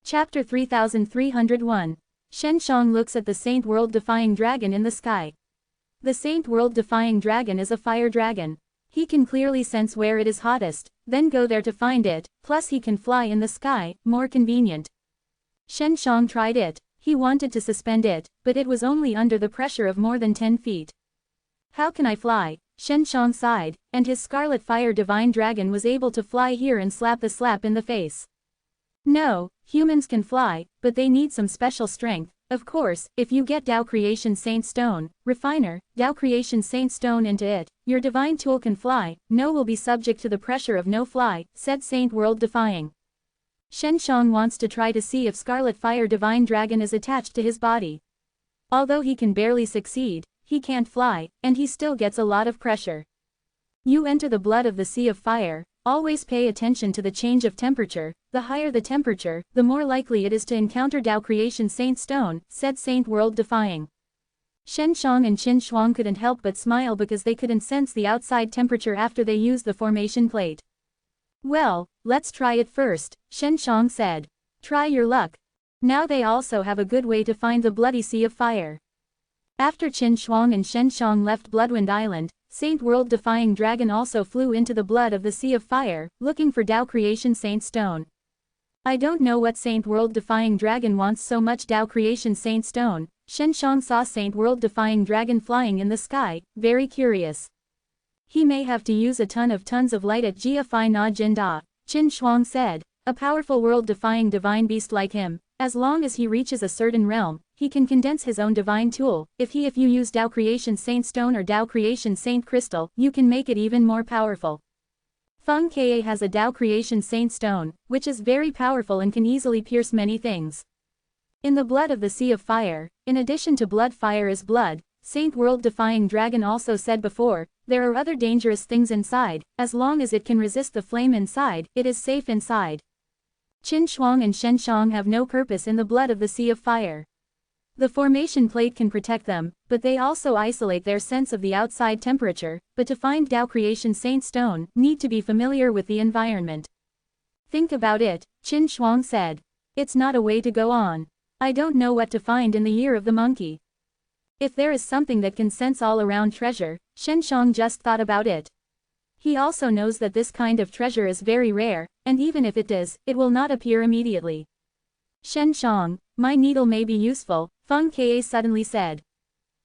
Chapter 3301. Shen Shang looks at the Saint World-defying dragon in the sky. The Saint World-defying dragon is a fire dragon. He can clearly sense where it is hottest, then go there to find it, plus he can fly in the sky, more convenient. Shen Shang tried it. He wanted to suspend it, but it was only under the pressure of more than 10 feet. How can I fly? Shen Shang sighed, and his scarlet fire divine dragon was able to fly here and slap in the face. No, humans can fly, but they need some special strength. Of course, if you get Tao Creation Saint Stone, Refiner, Tao Creation Saint Stone into it, your divine tool can fly. No will be subject to the pressure of no fly, said Saint World Defying. Shen Shang wants to try to see if Scarlet Fire Divine Dragon is attached to his body. Although he can barely succeed, he can't fly, and he still gets a lot of pressure. You enter the blood of the Sea of Fire. Always pay attention to the change of temperature. The higher the temperature, the more likely it is to encounter Tao Creation Saint Stone, said Saint World Defying. Shen Shang and Qin Shuang couldn't help but smile because they couldn't sense the outside temperature after they used the formation plate. Well, let's try it first, Shen Shang said. Try your luck. Now they also have a good way to find the bloody Sea of Fire. After Qin Shuang and Shen Shang left Bloodwind Island, Saint World Defying Dragon also flew into the blood of the Sea of Fire, looking for Tao Creation Saint Stone. I don't know what Saint World Defying Dragon wants so much Tao Creation Saint Stone. Shen Shang saw Saint World Defying Dragon flying in the sky, very curious. He may have to use a tons of light at Jia Fi Na Jin Da, Qin Shuang said. A powerful world-defying divine beast like him, as long as he reaches a certain realm, he can condense his own divine tool. If you use Tao Creation Saint Stone or Tao Creation Saint Crystal, you can make it even more powerful. Feng Ka has a Tao Creation Saint Stone, which is very powerful and can easily pierce many things. In the blood of the Sea of Fire, in addition to blood, fire is blood, Saint World Defying Dragon also said before, there are other dangerous things inside. As long as it can resist the flame inside, it is safe inside. Qin Shuang and Shen Shang have no purpose in the blood of the Sea of Fire. The formation plate can protect them, but they also isolate their sense of the outside temperature. But to find Tao Creation Saint Stone, need to be familiar with the environment. Think about it, Qin Shuang said. It's not a way to go on. I don't know what to find in the year of the monkey. If there is something that can sense all around treasure, Shen Shang just thought about it. He also knows that this kind of treasure is very rare, and even if it is, it will not appear immediately. Shen Shang, my needle may be useful, Feng Ka suddenly said.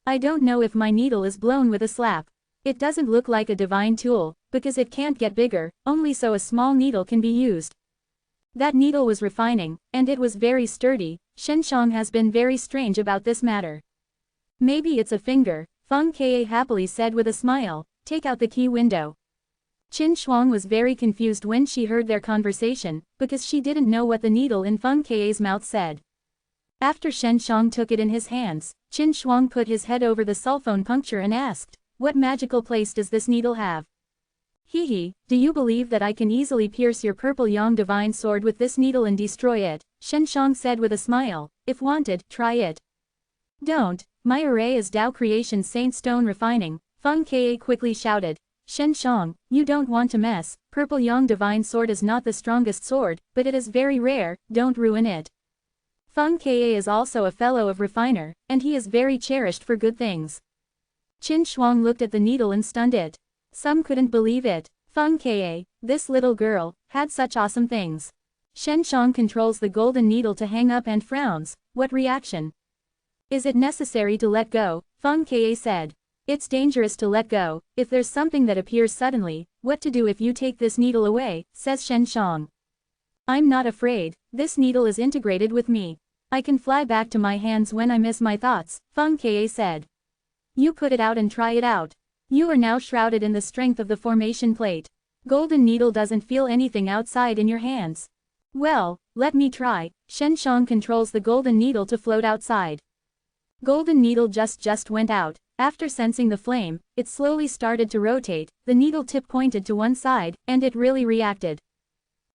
I don't know if my needle is blown with a slap. It doesn't look like a divine tool, because it can't get bigger, only so a small needle can be used. That needle was refining, and it was very sturdy. Shen Shang has been very strange about this matter. Maybe it's a finger, Feng Ka happily said with a smile. Take out the key window. Qin Shuang was very confused when she heard their conversation, because she didn't know what the needle in Feng Ka's mouth said. After Shen Shang took it in his hands, Qin Shuang put his head over the sulfone puncture and asked, what magical place does this needle have? Hehe, do you believe that I can easily pierce your purple yang divine sword with this needle and destroy it? Shen Shang said with a smile. If wanted, try it. Don't, my array is Tao Creation Saint Stone Refining, Feng Ka quickly shouted. Shen Shang, you don't want to mess. Purple Yang Divine Sword is not the strongest sword, but it is very rare, don't ruin it. Feng Ka is also a fellow of Refiner, and he is very cherished for good things. Qin Shuang looked at the needle and stunned it. Some couldn't believe it. Feng Ka, this little girl, had such awesome things. Shen Shang controls the golden needle to hang up and frowns. What reaction? Is it necessary to let go? Feng Ka said. It's dangerous to let go. If there's something that appears suddenly, what to do if you take this needle away, says Shen Shang. I'm not afraid, this needle is integrated with me. I can fly back to my hands when I miss my thoughts, Feng Ka said. You put it out and try it out. You are now shrouded in the strength of the formation plate. Golden needle doesn't feel anything outside in your hands. Well, let me try. Shen Shang controls the golden needle to float outside. Golden needle just went out. After sensing the flame, it slowly started to rotate, the needle tip pointed to one side, and it really reacted.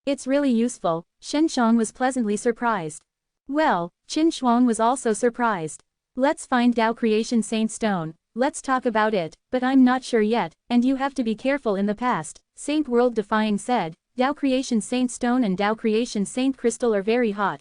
It's really useful, Shen Shang was pleasantly surprised. Well, Qin Shuang was also surprised. Let's find Tao Creation Saint Stone, let's talk about it, but I'm not sure yet, and you have to be careful in the past, Saint World Defying said. Tao Creation Saint Stone and Tao Creation Saint Crystal are very hot.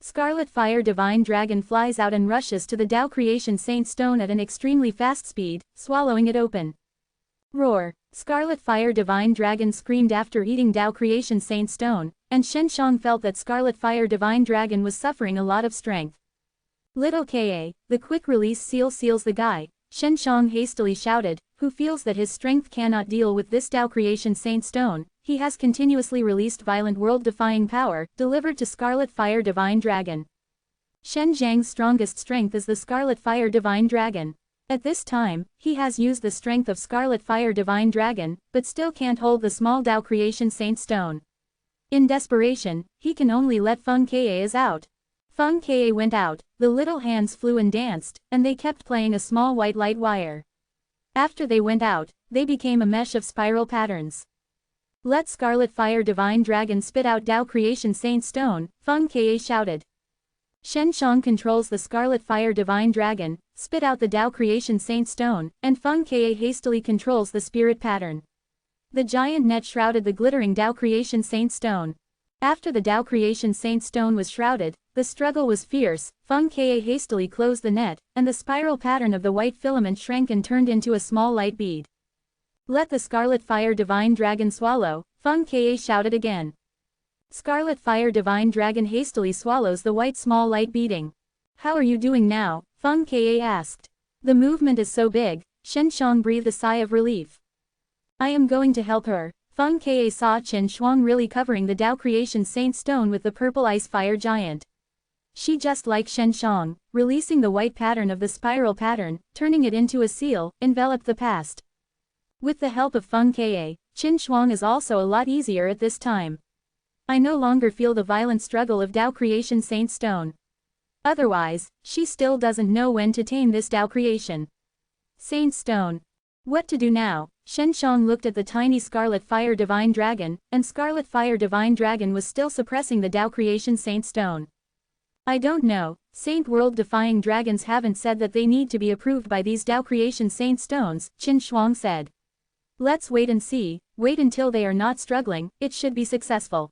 Scarlet Fire Divine Dragon flies out and rushes to the Tao Creation Saint Stone at an extremely fast speed, swallowing it open. Roar! Scarlet Fire Divine Dragon screamed after eating Tao Creation Saint Stone, and Shen Shang felt that Scarlet Fire Divine Dragon was suffering a lot of strength. Little Ka, the quick release seal seals the guy, Shen Shang hastily shouted, who feels that his strength cannot deal with this Tao Creation Saint Stone. He has continuously released violent world-defying power, delivered to Scarlet Fire Divine Dragon. Shen Zhang's strongest strength is the Scarlet Fire Divine Dragon. At this time, he has used the strength of Scarlet Fire Divine Dragon, but still can't hold the small Tao Creation Saint Stone. In desperation, he can only let Feng Ka out. Feng Ka went out, the little hands flew and danced, and they kept playing a small white light wire. After they went out, they became a mesh of spiral patterns. Let Scarlet Fire Divine Dragon spit out Tao Creation Saint Stone, Feng Ka shouted. Shen Shang controls the Scarlet Fire Divine Dragon, spit out the Tao Creation Saint Stone, and Feng Ka hastily controls the spirit pattern. The giant net shrouded the glittering Tao Creation Saint Stone. After the Tao Creation Saint Stone was shrouded, the struggle was fierce. Feng Ka hastily closed the net, and the spiral pattern of the white filament shrank and turned into a small light bead. Let the Scarlet Fire Divine Dragon swallow, Feng Ka shouted again. Scarlet Fire Divine Dragon hastily swallows the white small light beading. How are you doing now? Feng Ka asked. The movement is so big, Shen Shang breathed a sigh of relief. I am going to help her. Feng Ka saw Chen Shuang really covering the Tao Creation Saint Stone with the purple ice fire giant. She just like Shen Shang, releasing the white pattern of the spiral pattern, turning it into a seal, enveloped the past. With the help of Feng Ka, Chen Shuang is also a lot easier at this time. I no longer feel the violent struggle of Tao Creation Saint Stone. Otherwise, she still doesn't know when to tame this Tao Creation Saint Stone. What to do now? Shen Shang looked at the tiny Scarlet Fire Divine Dragon, and Scarlet Fire Divine Dragon was still suppressing the Tao Creation Saint Stone. I don't know, Saint World Defying Dragons haven't said that they need to be approved by these Tao Creation Saint Stones, Chen Shuang said. Let's wait and see, wait until they are not struggling, it should be successful.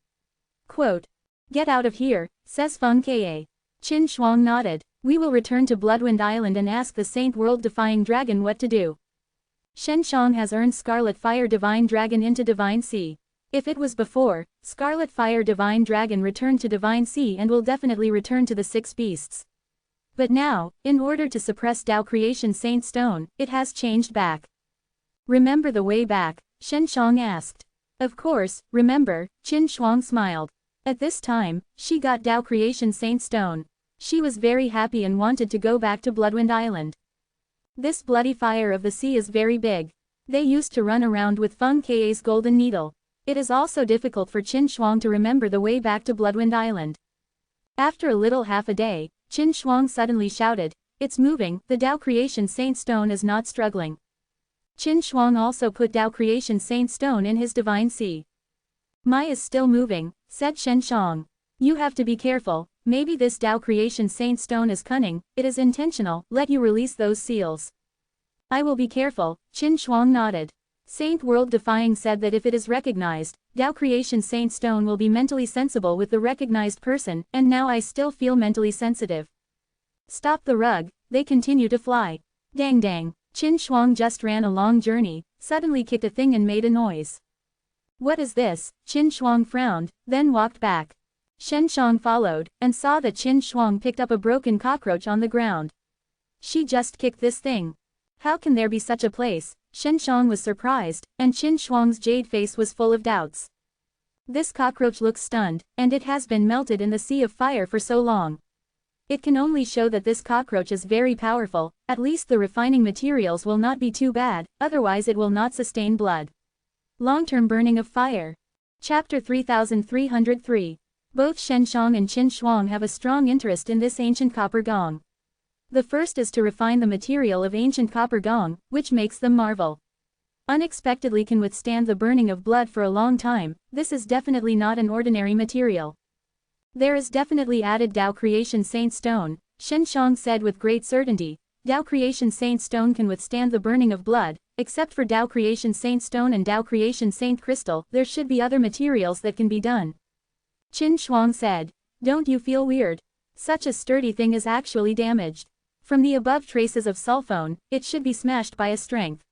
Quote. Get out of here, says Feng Ka. Chen Shuang nodded. We will return to Bloodwind Island and ask the Saint World Defying Dragon what to do. Shen Shang has earned Scarlet Fire Divine Dragon into Divine Sea. If it was before, Scarlet Fire Divine Dragon returned to Divine Sea and will definitely return to the Six Beasts. But now, in order to suppress Tao Creation Saint Stone, it has changed back. Remember the way back? Shen Shang asked. Of course, remember, Chen Shuang smiled. At this time, she got Tao Creation Saint Stone. She was very happy and wanted to go back to Bloodwind Island. This bloody fire of the sea is very big. They used to run around with Feng Ka's golden needle. It is also difficult for Chen Shuang to remember the way back to Bloodwind Island. After a little half a day, Chen Shuang suddenly shouted, it's moving, the Tao Creation Saint Stone is not struggling. Chen Shuang also put Tao Creation Saint Stone in his Divine Sea. Mai is still moving, said Shen Shang. You have to be careful, maybe this Tao Creation Saint Stone is cunning, it is intentional, let you release those seals. I will be careful, Chen Shuang nodded. Saint World Defying said that if it is recognized, Tao Creation Saint Stone will be mentally sensible with the recognized person, and now I still feel mentally sensitive. Stop the rug, they continue to fly. Dang dang, Chen Shuang just ran a long journey, suddenly kicked a thing and made a noise. What is this? Chen Shuang frowned, then walked back. Shen Shang followed, and saw that Chen Shuang picked up a broken cockroach on the ground. She just kicked this thing. How can there be such a place? Shen Shang was surprised, and Chen Shuang's jade face was full of doubts. This cockroach looks stunned, and it has been melted in the sea of fire for so long. It can only show that this cockroach is very powerful, at least the refining materials will not be too bad, otherwise it will not sustain blood. Long-term burning of fire. Chapter 3303. Both Shen Shang and Chen Shuang have a strong interest in this ancient copper gong. The first is to refine the material of ancient copper gong, which makes them marvel. Unexpectedly can withstand the burning of blood for a long time, this is definitely not an ordinary material. There is definitely added Tao Creation Saint Stone, Shen Shang said with great certainty. Tao Creation Saint Stone can withstand the burning of blood, except for Tao Creation Saint Stone and Tao Creation Saint Crystal, there should be other materials that can be done. Chen Shuang said, don't you feel weird? Such a sturdy thing is actually damaged. From the above traces of sulfone, it should be smashed by a strength.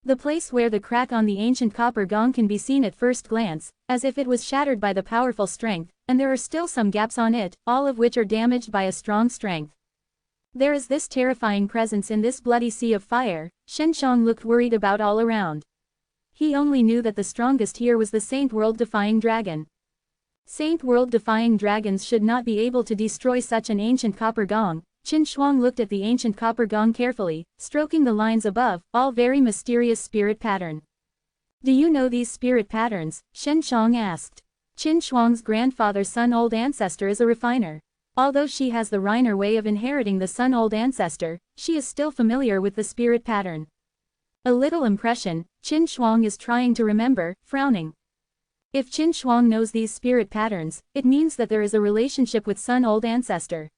The place where the crack on the ancient copper gong can be seen at first glance, as if it was shattered by the powerful strength, and there are still some gaps on it, all of which are damaged by a strong strength. There is this terrifying presence in this bloody sea of fire. Shenshong looked worried about all around. He only knew that the strongest here was the Saint World-defying dragon. Saint World-defying dragons should not be able to destroy such an ancient copper gong. Qin Shuang looked at the ancient copper gong carefully, stroking the lines above, all very mysterious spirit pattern. Do you know these spirit patterns? Shenshong asked. Qin Shuang's grandfather's Sun-old ancestor is a refiner. Although she has the Reiner way of inheriting the Sun-old ancestor, she is still familiar with the spirit pattern. A little impression. Qin Shuang is trying to remember, frowning. If Qin Shuang knows these spirit patterns, it means that there is a relationship with Sun-old ancestor.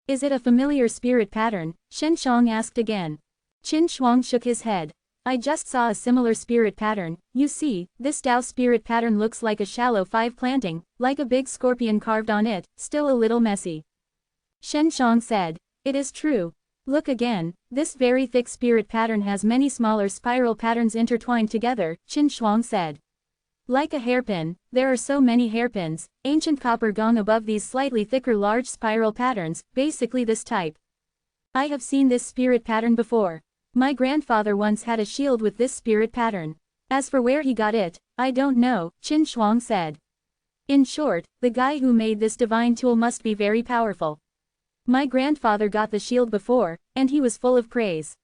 Is it a familiar spirit pattern? Shenshong asked again. Qin Shuang shook his head. I just saw a similar spirit pattern. You see, this Tao spirit pattern looks like a shallow 5 planting, like a big scorpion carved on it, still a little messy. Shenshong said. It is true. Look again, this very thick spirit pattern has many smaller spiral patterns intertwined together, Qin Shuang said. Like a hairpin, there are so many hairpins, ancient copper gong above these slightly thicker large spiral patterns, basically this type. I have seen this spirit pattern before. My grandfather once had a shield with this spirit pattern. As for where he got it, I don't know, Qin Shuang said. In short, the guy who made this divine tool must be very powerful. My grandfather got the shield before, and he was full of praise.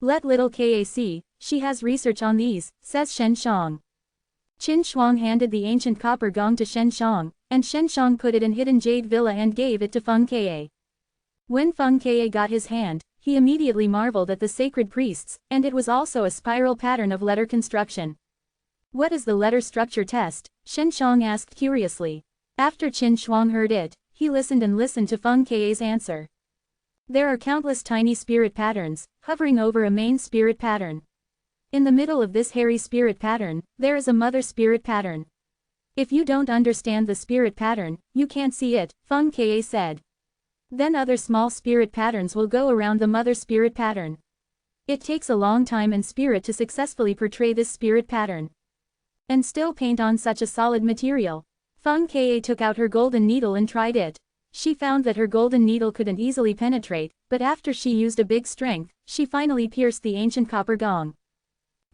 Let little Ka see, she has research on these, says Shenshong. Qin Shuang handed the ancient copper gong to Shenshong, and Shenshong put it in hidden jade villa and gave it to Feng Ka. When Feng Ka got his hand, he immediately marveled at the sacred priests, and it was also a spiral pattern of letter construction. What is the letter structure test? Shenshong asked curiously. After Qin Shuang heard it, he listened and listened to Feng Ka's answer. There are countless tiny spirit patterns, hovering over a main spirit pattern. In the middle of this hairy spirit pattern, there is a mother spirit pattern. If you don't understand the spirit pattern, you can't see it, Feng Ka said. Then other small spirit patterns will go around the mother spirit pattern. It takes a long time and spirit to successfully portray this spirit pattern. And still paint on such a solid material. Feng Ka took out her golden needle and tried it. She found that her golden needle couldn't easily penetrate, but after she used a big strength, she finally pierced the ancient copper gong.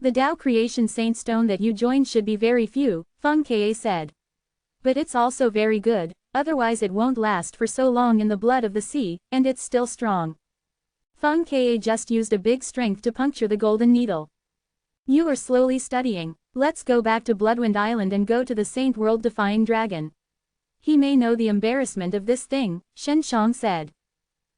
The Tao creation saint stone that you joined should be very few, Feng Ka said. But it's also very good, otherwise it won't last for so long in the blood of the sea, and it's still strong. Feng Ka just used a big strength to puncture the golden needle. You are slowly studying. Let's go back to Bloodwind Island and go to the Saint World-defying dragon. He may know the embarrassment of this thing, Shenshong said.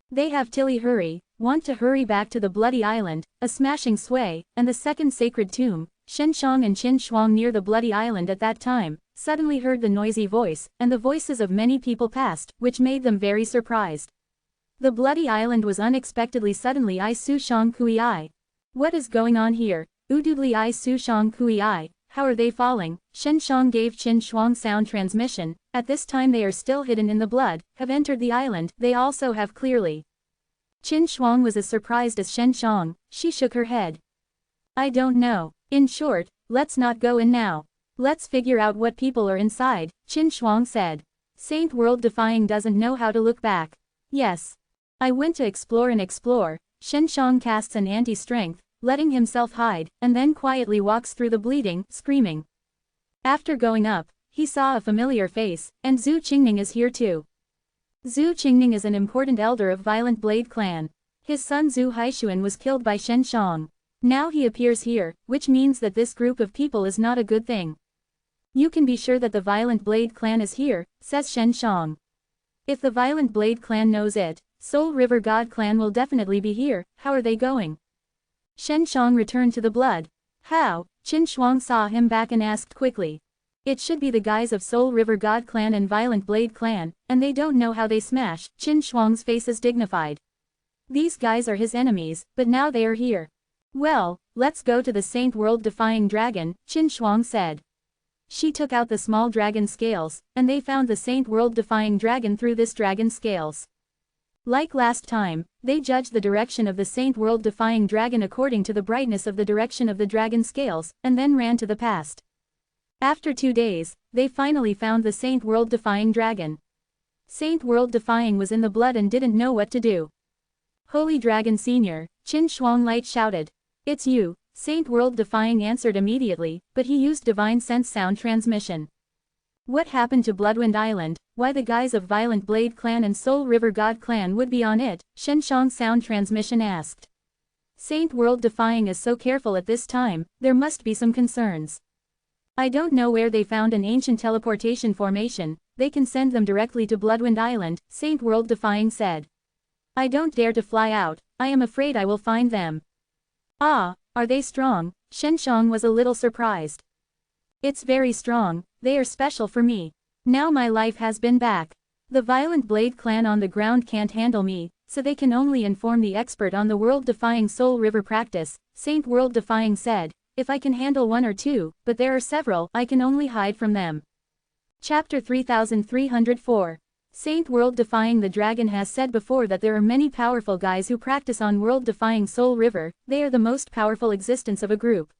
They have Tilly hurry, want to hurry back to the Bloody Island, a smashing sway, and the second sacred tomb. Shenshong and Qin Shuang near the Bloody Island at that time, suddenly heard the noisy voice, and the voices of many people passed, which made them very surprised. The Bloody Island was unexpectedly suddenly I Su Shang Kui I. What is going on here? Udoodly I Su Shang Kui I. How are they falling? Shenshong gave Qin Shuang sound transmission. At this time they are still hidden in the blood, have entered the island, they also have clearly. Qin Shuang was as surprised as Shenshong. She shook her head. I don't know. In short, let's not go in now. Let's figure out what people are inside, Qin Shuang said. Saint World-defying doesn't know how to look back. Yes. I went to explore and explore. Shenshong casts an anti-strength, letting himself hide, and then quietly walks through the bleeding, screaming. After going up, he saw a familiar face, and Zhu Qingning is here too. Zhu Qingning is an important elder of Violent Blade clan. His son Zhu Haishuan was killed by Shenshong. Now he appears here, which means that this group of people is not a good thing. You can be sure that the Violent Blade clan is here, says Shenshong. If the Violent Blade clan knows it, Soul River God clan will definitely be here. How are they going? Shenshong returned to the blood. How? Qin Shuang saw him back and asked quickly. It should be the guys of Soul River God clan and Violent Blade clan, and they don't know how they smash. Qin Shuang's face is dignified. These guys are his enemies, but now they are here. Well, let's go to the Saint World-defying dragon, Qin Shuang said. She took out the small dragon scales, and they found the Saint world-defying dragon through this dragon scales. Like last time, they judged the direction of the Saint world-defying dragon according to the brightness of the direction of the dragon scales, and then ran to the past. After 2 days, they finally found the Saint world-defying dragon. Saint world-defying was in the blood and didn't know what to do. Holy Dragon Senior, Qin Shuang Light shouted. It's you, Saint world-defying answered immediately, but he used divine sense sound transmission. What happened to Bloodwind Island, why the guys of Violent Blade Clan and Soul River God Clan would be on it, Shenshong sound transmission asked. Saint world-defying is so careful at this time, there must be some concerns. I don't know where they found an ancient teleportation formation, they can send them directly to Bloodwind Island, Saint world-defying said. I don't dare to fly out, I am afraid I will find them. Ah, are they strong? Shenshong was a little surprised. It's very strong, they are special for me. Now my life has been back. The Violent Blade Clan on the ground can't handle me, so they can only inform the expert on the world-defying Soul River practice, Saint world-defying said. If I can handle 1 or 2, but there are several, I can only hide from them. Chapter 3304. Saint world-defying the dragon has said before that there are many powerful guys who practice on world-defying Soul River, they are the most powerful existence of a group.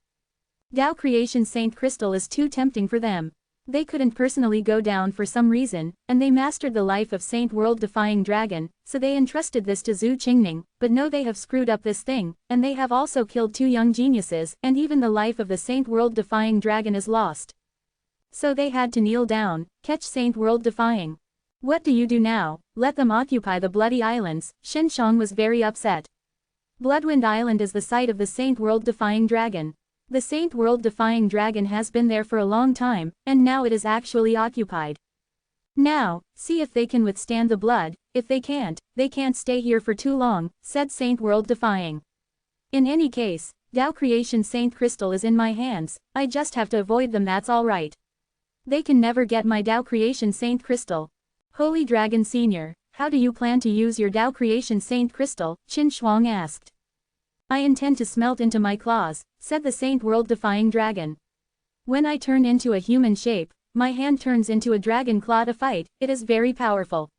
Tao Creation Saint Crystal is too tempting for them. They couldn't personally go down for some reason, and they mastered the life of Saint world-defying dragon, so they entrusted this to Zhu Qingning, but no, they have screwed up this thing, and they have also killed 2 young geniuses, and even the life of the Saint world-defying dragon is lost. So they had to kneel down, catch Saint world-defying. What do you do now? Let them occupy the Bloody Islands, Shenshong was very upset. Bloodwind Island is the site of the Saint world-defying dragon. The Saint world-defying dragon has been there for a long time, and now it is actually occupied. Now, see if they can withstand the blood, if they can't stay here for too long, said Saint world-defying. In any case, Tao Creation Saint Crystal is in my hands, I just have to avoid them, that's alright. They can never get my Tao Creation Saint Crystal. Holy Dragon Senior, how do you plan to use your Tao Creation Saint Crystal? Qin Shuang asked. I intend to smelt into my claws, said the Saint world-defying dragon. When I turn into a human shape, my hand turns into a dragon claw to fight, it is very powerful.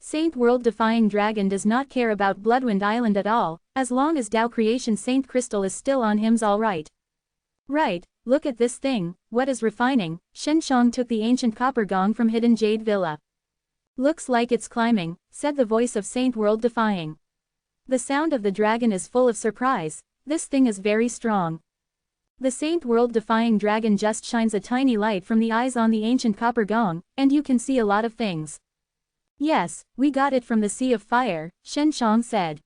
Saint world-defying dragon does not care about Bloodwind Island at all, as long as Tao Creation Saint Crystal is still on him's alright. Right, look at this thing, what is refining? Shenshong took the ancient copper gong from hidden Jade Villa. Looks like it's climbing, said the voice of Saint world-defying. The sound of the dragon is full of surprise, this thing is very strong. The Saint world-defying dragon just shines a tiny light from the eyes on the ancient copper gong, and you can see a lot of things. Yes, we got it from the Sea of Fire, Shenshong said.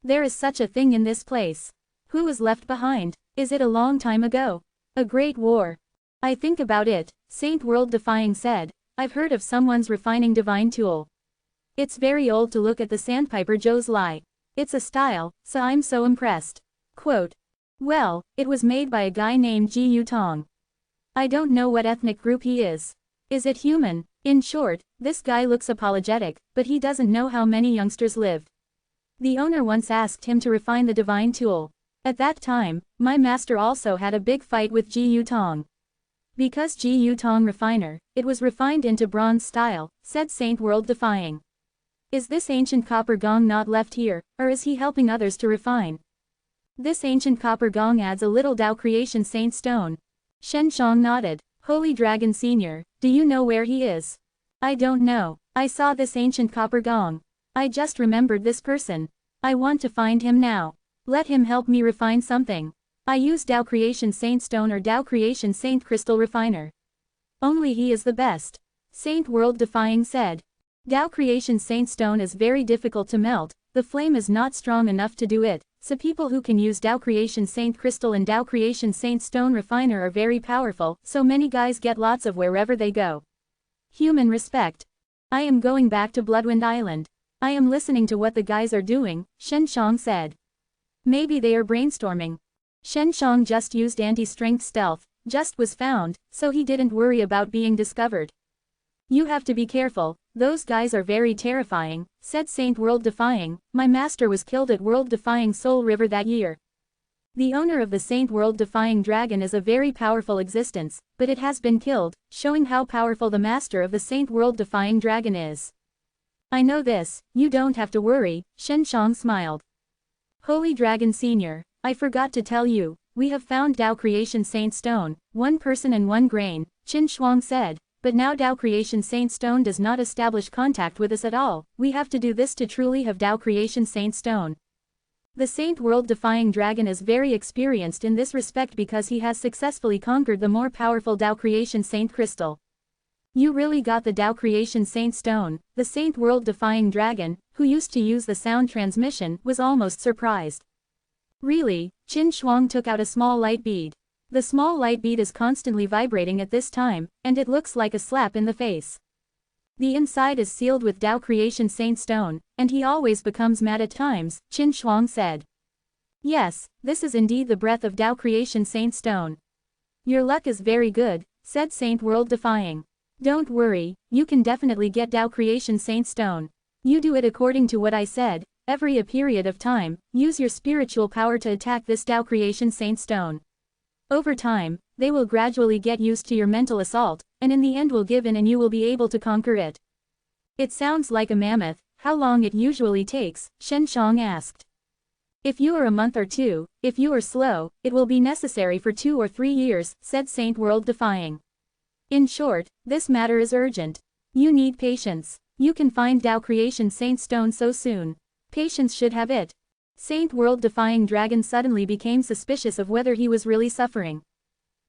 There is such a thing in this place. Who was left behind? Is it a long time ago? A great war. I think about it, Saint world-defying said. I've heard of someone's refining divine tool. It's very old to look at the Sandpiper Joe's lie. It's a style, so I'm so impressed. Quote. Well, it was made by a guy named Ji Yutong. I don't know what ethnic group he is. Is it human? In short, this guy looks apologetic, but he doesn't know how many youngsters lived. The owner once asked him to refine the divine tool. At that time, my master also had a big fight with Ji Yutong. Because Ji Yutong refiner, it was refined into bronze style, said Saint world-defying. Is this ancient copper gong not left here, or is he helping others to refine? This ancient copper gong adds a little Tao Creation Saint stone. Shenshong nodded. Holy Dragon Senior, do you know where he is? I don't know. I saw this ancient copper gong. I just remembered this person. I want to find him now. Let him help me refine something. I use Tao Creation Saint Stone or Tao Creation Saint Crystal Refiner. Only he is the best. Saint world-defying said. Tao Creation Saint Stone is very difficult to melt, the flame is not strong enough to do it, so people who can use Tao Creation Saint Crystal and Tao Creation Saint Stone Refiner are very powerful, so many guys get lots of wherever they go. Human respect. I am going back to Bloodwind Island. I am listening to what the guys are doing, Shenshong said. Maybe they are brainstorming. Shenshong just used anti-strength stealth, just was found, so he didn't worry about being discovered. You have to be careful, those guys are very terrifying, said Saint world-defying. My master was killed at world-defying Soul River that year. The owner of the Saint World-defying dragon is a very powerful existence, but it has been killed, showing how powerful the master of the Saint World-defying dragon is. I know this, you don't have to worry, Shen Shang smiled. Holy Dragon Senior, I forgot to tell you, we have found Tao Creation Saint Stone, 1 person and 1 grain, Qin Shuang said, but now Tao Creation Saint Stone does not establish contact with us at all, we have to do this to truly have Tao Creation Saint Stone. The Saint World-defying dragon is very experienced in this respect because he has successfully conquered the more powerful Tao Creation Saint Crystal. You really got the Tao Creation Saint Stone, the Saint World-defying dragon, who used to use the sound transmission, was almost surprised. Really, Qin Shuang took out a small light bead. The small light bead is constantly vibrating at this time, and it looks like a slap in the face. The inside is sealed with Tao Creation Saint Stone, and he always becomes mad at times, Qin Shuang said. Yes, this is indeed the breath of Tao Creation Saint Stone. Your luck is very good, said Saint World-defying. Don't worry, you can definitely get Tao Creation Saint Stone. You do it according to what I said, every a period of time, use your spiritual power to attack this Tao Creation Saint Stone. Over time, they will gradually get used to your mental assault, and in the end will give in and you will be able to conquer it. It sounds like a mammoth, how long it usually takes, Shen Shang asked. If you are a month or 2, if you are slow, it will be necessary for 2 or 3 years, said Saint World-defying. In short, this matter is urgent. You need patience. You can find Tao Creation Saint Stone so soon. Patience should have it. Saint World-defying dragon suddenly became suspicious of whether he was really suffering.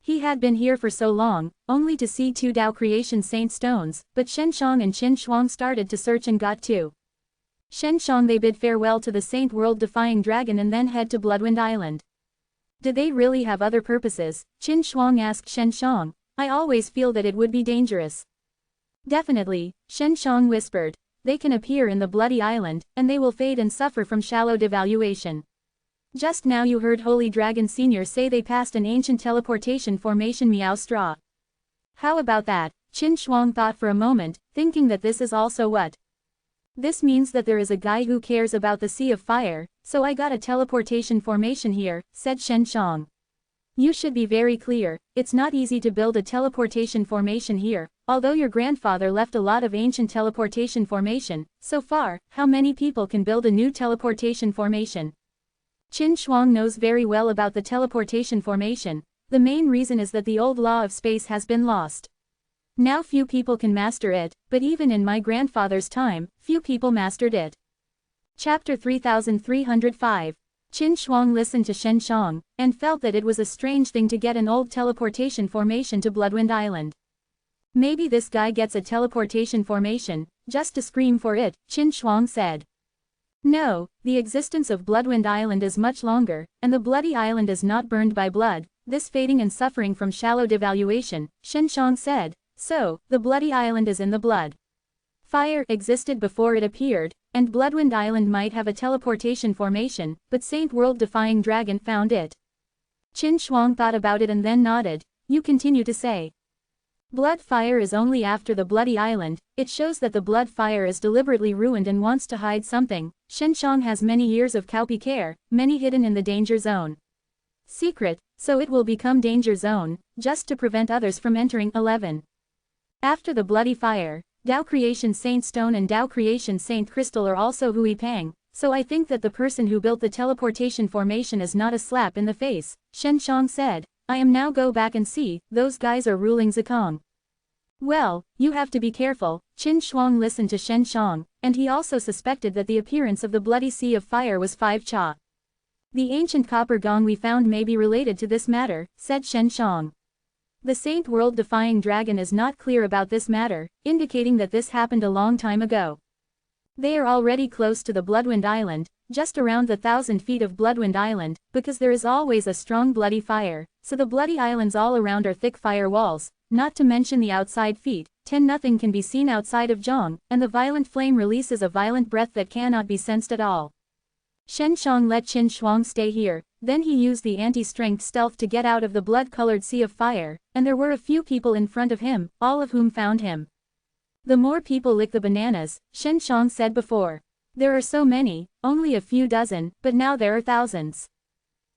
He had been here for so long, only to see 2 Tao Creation Saint Stones, but Shen Shang and Qin Shuang started to search and got 2. Shen Shang they bid farewell to the Saint World-defying dragon and then head to Bloodwind Island. Did they really have other purposes? Qin Shuang asked Shen Shang. I always feel that it would be dangerous. Definitely, Shen Shang whispered. They can appear in the Bloody Island, and they will fade and suffer from shallow devaluation. Just now you heard Holy Dragon Senior say they passed an ancient teleportation formation Meow Straw. How about that? Qin Shuang thought for a moment, thinking that this is also what? This means that there is a guy who cares about the Sea of Fire, so I got a teleportation formation here, said Shen Shang. You should be very clear, it's not easy to build a teleportation formation here, although your grandfather left a lot of ancient teleportation formation. So far, how many people can build a new teleportation formation? Qin Shuang knows very well about the teleportation formation. The main reason is that the old law of space has been lost. Now few people can master it, but even in my grandfather's time, few people mastered it. Chapter 3305. Qin Shuang listened to Shen Shang, and felt that it was a strange thing to get an old teleportation formation to Bloodwind Island. Maybe this guy gets a teleportation formation, just to scream for it, Qin Shuang said. No, the existence of Bloodwind Island is much longer, and the Bloody Island is not burned by blood, this fading and suffering from shallow devaluation, Shen Shang said, so, the Bloody Island is in the blood. Fire existed before it appeared, and Bloodwind Island might have a teleportation formation, but Saint World-defying dragon found it. Qin Shuang thought about it and then nodded. You continue to say. Blood fire is only after the Bloody Island, it shows that the blood fire is deliberately ruined and wants to hide something. Shen Shang has many years of Cowpea care, many hidden in the danger zone. Secret, so it will become danger zone, just to prevent others from entering. 11. After the Bloody Fire, Tao Creation Saint Stone and Tao Creation Saint Crystal are also Hui Pang, so I think that the person who built the teleportation formation is not a slap in the face, Shen Shang said. I am now go back and see, those guys are ruling Zikong. Well, you have to be careful, Qin Shuang listened to Shen Shang, and he also suspected that the appearance of the Bloody Sea of Fire was 5 cha. The ancient copper gong we found may be related to this matter, said Shen Shang. The Saint World-defying dragon is not clear about this matter, indicating that this happened a long time ago. They are already close to the Bloodwind Island, just around the 1,000 feet of Bloodwind Island, because there is always a strong bloody fire, so the bloody islands all around are thick fire walls, not to mention the outside feet. 10 Nothing can be seen outside of Zhong, and the violent flame releases a violent breath that cannot be sensed at all. Shen Shang let Qin Shuang stay here, then he used the anti-strength stealth to get out of the blood-colored sea of fire, and there were a few people in front of him, all of whom found him. The more people lick the bananas, Shen Shang said before. There are so many, only a few dozen, but now there are thousands.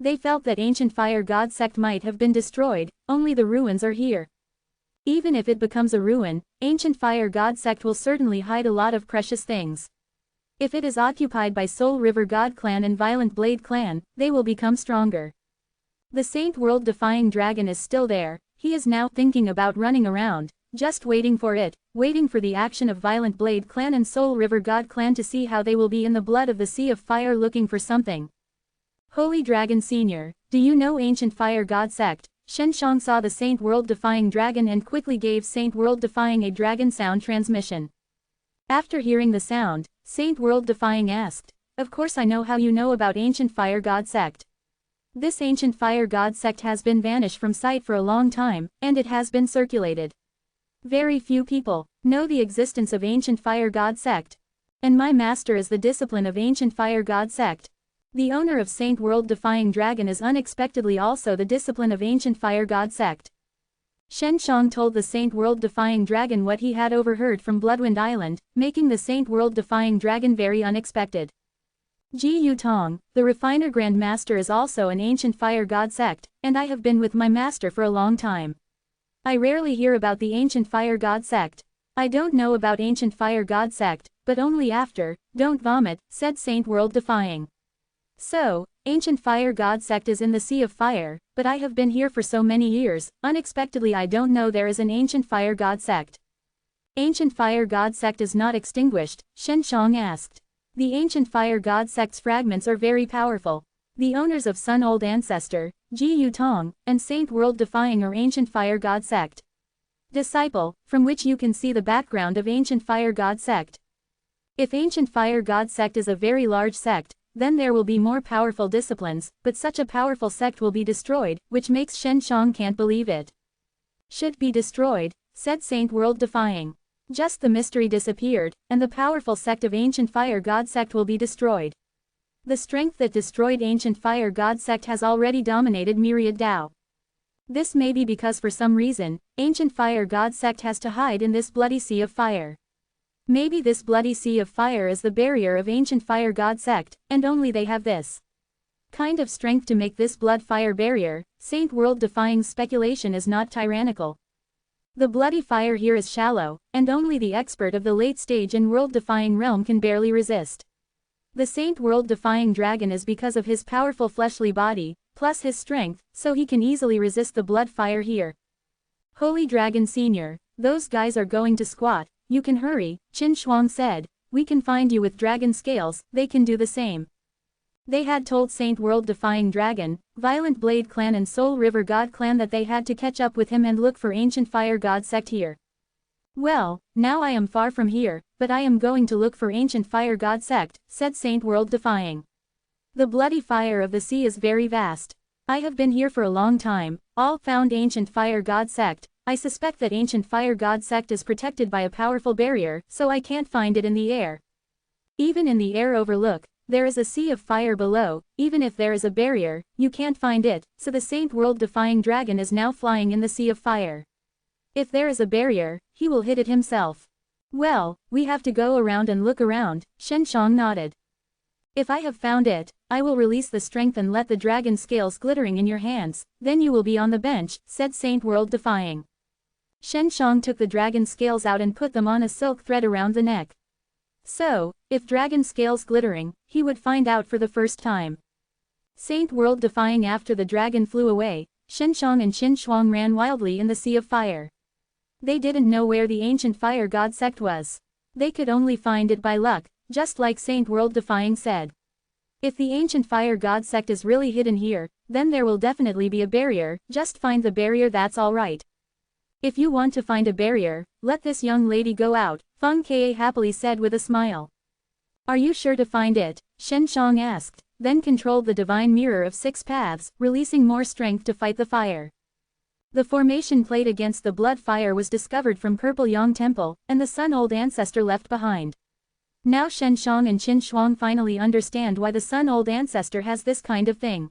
They felt that ancient fire god sect might have been destroyed, only the ruins are here. Even if it becomes a ruin, ancient fire god sect will certainly hide a lot of precious things. If it is occupied by Soul River God Clan and Violent Blade Clan, they will become stronger. The Saint World Defying Dragon is still there. He is now thinking about running around, just waiting for the action of Violent Blade Clan and Soul River God Clan to see how they will be in the blood of the Sea of Fire looking for something. Holy Dragon Senior, do you know ancient fire god sect? Shenshong saw the Saint World Defying Dragon and quickly gave Saint World Defying a dragon sound transmission. After hearing the sound, Saint World Defying asked, "Of course I know how you know about ancient fire god sect. This ancient fire god sect has been vanished from sight for a long time, and it has been circulated. Very few people know the existence of ancient fire god sect. And my master is the discipline of ancient fire god sect. The owner of Saint World Defying Dragon is unexpectedly also the discipline of ancient fire god sect." Shenshong told the Saint World Defying Dragon what he had overheard from Bloodwind Island, making the Saint World Defying Dragon very unexpected. Ji Yutong, the Refiner Grand Master, is also an ancient fire god sect, and I have been with my master for a long time. I rarely hear about the ancient fire god sect. I don't know about ancient fire god sect, but only after, don't vomit, said Saint World Defying. So, ancient fire god sect is in the Sea of Fire, but I have been here for so many years, unexpectedly I don't know there is an ancient fire god sect. Ancient fire god sect is not extinguished, Shenshong asked. The ancient fire god sect's fragments are very powerful. The owners of Sun Old Ancestor, Ji Yutong, and Saint World Defying are ancient fire god sect. Disciple, from which you can see the background of ancient fire god sect. If ancient fire god sect is a very large sect, then there will be more powerful disciplines, but such a powerful sect will be destroyed, which makes Shenshong can't believe it. Should be destroyed, said Saint World Defying. Just the mystery disappeared, and the powerful sect of ancient fire god sect will be destroyed. The strength that destroyed ancient fire god sect has already dominated Myriad Dao. This may be because for some reason, ancient fire god sect has to hide in this bloody sea of fire. Maybe this bloody sea of fire is the barrier of ancient fire god sect, and only they have this kind of strength to make this blood fire barrier. Saint World Defying's speculation is not tyrannical. The bloody fire here is shallow, and only the expert of the late stage in World Defying realm can barely resist. The Saint World Defying Dragon is because of his powerful fleshly body, plus his strength, so he can easily resist the blood fire here. Holy Dragon Senior, those guys are going to squat. You can hurry, Qin Shuang said. We can find you with dragon scales, they can do the same. They had told Saint World Defying Dragon, Violent Blade Clan and Soul River God Clan that they had to catch up with him and look for ancient fire god sect here. Well, now I am far from here, but I am going to look for ancient fire god sect, said Saint World Defying. The bloody fire of the sea is very vast. I have been here for a long time, all found ancient fire god sect. I suspect that ancient fire god sect is protected by a powerful barrier, so I can't find it in the air. Even in the air overlook, there is a sea of fire below. Even if there is a barrier, you can't find it, so the Saint World Defying Dragon is now flying in the sea of fire. If there is a barrier, he will hit it himself. Well, we have to go around and look around, Shenshong nodded. If I have found it, I will release the strength and let the dragon scales glittering in your hands, then you will be on the bench, said Saint World Defying. Shenshong took the dragon scales out and put them on a silk thread around the neck. So, if dragon scales glittering, he would find out for the first time. Saint World Defying. After the dragon flew away, Shenshong and Qin Shuang ran wildly in the sea of fire. They didn't know where the ancient fire god sect was. They could only find it by luck, just like Saint World Defying said. If the ancient fire god sect is really hidden here, then there will definitely be a barrier. Just find the barrier, that's all right. If you want to find a barrier, let this young lady go out, Feng Ke happily said with a smile. Are you sure to find it? Shenshong asked, then controlled the divine mirror of 6 paths, releasing more strength to fight the fire. The formation plate against the blood fire was discovered from Purple Yang Temple, and the Sun Old Ancestor left behind. Now Shenshong and Qin Shuang finally understand why the Sun Old Ancestor has this kind of thing.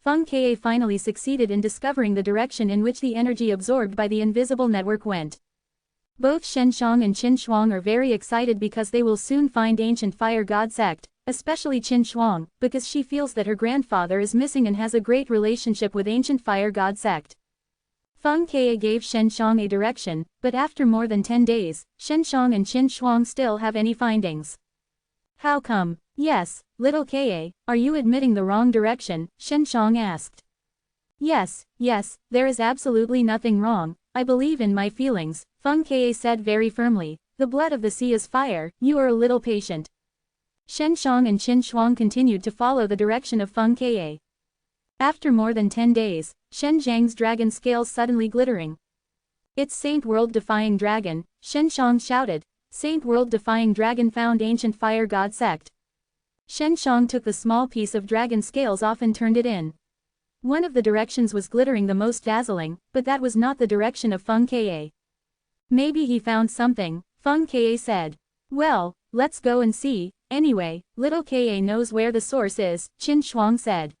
Feng Ke finally succeeded in discovering the direction in which the energy absorbed by the invisible network went. Both Shen Shang and Qin Shuang are very excited because they will soon find ancient fire god sect, especially Qin Shuang, because she feels that her grandfather is missing and has a great relationship with ancient fire god sect. Feng Ke gave Shen Shang a direction, but after more than 10 days, Shen Shang and Qin Shuang still have any findings. How come? Yes, little Ke, are you admitting the wrong direction? Shen Shang asked. Yes, there is absolutely nothing wrong, I believe in my feelings, Feng Ke said very firmly. The blood of the sea is fire, you are a little patient. Shen Shang and Qin Shuang continued to follow the direction of Feng Ke. After more than 10 days, Shen Zhang's dragon scales suddenly glittering. It's Saint World-defying dragon, Shen Shang shouted. Saint World-defying dragon found ancient fire god sect. Shen Shang took the small piece of dragon scales off and turned it in. One of the directions was glittering the most dazzling, but that was not the direction of Feng Ke. Maybe he found something, Feng Ke said. Well, let's go and see, anyway, little Ke knows where the source is, Qin Shuang said.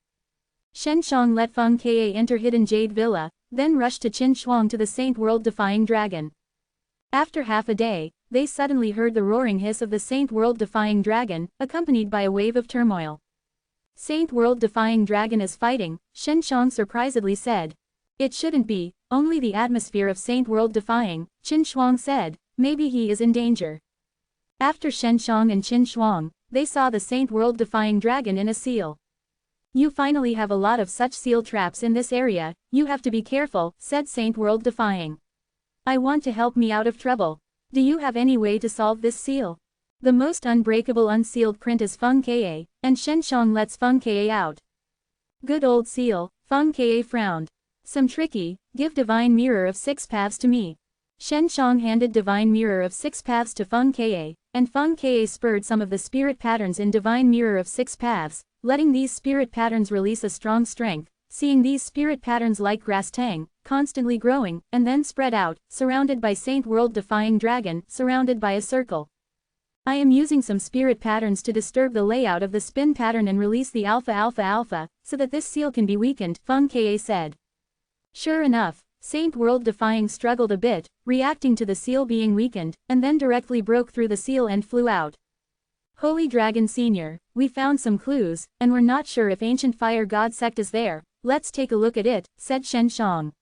Shen Shang let Feng Ke enter Hidden Jade Villa, then rushed to Qin Shuang to the Saint World-defying dragon. After half a day, they suddenly heard the roaring hiss of the Saint World-defying dragon, accompanied by a wave of turmoil. Saint World-defying dragon is fighting, Shen Shang surprisedly said. It shouldn't be, only the atmosphere of Saint World-defying, Qin Shuang said, maybe he is in danger. After Shen Shang and Qin Shuang, they saw the Saint World-defying dragon in a seal. You finally have a lot of such seal traps in this area, you have to be careful, said Saint World-defying. I want to help me out of trouble. Do you have any way to solve this seal? The most unbreakable unsealed print is Feng Ke, and Shen Shang lets Feng Ke out. Good old seal, Feng Ke frowned. Some tricky, give divine mirror of 6 paths to me. Shen Shang handed divine mirror of 6 paths to Feng Ke, and Feng Ke spurred some of the spirit patterns in divine mirror of 6 paths, letting these spirit patterns release a strong strength, seeing these spirit patterns like grass tang, constantly growing, and then spread out, surrounded by Saint World-defying dragon, surrounded by a circle. I am using some spirit patterns to disturb the layout of the spin pattern and release the alpha, so that this seal can be weakened, Feng Ke said. Sure enough, Saint World-defying struggled a bit, reacting to the seal being weakened, and then directly broke through the seal and flew out. Holy Dragon Senior, we found some clues, and we're not sure if ancient fire god sect is there, let's take a look at it, said Shen Shang.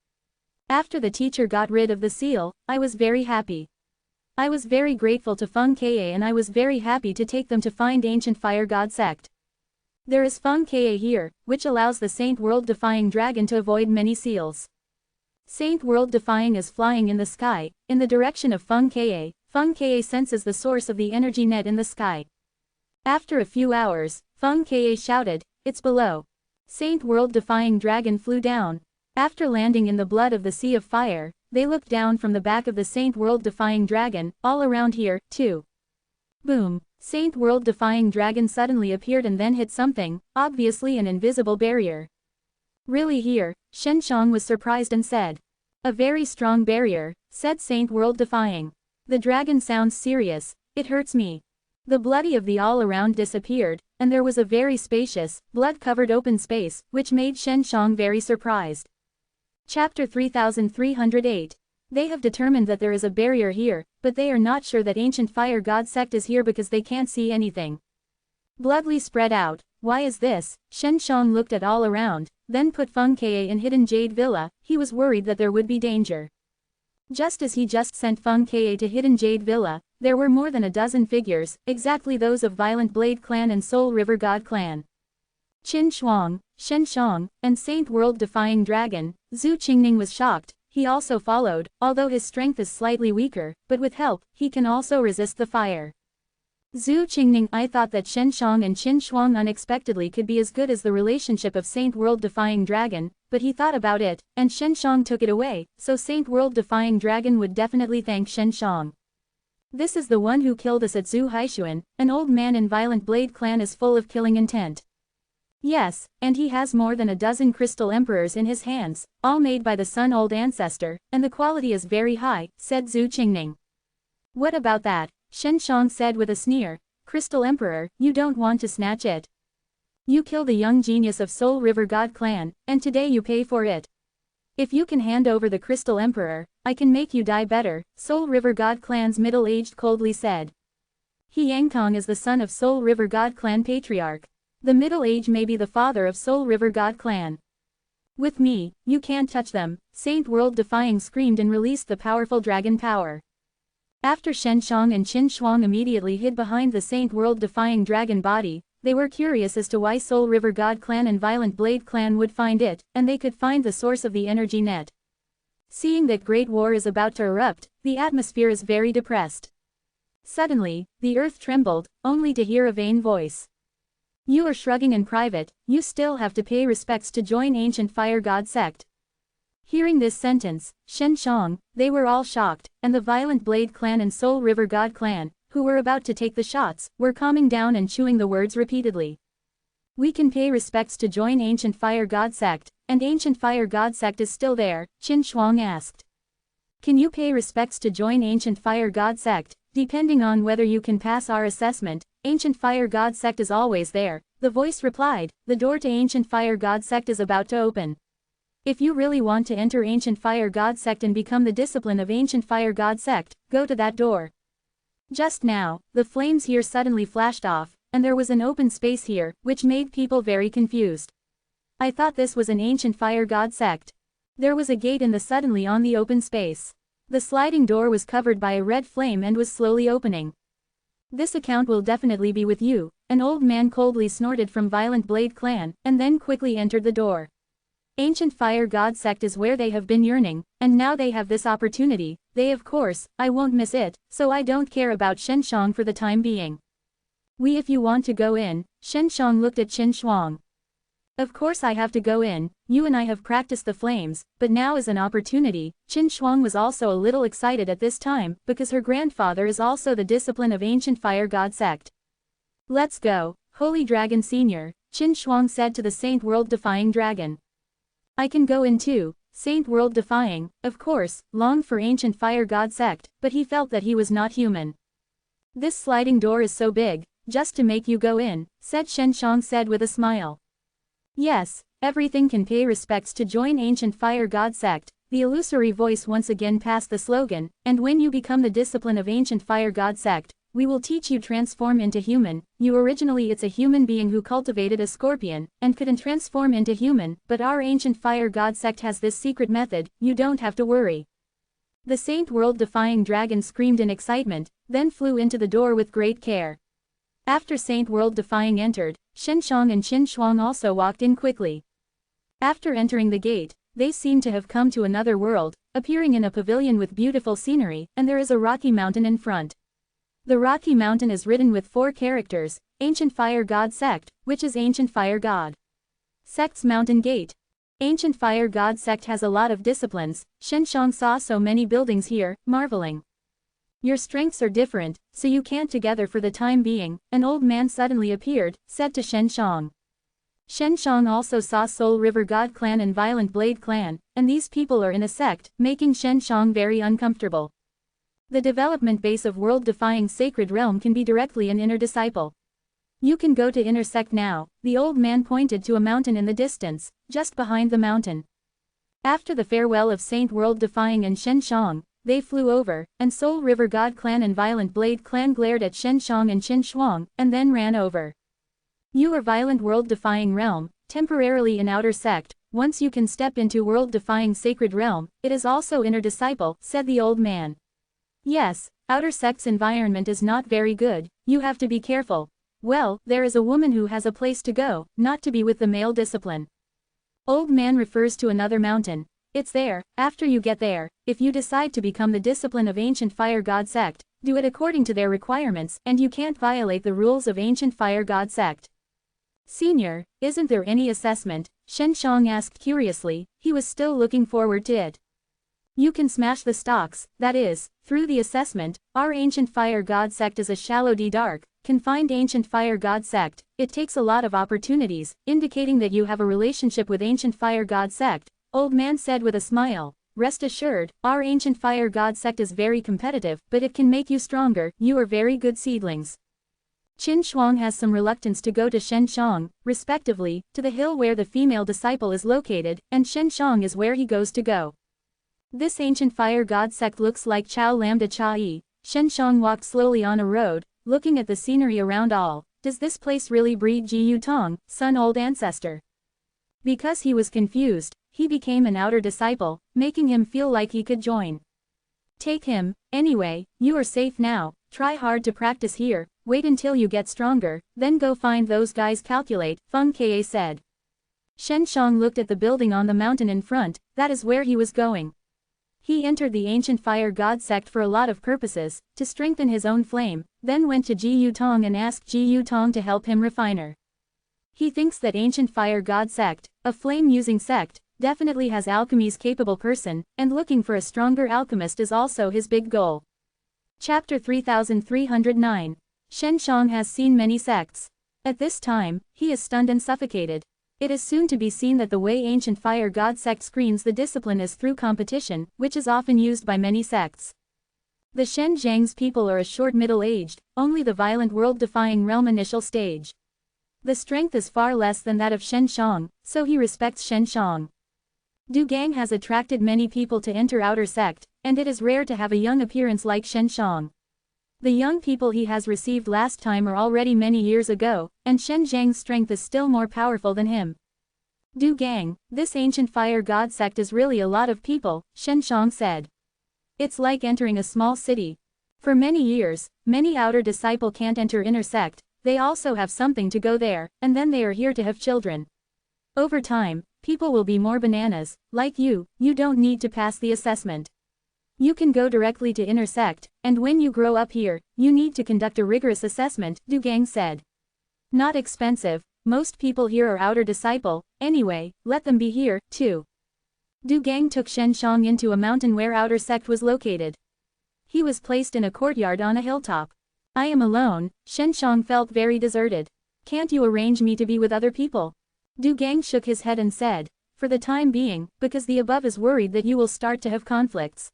After the teacher got rid of the seal, I was very happy. I was very grateful to Feng Ke and I was very happy to take them to find ancient fire god sect. There is Feng Ke here, which allows the Saint World-defying dragon to avoid many seals. Saint World-defying is flying in the sky, in the direction of Feng Ke. Feng Ke senses the source of the energy net in the sky. After a few hours, Feng Ke shouted, it's below. Saint World-defying dragon flew down. After landing in the blood of the sea of fire, they looked down from the back of the Saint World-defying dragon, all around here, too. Boom! Saint World-defying dragon suddenly appeared and then hit something, obviously an invisible barrier. Really here, Shen Shang was surprised and said. A very strong barrier, said Saint World-defying. The dragon sounds serious, it hurts me. The bloody of the all-around disappeared, and there was a very spacious, blood-covered open space, which made Shen Shang very surprised. Chapter 3308. They have determined that there is a barrier here, but they are not sure that ancient fire god sect is here because they can't see anything. Bloodly spread out, why is this? Shen Shang looked at all around, then put Feng Ke in Hidden Jade Villa, he was worried that there would be danger. Just as he just sent Feng Ke to Hidden Jade Villa, there were more than a dozen figures, exactly those of Violent Blade Clan and Soul River God Clan. Qin Shuang, Shen Shang, and Saint World-defying dragon, Zhu Qingning was shocked, he also followed, although his strength is slightly weaker, but with help, he can also resist the fire. Zhu Qingning, I thought that Shen Shang and Qin Shuang unexpectedly could be as good as the relationship of Saint World-defying dragon, but he thought about it, and Shen Shang took it away, so Saint World-defying dragon would definitely thank Shen Shang. This is the one who killed us at Zhu Haishuan, an old man in Violent Blade Clan is full of killing intent. Yes, and he has more than a dozen crystal emperors in his hands, all made by the Sun-Old ancestor, and the quality is very high, said Zhu Qingning. What about that? Shen Shang said with a sneer, Crystal Emperor, you don't want to snatch it. You killed the young genius of Soul River God clan, and today you pay for it. If you can hand over the Crystal Emperor, I can make you die better, Soul River God clan's middle-aged coldly said. He Yangtong is the son of Soul River God clan patriarch. The middle age may be the father of Soul River God clan. With me, you can't touch them, Saint World Defying screamed and released the powerful dragon power. After Shen Shang and Qin Shuang immediately hid behind the Saint World Defying dragon body, they were curious as to why Soul River God clan and Violent Blade clan would find it, and they could find the source of the energy net. Seeing that Great War is about to erupt, the atmosphere is very depressed. Suddenly, the earth trembled, only to hear a vain voice. You are shrugging in private, you still have to pay respects to join Ancient Fire God sect. Hearing this sentence, Shen Shang, they were all shocked, and the Violent Blade clan and Soul River God clan, who were about to take the shots, were calming down and chewing the words repeatedly. We can pay respects to join Ancient Fire God sect, and Ancient Fire God sect is still there, Qin Shuang asked. Can you pay respects to join Ancient Fire God sect? Depending on whether you can pass our assessment, Ancient Fire God sect is always there, the voice replied. The door to Ancient Fire God sect is about to open. If you really want to enter Ancient Fire God sect and become the discipline of Ancient Fire God sect, go to that door. Just now, the flames here suddenly flashed off, and there was an open space here, which made people very confused. I thought this was an Ancient Fire God sect. There was a gate in the suddenly on the open space. The sliding door was covered by a red flame and was slowly opening. This account will definitely be with you, an old man coldly snorted from Violent Blade clan, and then quickly entered the door. Ancient Fire God sect is where they have been yearning, and now they have this opportunity, of course, I won't miss it, so I don't care about Shen Shang for the time being. If you want to go in, Shen Shang looked at Qin Shuang. Of course I have to go in, you and I have practiced the flames, but now is an opportunity. Qin Shuang was also a little excited at this time, because her grandfather is also the discipline of Ancient Fire God sect. Let's go, Holy Dragon Senior, Qin Shuang said to the Saint World Defying Dragon. I can go in too, Saint World Defying, of course, longed for Ancient Fire God sect, but he felt that he was not human. This sliding door is so big, just to make you go in, said Shen Shang said with a smile. Yes, everything can pay respects to join Ancient Fire God sect, the illusory voice once again passed the slogan, and when you become the discipline of Ancient Fire God sect, we will teach you transform into human. You originally it's a human being who cultivated a scorpion, and couldn't transform into human, but our Ancient Fire God sect has this secret method, you don't have to worry. The Saint World Defying Dragon screamed in excitement, then flew into the door with great care. After Saint World Defying entered, Shen Shang and Qin Shuang also walked in quickly. After entering the gate, they seemed to have come to another world, appearing in a pavilion with beautiful scenery, and there is a rocky mountain in front. The rocky mountain is written with 4 characters, Ancient Fire God sect, which is Ancient Fire God sect's mountain gate. Ancient Fire God sect has a lot of disciplines. Shen Shang saw so many buildings here, marveling. Your strengths are different, so you can't together for the time being, an old man suddenly appeared, said to Shen Shang. Shen Shang also saw Soul River God clan and Violent Blade clan, and these people are in a sect, making Shen Shang very uncomfortable. The development base of world-defying sacred realm can be directly an inner disciple. You can go to inner sect now, the old man pointed to a mountain in the distance, just behind the mountain. After the farewell of Saint World Defying and Shen Shang, they flew over, and Soul River God clan and Violent Blade clan glared at Shen Shang and Qin Shuang, and then ran over. You are Violent World Defying Realm, temporarily in outer sect. Once you can step into World Defying Sacred Realm, it is also inner disciple, said the old man. Yes, outer sect's environment is not very good, you have to be careful. Well, there is a woman who has a place to go, not to be with the male discipline. Old man refers to another mountain. It's there. After you get there, if you decide to become the discipline of Ancient Fire God sect, do it according to their requirements, and you can't violate the rules of Ancient Fire God sect. Senior, isn't there any assessment? Shen Shang asked curiously, he was still looking forward to it. You can smash the stocks, that is, through the assessment. Our Ancient Fire God sect is a shallow dark, confined Ancient Fire God sect. It takes a lot of opportunities, indicating that you have a relationship with Ancient Fire God sect. Old man said with a smile. Rest assured, our Ancient Fire God sect is very competitive, but it can make you stronger. You are very good seedlings. Qin Shuang has some reluctance to go to Shenshang, respectively, to the hill where the female disciple is located, and Shenshang is where he goes to go. This ancient fire god sect looks like Chao Lambda Cha Yi. Shenshang walked slowly on a road, looking at the scenery around all. Does this place really breed Ji Yutong, Sun Old Ancestor? Because he was confused, he became an outer disciple, making him feel like he could join. Take him, anyway, you are safe now, try hard to practice here, wait until you get stronger, then go find those guys calculate, Feng Ke said. Shenshang looked at the building on the mountain in front, that is where he was going. He entered the ancient fire god sect for a lot of purposes, to strengthen his own flame, then went to Ji Yutong and asked Ji Yutong to help him refiner. He thinks that ancient fire god sect, a flame-using sect, definitely has alchemy's capable person, and looking for a stronger alchemist is also his big goal. Chapter 3309. Shenshang has seen many sects. At this time, he is stunned and suffocated. It is soon to be seen that the way ancient fire god sect screens the discipline is through competition, which is often used by many sects. The Shenjiang's people are a short middle-aged, only the violent world-defying realm initial stage. The strength is far less than that of Shenshang, so he respects Shenshang. Du Gang has attracted many people to enter outer sect, and it is rare to have a young appearance like Shenshang. The young people he has received last time are already many years ago, and Shenjiang's strength is still more powerful than him. Du Gang, this ancient fire god sect is really a lot of people, Shenshang said. It's like entering a small city. For many years, many outer disciple can't enter inner sect, they also have something to go there, and then they are here to have children. Over time, people will be more bananas, like you don't need to pass the assessment. You can go directly to inner sect, and when you grow up here, you need to conduct a rigorous assessment, Du Gang said. Not expensive, most people here are outer disciple, anyway, let them be here, too. Du Gang took Shenshang into a mountain where outer sect was located. He was placed in a courtyard on a hilltop. I am alone, Shenshang felt very deserted. Can't you arrange me to be with other people? Du Gang shook his head and said, for the time being, because the above is worried that you will start to have conflicts.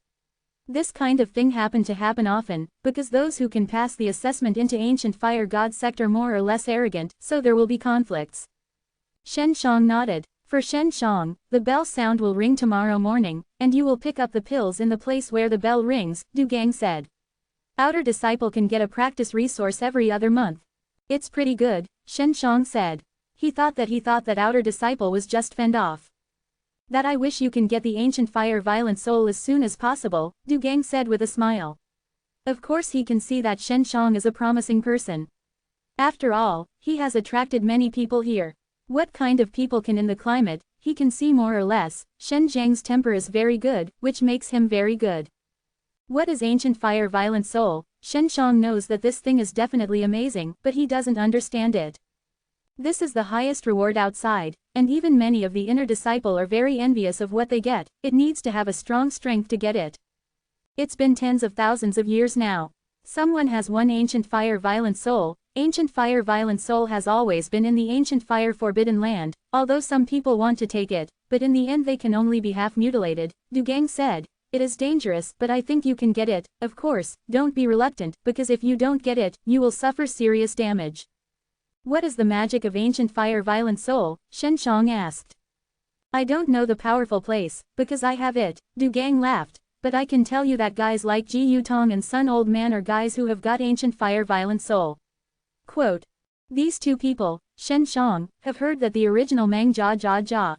This kind of thing happen often, because those who can pass the assessment into ancient fire god sect are more or less arrogant, so there will be conflicts. Shenshang nodded. For Shenshang, the bell sound will ring tomorrow morning, and you will pick up the pills in the place where the bell rings, Du Gang said. Outer disciple can get a practice resource every other month. It's pretty good, Shenshang said. He thought that outer disciple was just fend off. That I wish you can get the ancient fire violent soul as soon as possible, Du Gang said with a smile. Of course he can see that Shenshang is a promising person. After all, he has attracted many people here. What kind of people can in the climate, he can see more or less. Shenjiang's temper is very good, which makes him very good. What is ancient fire violent soul? Shenshang knows that this thing is definitely amazing, but he doesn't understand it. This is the highest reward outside, and even many of the inner disciple are very envious of what they get. It needs to have a strong strength to get it. It's been tens of thousands of years now. Someone has one ancient fire violent soul. Ancient fire violent soul has always been in the ancient fire forbidden land, although some people want to take it, but in the end they can only be half mutilated, Du Gang said. It is dangerous, but I think you can get it. Of course, don't be reluctant, because if you don't get it, you will suffer serious damage. What is the magic of ancient fire violent soul? Shenshang asked. I don't know the powerful place, because I have it, Du Gang laughed, but I can tell you that guys like Ji Yutong and Sun Old Man are guys who have got ancient fire violent soul. Quote. These two people, Shenshang, have heard that the original Mang Jia Jia Jia.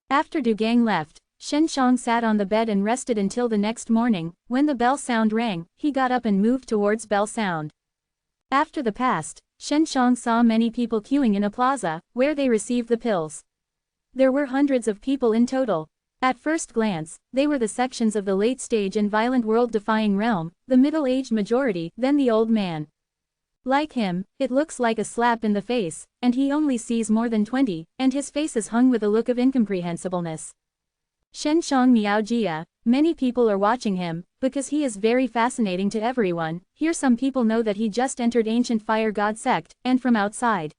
After Du Gang left, Shenshang sat on the bed and rested until the next morning. When the bell sound rang, he got up and moved towards bell sound. After the past, Shenshang saw many people queuing in a plaza, where they received the pills. There were hundreds of people in total. At first glance, they were the sections of the late stage and violent world-defying realm, the middle-aged majority, then the old man. Like him, it looks like a slap in the face, and he only sees more than 20, and his face is hung with a look of incomprehensibleness. Shenshang Miaojia, many people are watching him, because he is very fascinating to everyone. Here some people know that he just entered ancient fire god sect, and from outside.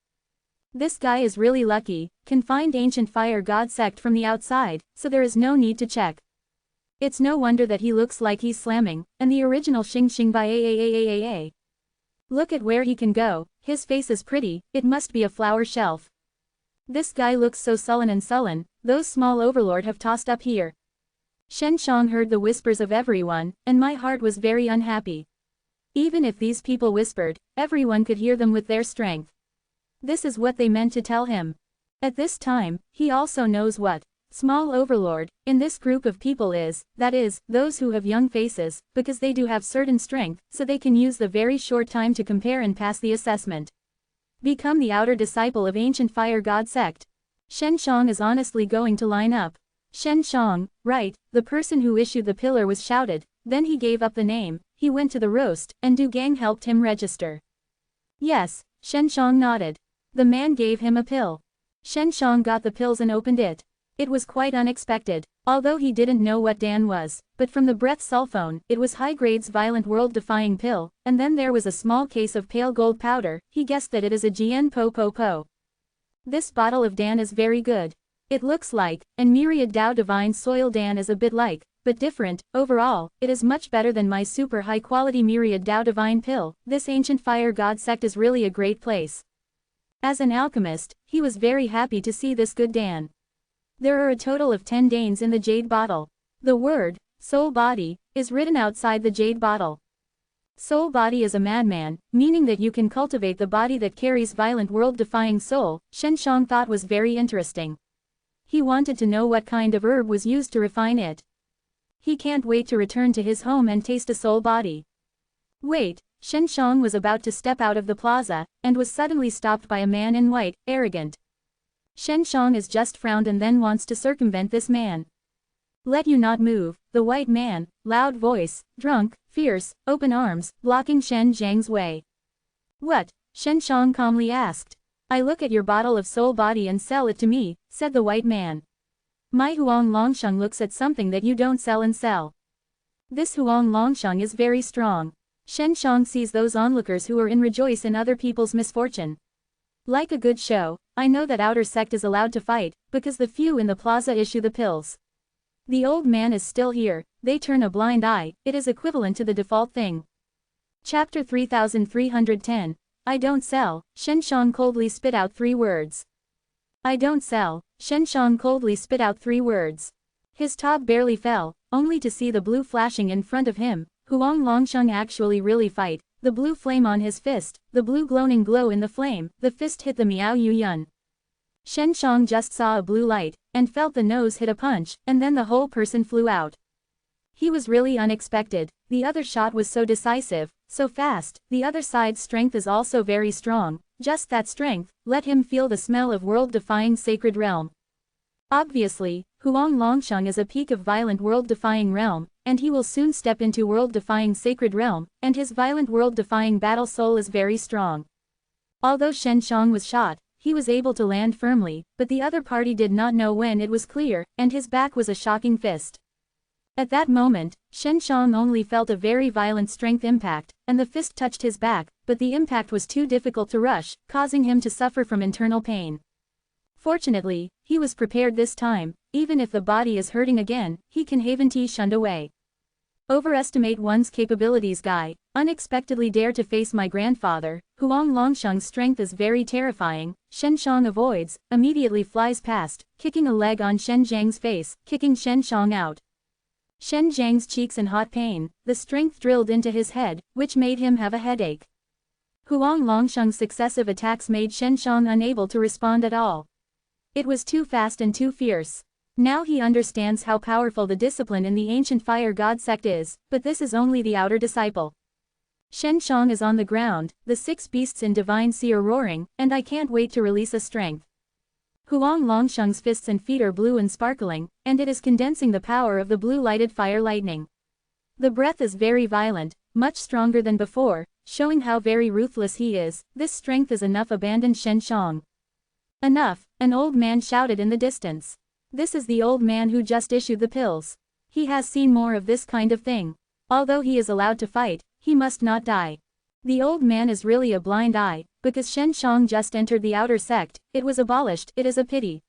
This guy is really lucky, can find ancient fire god sect from the outside, so there is no need to check. It's no wonder that he looks like he's slamming, and the original Xing Xing by A. Look at where he can go, His face is pretty, it must be a flower shelf. This guy looks so sullen and sullen, those small overlord have tossed up here. Shen Shang heard the whispers of everyone, and my heart was very unhappy. Even if these people whispered, everyone could hear them with their strength. This is what they meant to tell him. At this time, he also knows what small overlord in this group of people is, that is, those who have young faces, because they do have certain strength, so they can use the very short time to compare and pass the assessment. Become the outer disciple of ancient fire god sect. Shen Shang is honestly going to line up. Shen Shang, right, the person who issued the pillar was shouted, then he gave up the name, he went to the roast, and Du Gang helped him register. Yes, Shen Shang nodded. The man gave him a pill. Shen Shang got the pills and opened it. It was quite unexpected, although he didn't know what Dan was, but from the breath sulfone, it was high-grade's violent world-defying pill, and then there was a small case of pale gold powder, he guessed that it is a Jian Po Po Po. This bottle of Dan is very good. It looks like, and myriad Dao divine soil Dan is a bit like, but different, overall, it is much better than my super high-quality myriad Dao divine pill. This ancient fire god sect is really a great place. As an alchemist, he was very happy to see this good Dan. There are a total of 10 Danes in the jade bottle. The word, soul body, is written outside the jade bottle. Soul body is a madman, meaning that you can cultivate the body that carries violent world-defying soul, Shen Shang thought was very interesting. He wanted to know what kind of herb was used to refine it. He can't wait to return to his home and taste a soul body. Wait, Shen Shang was about to step out of the plaza, and was suddenly stopped by a man in white, arrogant. Shen Shang is just frowned and then wants to circumvent this man. Let you not move, the white man, loud voice, drunk, fierce, open arms, blocking Shen Zhang's way. What? Shen Shang calmly asked. I look at your bottle of soul body and sell it to me, said the white man. My Huang Longsheng looks at something that you don't sell and sell. This Huang Longsheng is very strong. Shen Shang sees those onlookers who are in rejoice in other people's misfortune. Like a good show, I know that outer sect is allowed to fight, because the few in the plaza issue the pills. The old man is still here, they turn a blind eye, it is equivalent to the default thing. Chapter 3310, I don't sell, Shen Shang coldly spit out 3 words. I don't sell, Shen Shang coldly spit out 3 words. His top barely fell, only to see the blue flashing in front of him. Huang Longsheng actually really fight, the blue flame on his fist, the blue glowing glow in the flame, the fist hit the Miao Yu Yun. Shen Shang just saw a blue light, and felt the nose hit a punch, and then the whole person flew out. He was really unexpected, the other shot was so decisive, so fast, the other side's strength is also very strong, just that strength, let him feel the smell of world-defying sacred realm. Obviously, Huang Longsheng is a peak of violent world-defying realm, and he will soon step into world-defying sacred realm, and his violent world-defying battle soul is very strong. Although Shen Shang was shot, he was able to land firmly, but the other party did not know when it was clear, and his back was a shocking fist. At that moment, Shen Shang only felt a very violent strength impact, and the fist touched his back, but the impact was too difficult to rush, causing him to suffer from internal pain. Fortunately, he was prepared this time, even if the body is hurting again, he can Haventy shunned away. Overestimate one's capabilities guy, unexpectedly dare to face my grandfather, Huang Longsheng's strength is very terrifying, Shen Shang avoids, immediately flies past, kicking a leg on Shen Zhang's face, kicking Shen Shang out. Shen Zhang's cheeks in hot pain, the strength drilled into his head, which made him have a headache. Huang Longsheng's successive attacks made Shen Shang unable to respond at all. It was too fast and too fierce. Now he understands how powerful the discipline in the ancient fire god sect is, but this is only the outer disciple. Shen Shang is on the ground, the 6 beasts in divine sea are roaring, and I can't wait to release a strength. Huang Longsheng's fists and feet are blue and sparkling, and it is condensing the power of the blue-lighted fire lightning. The breath is very violent, much stronger than before, showing how very ruthless he is. This strength is enough abandoned Shen Shang. Enough, an old man shouted in the distance. This is the old man who just issued the pills. He has seen more of this kind of thing. Although he is allowed to fight, he must not die. The old man is really a blind eye, because Shen Shang just entered the outer sect, it was abolished, it is a pity.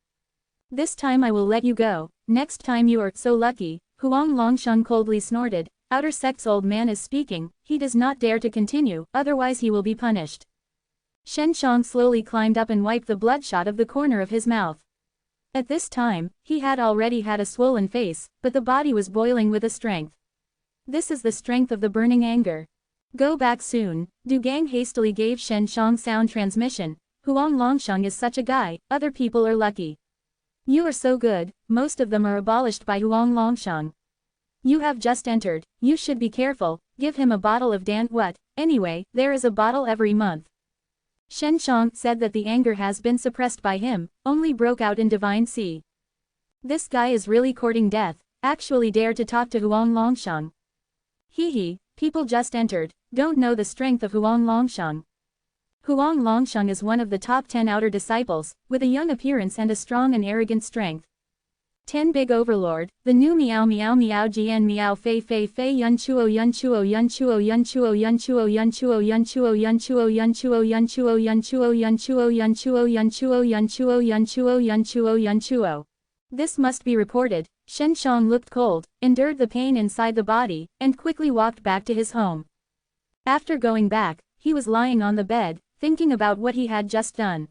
This time I will let you go, next time you are so lucky, Huang Longsheng coldly snorted, outer sect's old man is speaking, he does not dare to continue, otherwise he will be punished. Shen Shang slowly climbed up and wiped the bloodshot of the corner of his mouth. At this time, he had already had a swollen face, but the body was boiling with a strength. This is the strength of the burning anger. Go back soon. Du Gang hastily gave Shen Shang sound transmission. Huang Longsheng is such a guy, other people are lucky. You are so good, most of them are abolished by Huang Longsheng. You have just entered, you should be careful, give him a bottle of Dan what, anyway, there is a bottle every month. Shen Shang said that the anger has been suppressed by him, only broke out in Divine Sea. This guy is really courting death, actually dare to talk to Huang Longsheng. Hee, people just entered, don't know the strength of Huang Longsheng. Huang Longsheng is one of the top 10 outer disciples, with a young appearance and a strong and arrogant strength. 10 Big Overlord, the new Miao Miao Miao Jian Miao Fei Fei Fei Yun Chuo Yun Chuo Yun Chuo Yun Chuo Yun Chuo Yun Chuo Yun Chuo Yun Chuo Yun Chuo Yun Chuo Yun Chuo Yun Chuo Yun Chuo Yun Chuo Yun Chuo Yun Chuo Yun Chuo Yun Chuo. This must be reported. Shen Shang looked cold, endured the pain inside the body, and quickly walked back to his home. After going back, he was lying on the bed, thinking about what he had just done.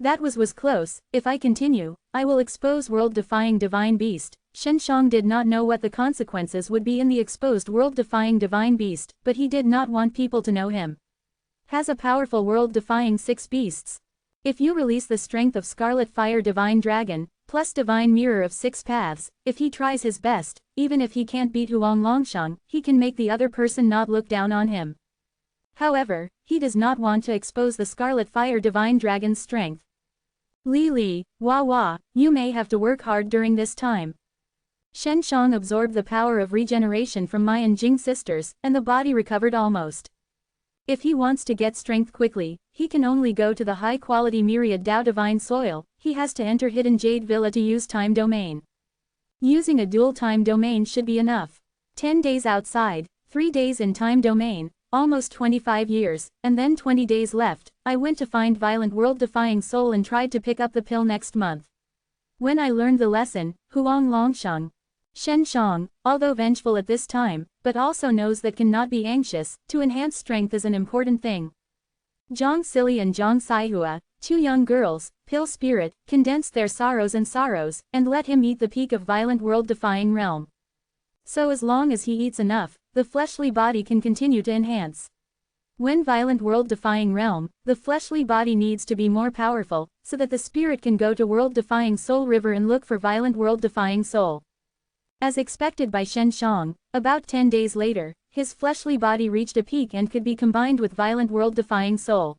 That was close. If I continue, I will expose world-defying divine beast. Shen Shang did not know what the consequences would be in the exposed world-defying divine beast, but he did not want people to know him. Has a powerful world-defying 6 beasts. If you release the strength of Scarlet Fire Divine Dragon, plus Divine Mirror of 6 paths, if he tries his best, even if he can't beat Huang Longsheng, he can make the other person not look down on him. However, he does not want to expose the Scarlet Fire Divine Dragon's strength. Li, wah, you may have to work hard during this time. Shen Shang absorbed the power of regeneration from Mai and Jing sisters, and the body recovered almost. If he wants to get strength quickly, he can only go to the high-quality Myriad Dao Divine Soil. He has to enter Hidden Jade Villa to use Time Domain. Using a dual Time Domain should be enough. 10 days outside, 3 days in Time Domain, almost 25 years, and then 20 days left. I went to find Violent World-Defying Soul and tried to pick up the pill next month. When I learned the lesson, Huang Longsheng. Shen Shang, although vengeful at this time, but also knows that cannot be anxious, to enhance strength is an important thing. Zhang Sili and Zhang Saihua, 2 young girls, pill spirit, condensed their sorrows, and let him eat the peak of Violent World-Defying Realm. So as long as he eats enough, the fleshly body can continue to enhance. When Violent World-Defying Realm, the fleshly body needs to be more powerful, so that the spirit can go to World-Defying Soul River and look for Violent World-Defying Soul. As expected by Shen Shang, about 10 days later, his fleshly body reached a peak and could be combined with Violent World-Defying Soul.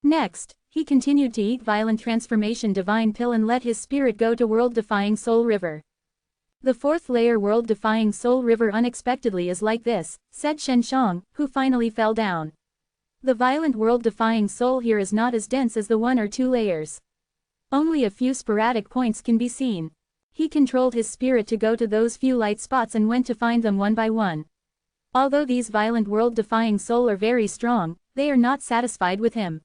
Next, he continued to eat Violent Transformation Divine Pill and let his spirit go to World-Defying Soul River. The 4th layer World-Defying Soul River unexpectedly is like this, said Shen Shang, who finally fell down. The Violent World-Defying Soul here is not as dense as the 1 or 2 layers. Only a few sporadic points can be seen. He controlled his spirit to go to those few light spots and went to find them one by one. Although these Violent World-Defying Soul are very strong, they are not satisfied with him.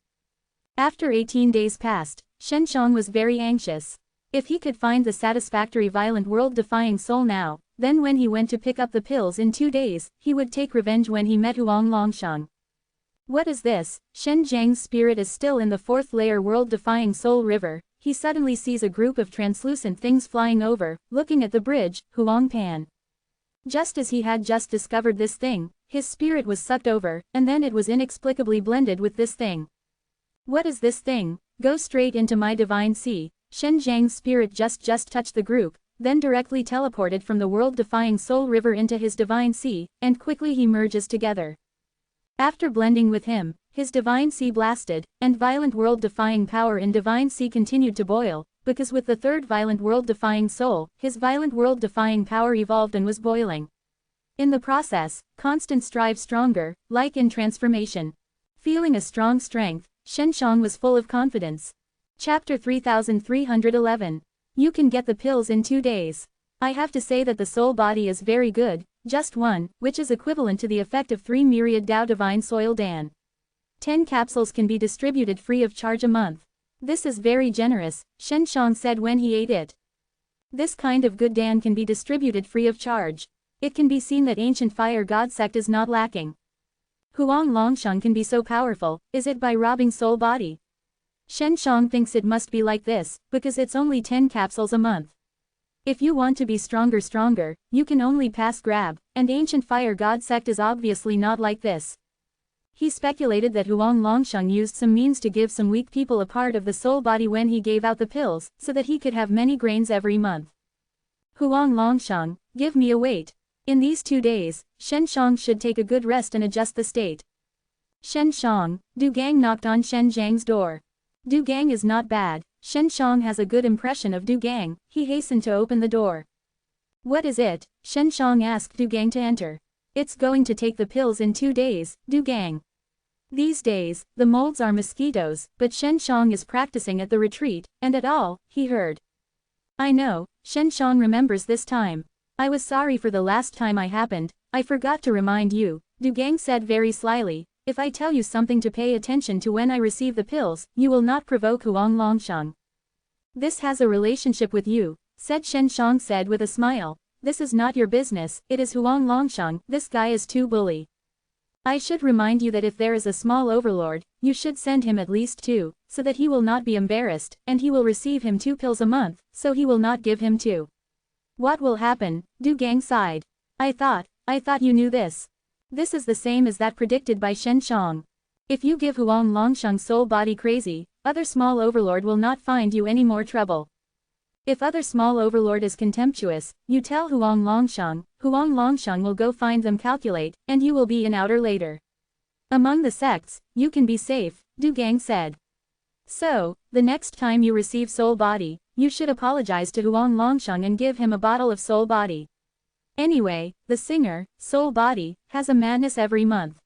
After 18 days passed, Shen Shang was very anxious. If he could find the satisfactory Violent World-Defying Soul now, then when he went to pick up the pills in 2 days, he would take revenge when he met Huang Longsheng. What is this? Shen Zhang's spirit is still in the 4th layer World-Defying Soul River. He suddenly sees a group of translucent things flying over, looking at the bridge, Huang Pan. Just as he had just discovered this thing, his spirit was sucked over, and then it was inexplicably blended with this thing. What is this thing? Go straight into my divine sea. Shen Zhang's spirit just touched the group, then directly teleported from the world-defying soul river into his divine sea, and quickly he merges together. After blending with him, his divine sea blasted, and violent world-defying power in divine sea continued to boil, because with the 3rd violent world-defying soul, his violent world-defying power evolved and was boiling. In the process, constant strive stronger, like in transformation. Feeling a strong strength, Shen Shang was full of confidence. Chapter 3311. You can get the pills in 2 days. I have to say that the soul body is very good, just 1, which is equivalent to the effect of 3 myriad Dao Divine Soil Dan. 10 capsules can be distributed free of charge a month. This is very generous, Shen Shang said when he ate it. This kind of good Dan can be distributed free of charge. It can be seen that ancient fire god sect is not lacking. Huang Longsheng can be so powerful, is it by robbing soul body? Shen Shang thinks it must be like this, because it's only 10 capsules a month. If you want to be stronger, you can only pass grab, and ancient fire god sect is obviously not like this. He speculated that Huang Longsheng used some means to give some weak people a part of the soul body when he gave out the pills, so that he could have many grains every month. Huang Longsheng, give me a weight. In these 2 days, Shen Shang should take a good rest and adjust the state. Shen Shang, Du Gang knocked on Shen Zhang's door. Du Gang is not bad, Shen Shang has a good impression of Du Gang, he hastened to open the door. What is it? Shen Shang asked Du Gang to enter. It's going to take the pills in 2 days, Du Gang. These days, the molds are mosquitoes, but Shen Shang is practicing at the retreat, and at all, he heard. I know, Shen Shang remembers this time. I was sorry for the last time I happened, I forgot to remind you, Du Gang said very slyly, if I tell you something to pay attention to when I receive the pills, you will not provoke Huang Longsheng. This has a relationship with you, said Shen Shang said with a smile. This is not your business, it is Huang Longsheng, this guy is too bully. I should remind you that if there is a small overlord, you should send him at least 2, so that he will not be embarrassed, and he will receive him 2 pills a month, so he will not give him 2. What will happen? Du Gang sighed. I thought you knew this. This is the same as that predicted by Shen Shang. If you give Huang Longsheng soul body crazy, other small overlord will not find you any more trouble. If other small overlord is contemptuous, you tell Huang Longsheng will go find them calculate, and you will be in outer later. Among the sects, you can be safe, Du Gang said. So, the next time you receive soul body, you should apologize to Huang Longsheng and give him a bottle of soul body. Anyway, the singer, soul body, has a madness every month.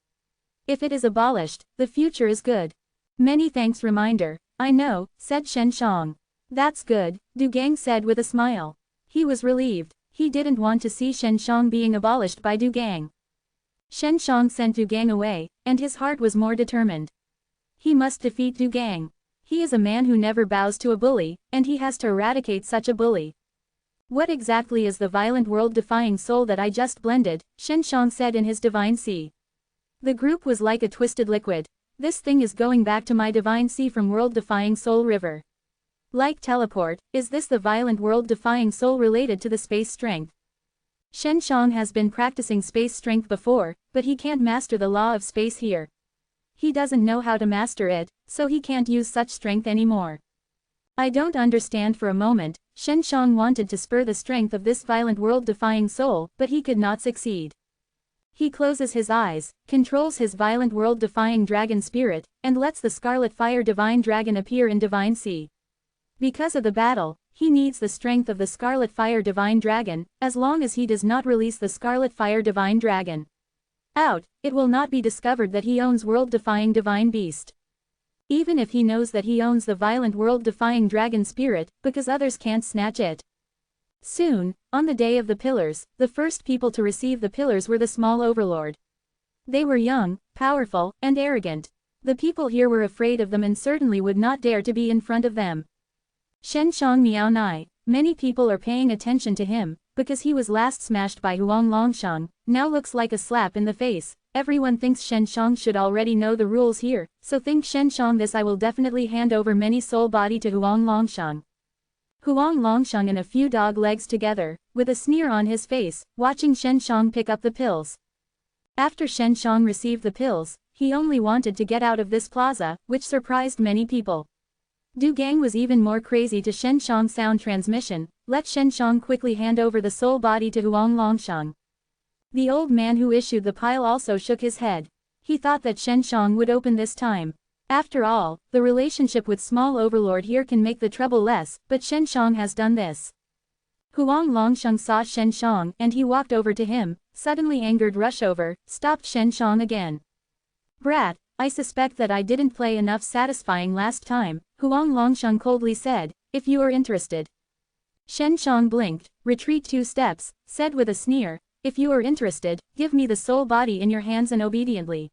If it is abolished, the future is good. Many thanks reminder, I know, said Shen Shang. That's good, Du Gang said with a smile. He was relieved, he didn't want to see Shen Shang being abolished by Du Gang. Shen Shang sent Du Gang away, and his heart was more determined. He must defeat Du Gang. He is a man who never bows to a bully, and he has to eradicate such a bully. What exactly is the violent world-defying soul that I just blended? Shen Shang said in his divine sea. The group was like a twisted liquid. This thing is going back to my divine sea from world-defying soul river. Like teleport, is this the violent world-defying soul related to the space strength? Shen Shang has been practicing space strength before, but he can't master the law of space here. He doesn't know how to master it, so he can't use such strength anymore. I don't understand for a moment. Shen Shang wanted to spur the strength of this violent world-defying soul, but he could not succeed. He closes his eyes, controls his violent world-defying dragon spirit, and lets the scarlet fire divine dragon appear in divine sea. Because of the battle, he needs the strength of the scarlet fire divine dragon, as long as he does not release the scarlet fire divine dragon out, it will not be discovered that he owns world-defying divine beast. Even if he knows that he owns the violent world-defying dragon spirit, because others can't snatch it. Soon, on the day of the pillars, the first people to receive the pillars were the small overlord. They were young, powerful, and arrogant. The people here were afraid of them and certainly would not dare to be in front of them. Shen Shang Miao Nai, many people are paying attention to him, because he was last smashed by Huang Longsheng, now looks like a slap in the face. Everyone thinks Shen Shang should already know the rules here, so think Shen Shang this I will definitely hand over many soul body to Huang Longsheng. Huang Longsheng and a few dog legs together, with a sneer on his face, watching Shen Shang pick up the pills. After Shen Shang received the pills, he only wanted to get out of this plaza, which surprised many people. Du Gang was even more crazy to Shen Shang's sound transmission. Let Shen Shang quickly hand over the soul body to Huang Longsheng. The old man who issued the pile also shook his head. He thought that Shen Shang would open this time. After all, the relationship with small overlord here can make the trouble less, but Shen Shang has done this. Huang Longsheng saw Shen Shang and he walked over to him, suddenly angered rush over, stopped Shen Shang again. Brat, I suspect that I didn't play enough satisfying last time, Huang Longsheng coldly said, if you are interested. Shen Shang blinked, retreat 2 steps, said with a sneer, if you are interested, give me the soul body in your hands and obediently.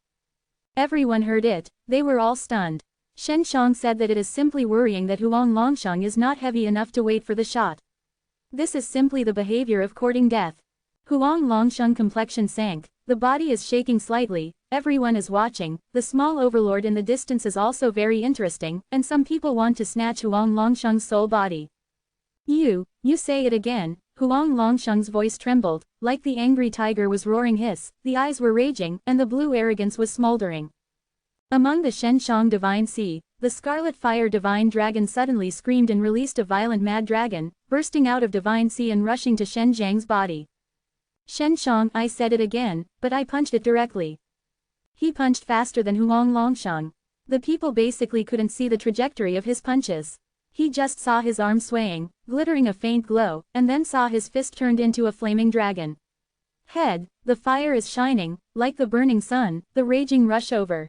Everyone heard it, they were all stunned. Shen Shang said that it is simply worrying that Huang Longsheng is not heavy enough to wait for the shot. This is simply the behavior of courting death. Huang Longsheng complexion sank, The body is shaking slightly, everyone is watching, the small overlord in the distance is also very interesting, and some people want to snatch Huang Longsheng's soul body. You say it again. Huang Longsheng's voice trembled, like the angry tiger was roaring hiss, the eyes were raging, and the blue arrogance was smoldering. Among the Shenshang Divine Sea, the Scarlet Fire Divine Dragon suddenly screamed and released a violent mad dragon, bursting out of Divine Sea and rushing to Shen Zhang's body. Shenshang, I said it again, but I punched it directly. He punched faster than Huang Longsheng. The people basically couldn't see the trajectory of his punches. He just saw his arm swaying, glittering a faint glow, and then saw his fist turned into a flaming dragon. Head, the fire is shining, like the burning sun, the raging rush over.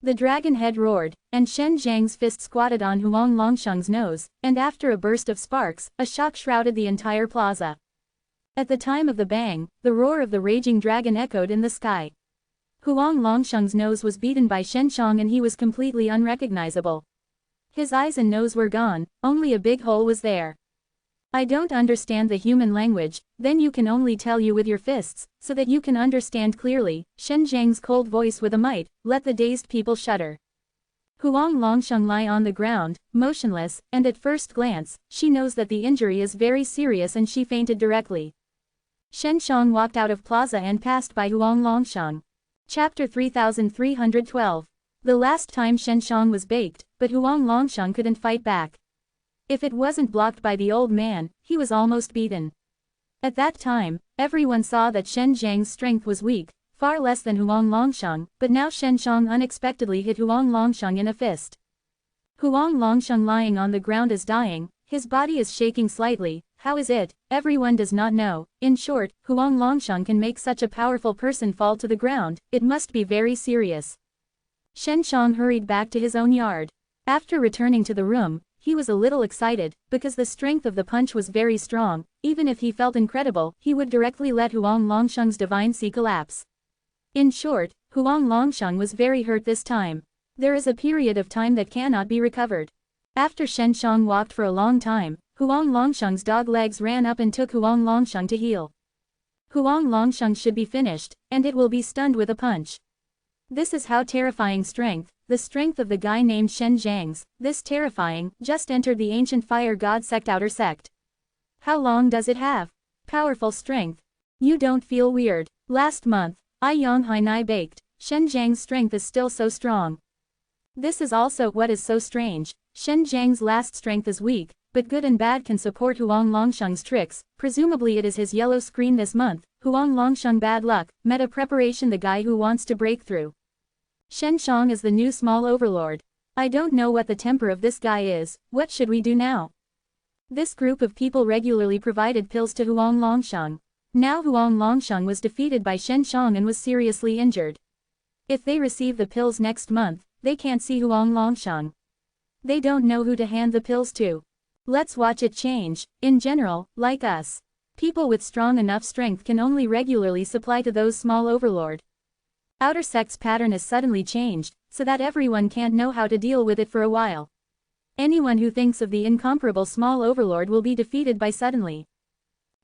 The dragon head roared, and Shen Zhang's fist squatted on Huang Longsheng's nose, and after a burst of sparks, a shock shrouded the entire plaza. At the time of the bang, the roar of the raging dragon echoed in the sky. Huang Longsheng's nose was beaten by Shenshang and he was completely unrecognizable. His eyes and nose were gone, only a big hole was there. I don't understand the human language, then you can only tell you with your fists, so that you can understand clearly. Shen Zhang's cold voice with a might, let the dazed people shudder. Huang Longsheng lie on the ground, motionless, and at first glance, she knows that the injury is very serious and she fainted directly. Shenshang walked out of plaza and passed by Huang Longsheng. Chapter 3312. The last time Shenshang was baked, but Huang Longsheng couldn't fight back. If it wasn't blocked by the old man, he was almost beaten. At that time, everyone saw that Shen Zhang's strength was weak, far less than Huang Longsheng, but now Shenshang unexpectedly hit Huang Longsheng in a fist. Huang Longsheng lying on the ground is dying, his body is shaking slightly. How is it? Everyone does not know. In short, Huang Longsheng can make such a powerful person fall to the ground, it must be very serious. Shenshang hurried back to his own yard. After returning to the room, he was a little excited, because the strength of the punch was very strong. Even if he felt incredible, he would directly let Huang Longsheng's Divine Sea collapse. In short, Huang Longsheng was very hurt this time. There is a period of time that cannot be recovered. After Shenshang walked for a long time, Huang Longsheng's dog legs ran up and took Huang Longsheng to heal. Huang Longsheng should be finished, and it will be stunned with a punch. This is how terrifying strength, the strength of the guy named Shen Zhang's, this terrifying, just entered the ancient fire god sect outer sect. How long does it have? Powerful strength. You don't feel weird. Last month, I Yang Hainai baked, Shen Zhang's strength is still so strong. This is also what is so strange, Shen Zhang's last strength is weak, but good and bad can support Huang Longsheng's tricks, presumably it is his yellow screen this month. Huang Longsheng bad luck, meta preparation the guy who wants to break through. Shenshang is the new small overlord. I don't know what the temper of this guy is, what should we do now? This group of people regularly provided pills to Huang Longsheng. Now Huang Longsheng was defeated by Shenshang and was seriously injured. If they receive the pills next month, they can't see Huang Longsheng. They don't know who to hand the pills to. Let's watch it change. In general, like us, people with strong enough strength can only regularly supply to those small overlord. Outer sect's pattern is suddenly changed, so that everyone can't know how to deal with it for a while. Anyone who thinks of the incomparable small overlord will be defeated by suddenly.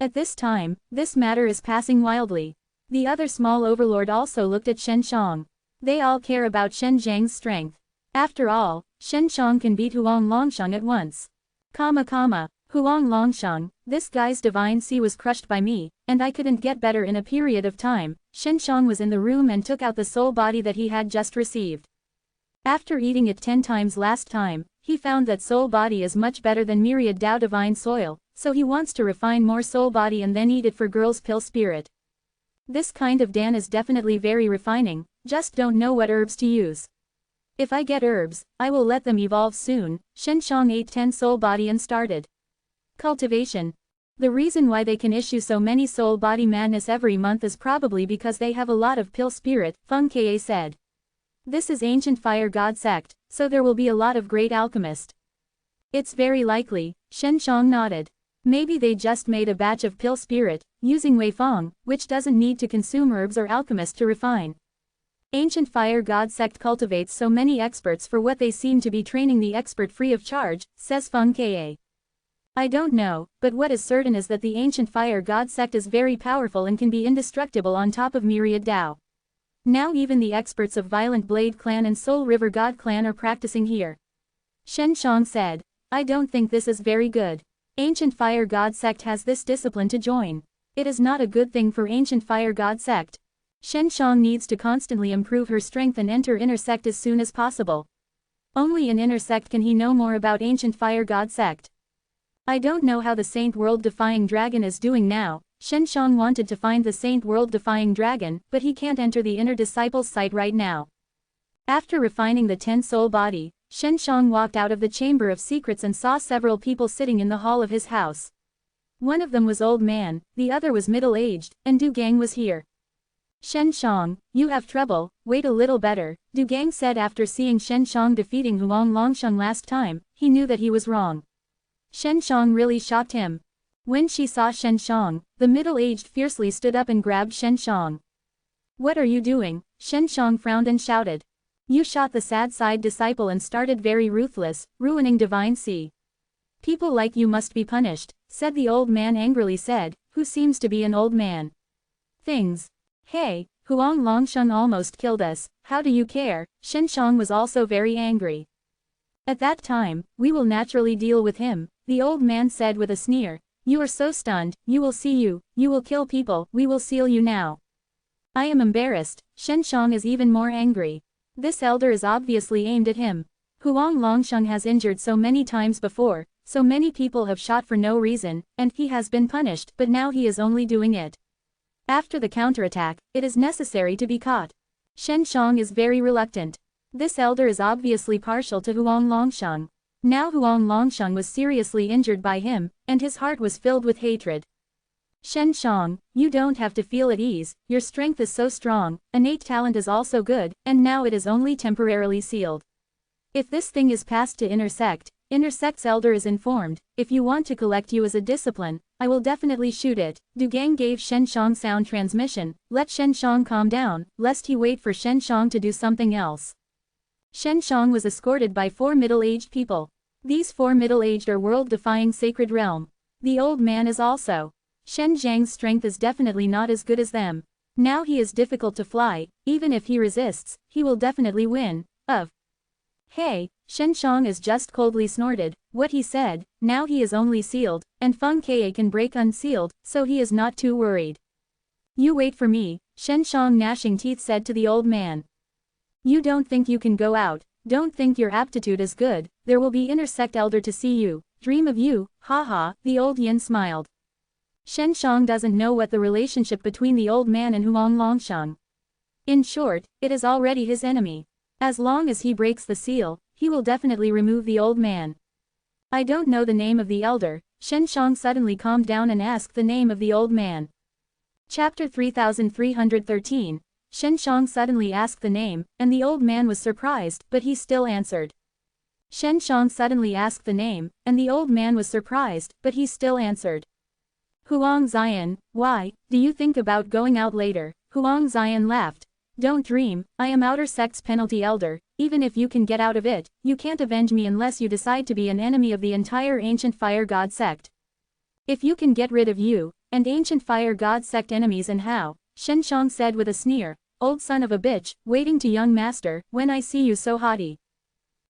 At this time, this matter is passing wildly. The other small overlord also looked at Shenshang. They all care about Shen Zhang's strength. After all, Shenshang can beat Huang Longsheng at once. Huang Longsheng, this guy's Divine Sea was crushed by me, and I couldn't get better in a period of time. Shenshang was in the room and took out the soul body that he had just received. After eating it 10 times last time, he found that soul body is much better than myriad Dao divine soil, so he wants to refine more soul body and then eat it for girl's pill spirit. This kind of Dan is definitely very refining, just don't know what herbs to use. If I get herbs, I will let them evolve soon. Shenshang ate 10 soul body and started cultivation. The reason why they can issue so many soul body madness every month is probably because they have a lot of pill spirit, Feng Ke said. This is ancient fire god sect, so there will be a lot of great alchemists. It's very likely, Shenshang nodded. Maybe they just made a batch of pill spirit, using Wei Feng, which doesn't need to consume herbs or alchemists to refine. Ancient fire god sect cultivates so many experts for what they seem to be training the expert free of charge, says Feng Ke. I don't know, but what is certain is that the ancient fire god sect is very powerful and can be indestructible on top of myriad Dao. Now even the experts of Violent Blade Clan and Soul River God Clan are practicing here. Shen Shang said, I don't think this is very good. Ancient Fire God Sect has this discipline to join. It is not a good thing for Ancient Fire God Sect. Shen Shang needs to constantly improve her strength and enter Inner Sect as soon as possible. Only in Inner Sect can he know more about Ancient Fire God Sect. I don't know how the Saint World Defying Dragon is doing now. Shen Shang wanted to find the Saint World Defying Dragon, but he can't enter the Inner Disciple's site right now. After refining the 10 soul body, Shen Shang walked out of the Chamber of Secrets and saw several people sitting in the hall of his house. One of them was old man, the other was middle-aged, and Du Gang was here. Shen Shang, you have trouble, wait a little better, Du Gang said after seeing Shen Shang defeating Huang Longsheng last time, he knew that he was wrong. Shen Shang really shocked him. When she saw Shen Shang, the middle-aged fiercely stood up and grabbed Shen Shang. What are you doing? Shen Shang frowned and shouted. You shot the sad side disciple and started very ruthless, ruining Divine Sea. People like you must be punished, said the old man angrily said, who seems to be an old man. Things. Hey, Huang Longsheng almost killed us, how do you care? Shen Shang was also very angry. At that time, we will naturally deal with him, the old man said with a sneer. You are so stunned, you will see you will kill people, we will seal you now. I am embarrassed, Shen Shang is even more angry. This elder is obviously aimed at him. Huang Longsheng has injured so many times before, so many people have shot for no reason, and he has been punished, but now he is only doing it. After the counterattack, it is necessary to be caught. Shen Shang is very reluctant. This elder is obviously partial to Huang Longsheng. Now Huang Longsheng was seriously injured by him, and his heart was filled with hatred. Shen Shang, you don't have to feel at ease, your strength is so strong, innate talent is also good, and now it is only temporarily sealed. If this thing is passed to Inner Sect's elder is informed, if you want to collect you as a discipline, I will definitely shoot it. Du Gang gave Shen Shang sound transmission, let Shen Shang calm down, lest he wait for Shen Shang to do something else. Shen Shang was escorted by 4 middle-aged people. These 4 middle-aged are world-defying sacred realm. The old man is also. Shen Zhang's strength is definitely not as good as them. Now he is difficult to fly, even if he resists, he will definitely win. Hey, Shen Shang is just coldly snorted, what he said, now he is only sealed, and Feng Ke can break unsealed, so he is not too worried. You wait for me, Shen Shang gnashing teeth said to the old man. You don't think you can go out, don't think your aptitude is good, there will be Inner Sect elder to see you, dream of you, haha, the old yin smiled. Shen Shang doesn't know what the relationship between the old man and Huang Longsheng. In short, it is already his enemy. As long as he breaks the seal, he will definitely remove the old man. I don't know the name of the elder, Shen Shang suddenly calmed down and asked the name of the old man. Chapter 3313, Shen Shang suddenly asked the name, and the old man was surprised, but he still answered. Shen Shang suddenly asked the name, and the old man was surprised, but he still answered. Huang Zion, why, do you think about going out later? Huang Zion laughed. Don't dream, I am Outer Sect's penalty elder, even if you can get out of it, you can't avenge me unless you decide to be an enemy of the entire Ancient Fire God Sect. If you can get rid of you, and Ancient Fire God Sect enemies and how, Shen Shang said with a sneer, old son of a bitch, waiting to young master, when I see you so haughty.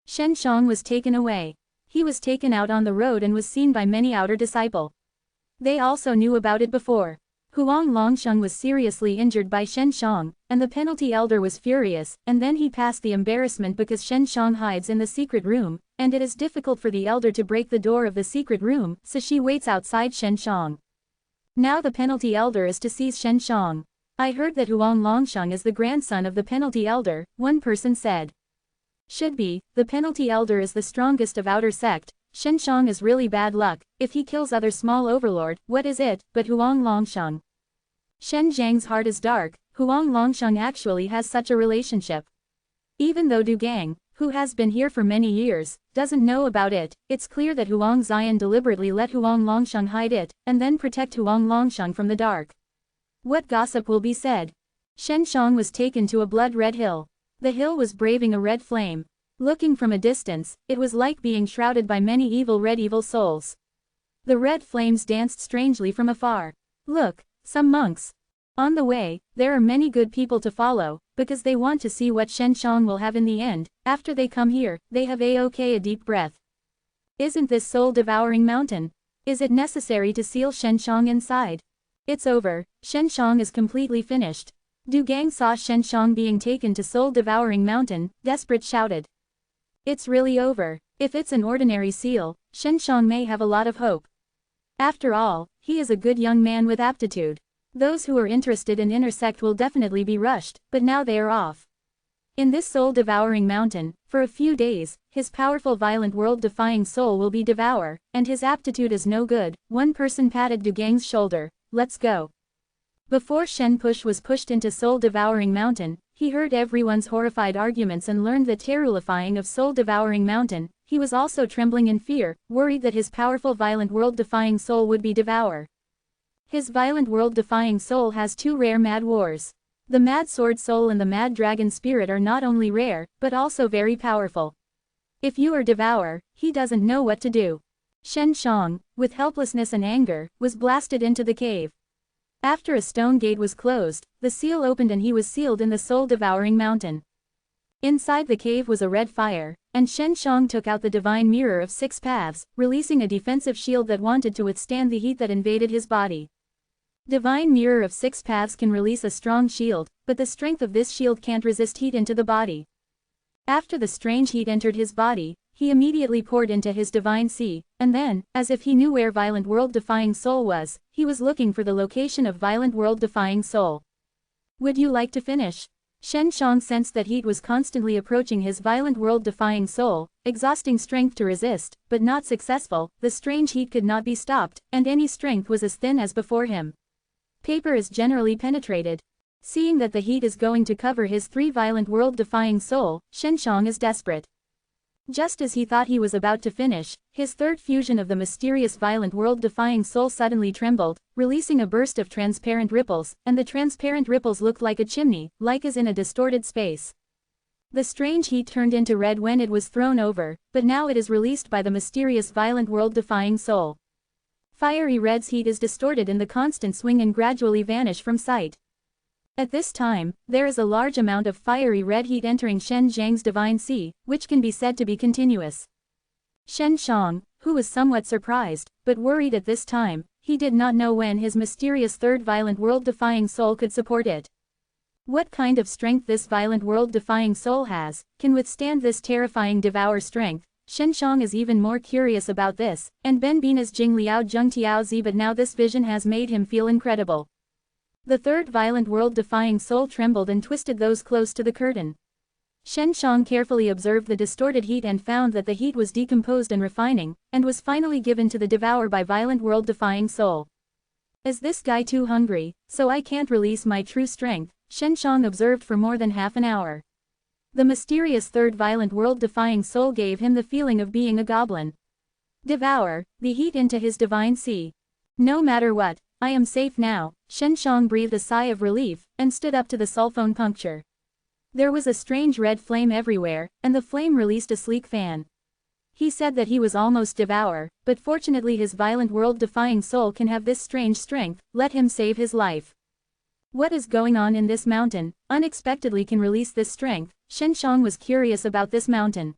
Shen Shang was taken away. He was taken out on the road and was seen by many outer disciple. They also knew about it before. Huang Longsheng was seriously injured by Shen Shang, and the penalty elder was furious, and then he passed the embarrassment because Shen Shang hides in the secret room, and it is difficult for the elder to break the door of the secret room, so she waits outside Shen Shang. Now the penalty elder is to seize Shen Shang. I heard that Huang Longsheng is the grandson of the penalty elder, one person said. Should be, the penalty elder is the strongest of Outer Sect. Shen Shang is really bad luck, if he kills other small overlord, what is it, but Huang Longsheng. Shen Zhang's heart is dark, Huang Longsheng actually has such a relationship. Even though Du Gang, who has been here for many years, doesn't know about it, it's clear that Huang Zion deliberately let Huang Longsheng hide it, and then protect Huang Longsheng from the dark. What gossip will be said? Shen Shang was taken to a blood-red hill. The hill was braving a red flame. Looking from a distance, it was like being shrouded by many evil red evil souls. The red flames danced strangely from afar. Look, some monks. On the way, there are many good people to follow, because they want to see what Shenshang will have in the end. After they come here, they have a deep breath. Isn't this soul-devouring mountain? Is it necessary to seal Shenshang inside? It's over, Shenshang is completely finished. Du Gang saw Shenshang being taken to soul-devouring mountain, desperate shouted. It's really over. If it's an ordinary seal, Shenshang may have a lot of hope. After all, he is a good young man with aptitude. Those who are interested in inner sect will definitely be rushed, but now they are off. In this soul-devouring mountain, for a few days, his powerful violent world-defying soul will be devour, and his aptitude is no good. One person patted Du Gang's shoulder. Let's go. Before Shen Push was pushed into soul-devouring mountain, he heard everyone's horrified arguments and learned the terrifying of soul-devouring mountain. He was also trembling in fear, worried that his powerful violent world-defying soul would be devoured. His violent world-defying soul has two rare mad wars. The mad sword soul and the mad dragon spirit are not only rare, but also very powerful. If you are devoured, he doesn't know what to do. Shenshang, with helplessness and anger, was blasted into the cave. After a stone gate was closed, the seal opened and he was sealed in the soul-devouring mountain. Inside the cave was a red fire, and Shenshang took out the divine mirror of 6 paths, releasing a defensive shield that wanted to withstand the heat that invaded his body. Divine mirror of 6 paths can release a strong shield, but the strength of this shield can't resist heat into the body. After the strange heat entered his body, he immediately poured into his divine sea, and then, as if he knew where violent world-defying soul was, he was looking for the location of violent world-defying soul. Would you like to finish? Shenshang sensed that heat was constantly approaching his violent world-defying soul, exhausting strength to resist, but not successful. The strange heat could not be stopped, and any strength was as thin as before him. Paper is generally penetrated. Seeing that the heat is going to cover his 3 violent world-defying soul, Shenshang is desperate. Just as he thought he was about to finish, his third fusion of the mysterious violent world-defying soul suddenly trembled, releasing a burst of transparent ripples, and the transparent ripples looked like a chimney, like as in a distorted space. The strange heat turned into red when it was thrown over, but now it is released by the mysterious violent world-defying soul. Fiery red's heat is distorted in the constant swing and gradually vanish from sight. At this time, there is a large amount of fiery red heat entering Shen Zhang's divine sea, which can be said to be continuous. Shenshang, who was somewhat surprised, but worried at this time, he did not know when his mysterious third violent world-defying soul could support it. What kind of strength this violent world-defying soul has, can withstand this terrifying devour strength. Shenshang is even more curious about this, and Ben Bina's Jing Liao Zheng Tiaozi, but now this vision has made him feel incredible. The third violent world-defying soul trembled and twisted those close to the curtain. Shenshang carefully observed the distorted heat and found that the heat was decomposed and refining, and was finally given to the devourer by violent world-defying soul. Is this guy too hungry, so I can't release my true strength? Shenshang observed for more than half an hour. The mysterious third violent world-defying soul gave him the feeling of being a goblin. Devour the heat into his divine sea. No matter what, I am safe now. Shenshang breathed a sigh of relief, and stood up to the sulphone puncture. There was a strange red flame everywhere, and the flame released a sleek fan. He said that he was almost devoured, but fortunately his violent world-defying soul can have this strange strength. Let him save his life. What is going on in this mountain? Unexpectedly can release this strength. Shenshang was curious about this mountain.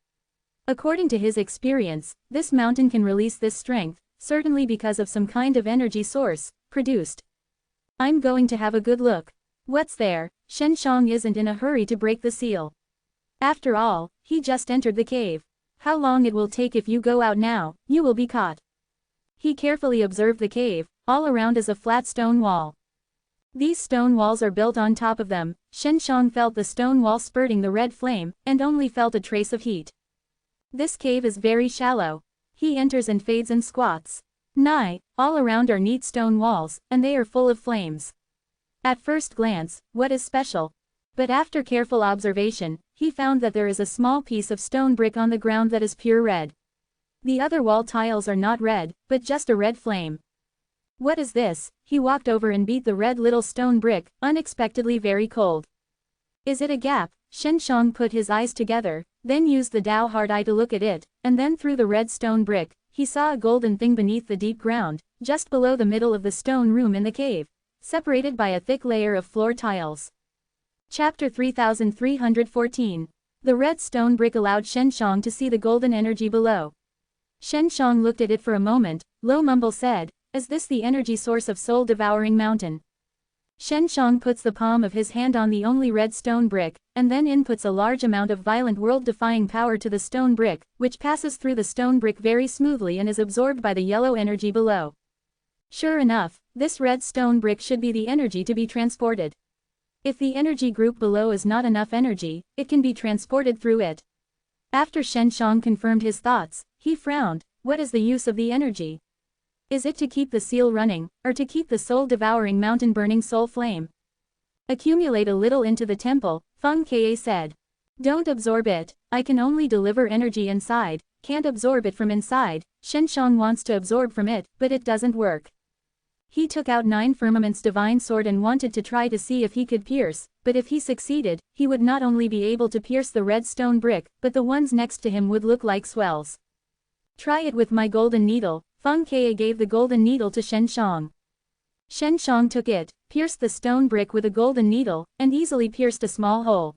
According to his experience, this mountain can release this strength, certainly because of some kind of energy source produced. I'm going to have a good look. What's there? Shenshang isn't in a hurry to break the seal. After all, he just entered the cave. How long it will take if you go out now, you will be caught. He carefully observed the cave. All around is a flat stone wall. These stone walls are built on top of them. Shenshang felt the stone wall spurting the red flame, and only felt a trace of heat. This cave is very shallow. He enters and fades and squats. All around are neat stone walls, and they are full of flames. At first glance, what is special? But after careful observation, he found that there is a small piece of stone brick on the ground that is pure red. The other wall tiles are not red, but just a red flame. What is this? He walked over and beat the red little stone brick, unexpectedly very cold. Is it a gap? Shenshang put his eyes together, then used the Dao hard eye to look at it, and then through the red stone brick, he saw a golden thing beneath the deep ground, just below the middle of the stone room in the cave, separated by a thick layer of floor tiles. Chapter 3314. The red stone brick allowed Shenshang to see the golden energy below. Shenshang looked at it for a moment. Lo Mumble said, "Is this the energy source of soul-devouring mountain?" Shenshang puts the palm of his hand on the only red stone brick, and then inputs a large amount of violent world-defying power to the stone brick, which passes through the stone brick very smoothly and is absorbed by the yellow energy below. Sure enough, this red stone brick should be the energy to be transported. If the energy group below is not enough energy, it can be transported through it. After Shenshang confirmed his thoughts, he frowned. What is the use of the energy? Is it to keep the seal running, or to keep the soul-devouring mountain burning soul flame? Accumulate a little into the temple, Feng Ke said. Don't absorb it. I can only deliver energy inside, can't absorb it from inside. Shenshang wants to absorb from it, but it doesn't work. He took out 9 Firmament's divine sword and wanted to try to see if he could pierce, but if he succeeded, he would not only be able to pierce the red stone brick, but the ones next to him would look like swells. Try it with my golden needle. Feng Ke gave the golden needle to Shenshang. Shenshang took it, pierced the stone brick with a golden needle, and easily pierced a small hole.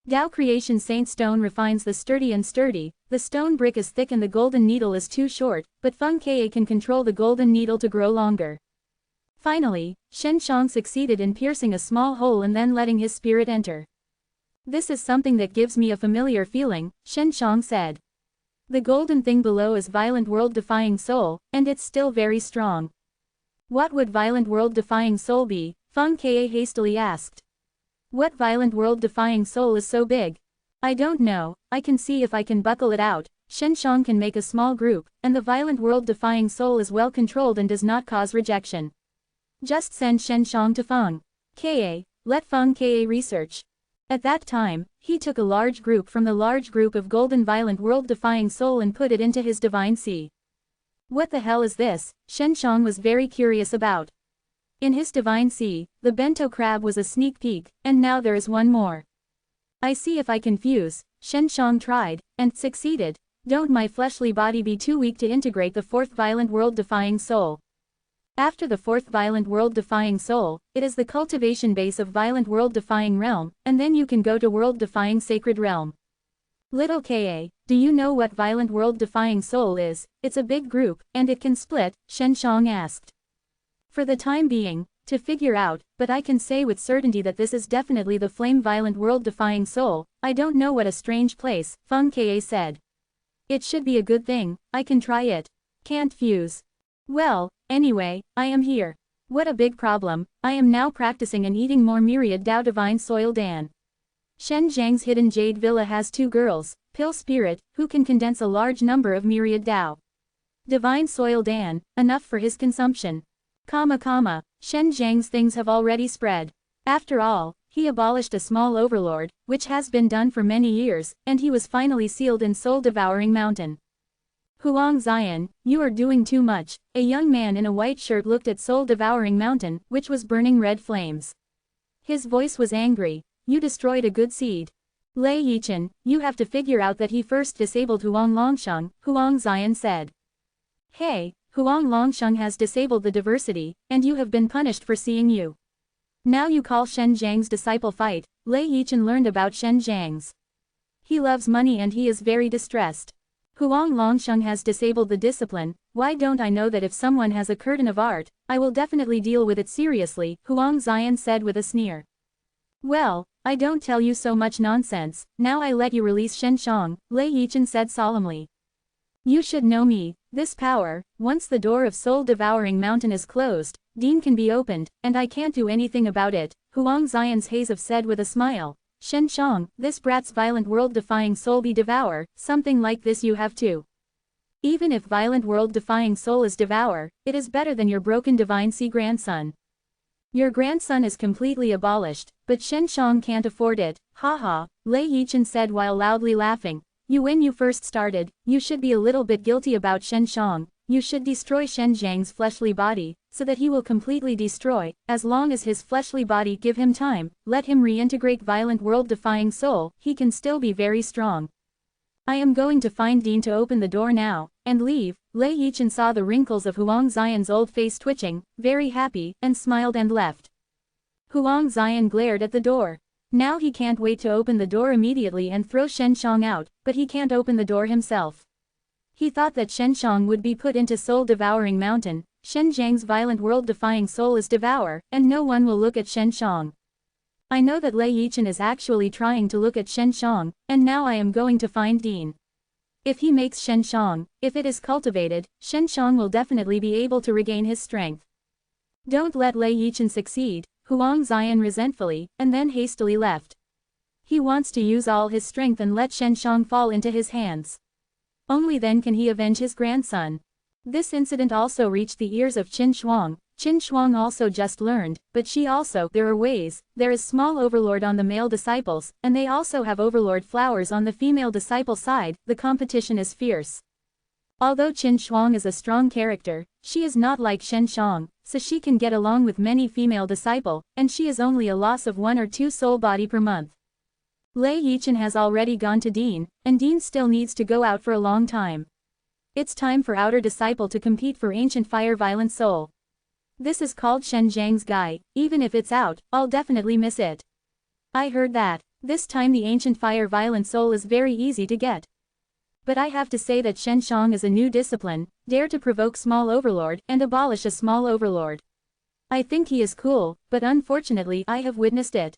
Tao Creation Saint Stone refines the sturdy and sturdy. The stone brick is thick and the golden needle is too short, but Feng Ke can control the golden needle to grow longer. Finally, Shenshang succeeded in piercing a small hole and then letting his spirit enter. This is something that gives me a familiar feeling, Shenshang said. The golden thing below is violent world-defying soul, and it's still very strong. What would violent world-defying soul be? Feng Ke hastily asked. What violent world-defying soul is so big? I don't know, I can see if I can buckle it out. Shenshang can make a small group, and the violent world-defying soul is well controlled and does not cause rejection. Just send Shenshang to Feng Ke, let Feng Ke research. At that time, he took a large group from the large group of golden violent world-defying soul and put it into his divine sea. What the hell is this? Shenshang was very curious about. In his divine sea, the bento crab was a sneak peek, and now there is one more. I see if I can fuse. Shenshang tried, and succeeded. Don't my fleshly body be too weak to integrate the 4th violent world-defying soul. After the 4th violent world-defying soul, it is the cultivation base of violent world-defying realm, and then you can go to world-defying sacred realm. Little Ka, do you know what violent world-defying soul is? It's a big group, and it can split, Shenshang asked. For the time being, to figure out, but I can say with certainty that this is definitely the flame violent world-defying soul. I don't know what a strange place, Feng Ka said. It should be a good thing, I can try it. Can't fuse. Well, anyway, I am here. What a big problem. I am now practicing and eating more myriad Dao Divine Soil Dan. Shen Zhang's hidden jade villa has 2 girls, Pill Spirit, who can condense a large number of myriad Dao Divine Soil Dan, enough for his consumption. Shen Zhang's things have already spread. After all, he abolished a small overlord, which has been done for many years, and he was finally sealed in soul-devouring mountain. Huang Xian, you are doing too much. A young man in a white shirt looked at soul-devouring mountain, which was burning red flames. His voice was angry. You destroyed a good seed. Lei Yichen, you have to figure out that he first disabled Huang Longsheng, Huang Xian said. Hey, Huang Longsheng has disabled the diversity, and you have been punished for seeing you. Now you call Shen Zhang's disciple fight. Lei Yichen learned about Shen Zhang's. He loves money and he is very distressed. Huang Longsheng has disabled the discipline. Why don't I know that if someone has a curtain of art, I will definitely deal with it seriously, Huang Xian said with a sneer. Well, I don't tell you so much nonsense, now I let you release Shenshang, Lei Yichen said solemnly. You should know me, this power, once the door of soul-devouring mountain is closed, Dean can be opened, and I can't do anything about it, Huang Xian's Hazev said with a smile. Shenshang, this brat's violent world-defying soul be devour, something like this you have too. Even if violent world-defying soul is devour, it is better than your broken divine sea grandson. Your grandson is completely abolished, but Shenshang can't afford it, haha, Lei Yichen said while loudly laughing. When you first started, you should be a little bit guilty about Shenshang. You should destroy Shen Zhang's fleshly body, so that he will completely destroy. As long as his fleshly body give him time, let him reintegrate violent world-defying soul, he can still be very strong. I am going to find Dean to open the door now. and leave. Lei Yichen saw the wrinkles of Huang Xian's old face twitching, very happy, and smiled and left. Huang Xian glared at the door. Now he can't wait to open the door immediately and throw Shen Shang out, but he can't open the door himself. He thought that Shen Shang would be put into soul-devouring mountain. Shen Zhang's violent world-defying soul is devour, and no one will look at Shen Shang. I know that Lei Yichen is actually trying to look at Shen Shang, and now I am going to find Dean. If he makes Shen Shang, if it is cultivated, Shen Shang will definitely be able to regain his strength. Don't let Lei Yichen succeed, Huang Xian resentfully, and then hastily left. He wants to use all his strength and let Shen Shang fall into his hands. Only then can he avenge his grandson. This incident also reached the ears of Qin Shuang. Qin Shuang also just learned, but she also, there are ways, there is small overlord on the male disciples, and they also have overlord flowers on the female disciple side, the competition is fierce. Although Qin Shuang is a strong character, she is not like Shen Shang, so she can get along with many female disciple, and she is only a loss of 1 or 2 soul body per month. Lei Yichen has already gone to Dean, and Dean still needs to go out for a long time. It's time for outer disciple to compete for ancient fire violent soul. This is called Shen Zhang's Guy. Even if it's out, I'll definitely miss it. I heard that. This time the ancient fire violent soul is very easy to get. But I have to say that Shen Shang is a new discipline, dare to provoke small overlord and abolish a small overlord. I think he is cool, but unfortunately I have witnessed it.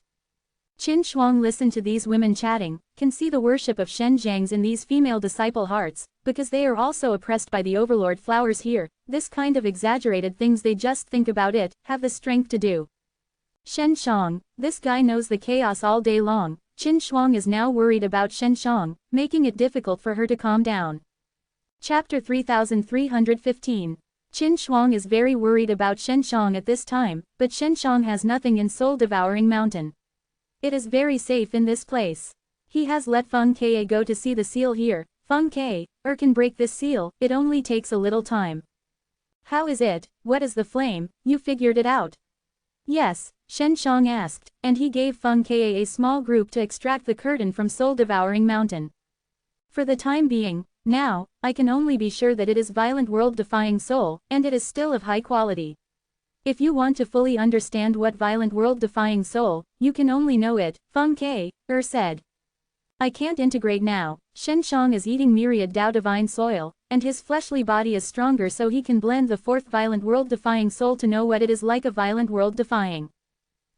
Qin Shuang listened to these women chatting, can see the worship of Shen Zhang's in these female disciple hearts, because they are also oppressed by the overlord flowers here, this kind of exaggerated things they just think about it, have the strength to do. Shen Shang, this guy knows the chaos all day long. Qin Shuang is now worried about Shen Shang, making it difficult for her to calm down. Chapter 3315. Qin Shuang is very worried about Shen Shang at this time, but Shen Shang has nothing in soul-devouring mountain. It is very safe in this place. He has let Feng Ke go to see the seal here. Feng Ke can break this seal, it only takes a little time. How is it? What is the flame? You figured it out? Yes, Shen Shang asked, and he gave Feng Ke a small group to extract the curtain from soul-devouring mountain. For the time being, now, I can only be sure that it is violent world-defying soul, and it is still of high quality. If you want to fully understand what violent world-defying soul, you can only know it, Feng Ke said. I can't integrate now. Shen Shang is eating myriad Tao divine soil, and his fleshly body is stronger so he can blend the 4th violent world-defying soul to know what it is like a violent world-defying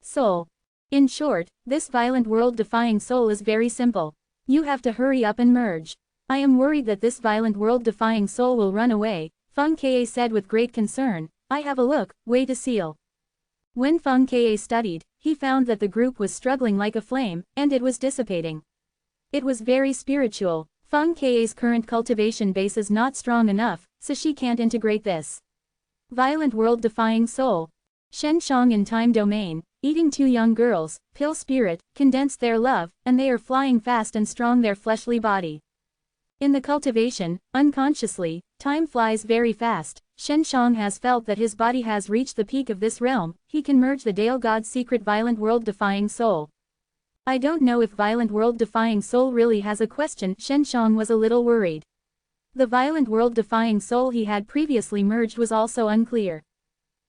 soul. In short, this violent world-defying soul is very simple. You have to hurry up and merge. I am worried that this violent world-defying soul will run away, Feng Ke said with great concern. I have a look, way to seal. When Feng Ke studied, he found that the group was struggling like a flame, and it was dissipating. It was very spiritual. Feng Ke's current cultivation base is not strong enough, so she can't integrate this violent world-defying soul. Shen Shang in time domain, eating 2 young girls, pill spirit, condensed their love, and they are flying fast and strong their fleshly body. In the cultivation, unconsciously, time flies very fast. Shen Shang has felt that his body has reached the peak of this realm, he can merge the Dale God's secret violent world-defying soul. I don't know if violent world-defying soul really has a question. Shen Shang was a little worried. The violent world-defying soul he had previously merged was also unclear.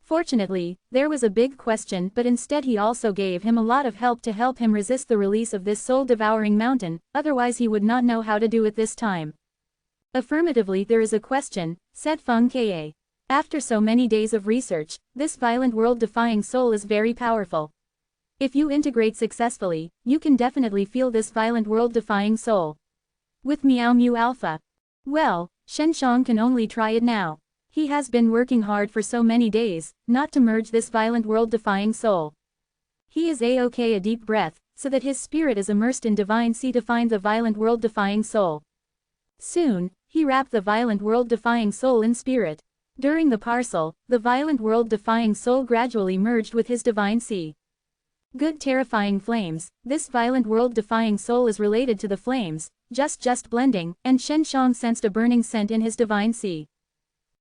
Fortunately, there was a big question, but instead he also gave him a lot of help to help him resist the release of this soul-devouring mountain, otherwise he would not know how to do it this time. Affirmatively, there is a question, said Feng Ke. After so many days of research, this violent world-defying soul is very powerful. If you integrate successfully, you can definitely feel this violent world-defying soul. With Miao Mu Alpha. Well, Shen Shang can only try it now. He has been working hard for so many days, not to merge this violent world-defying soul. He is a-okay a deep breath, so that his spirit is immersed in divine sea to find the violent world-defying soul. Soon, he wrapped the violent world-defying soul in spirit. During the parcel, the violent world-defying soul gradually merged with his divine sea. Good terrifying flames, this violent world-defying soul is related to the flames, just blending, and Shen Shang sensed a burning scent in his divine sea.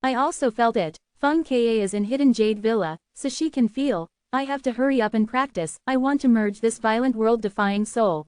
I also felt it. Feng Ke is in Hidden Jade Villa, so she can feel. I have to hurry up and practice, I want to merge this violent world-defying soul.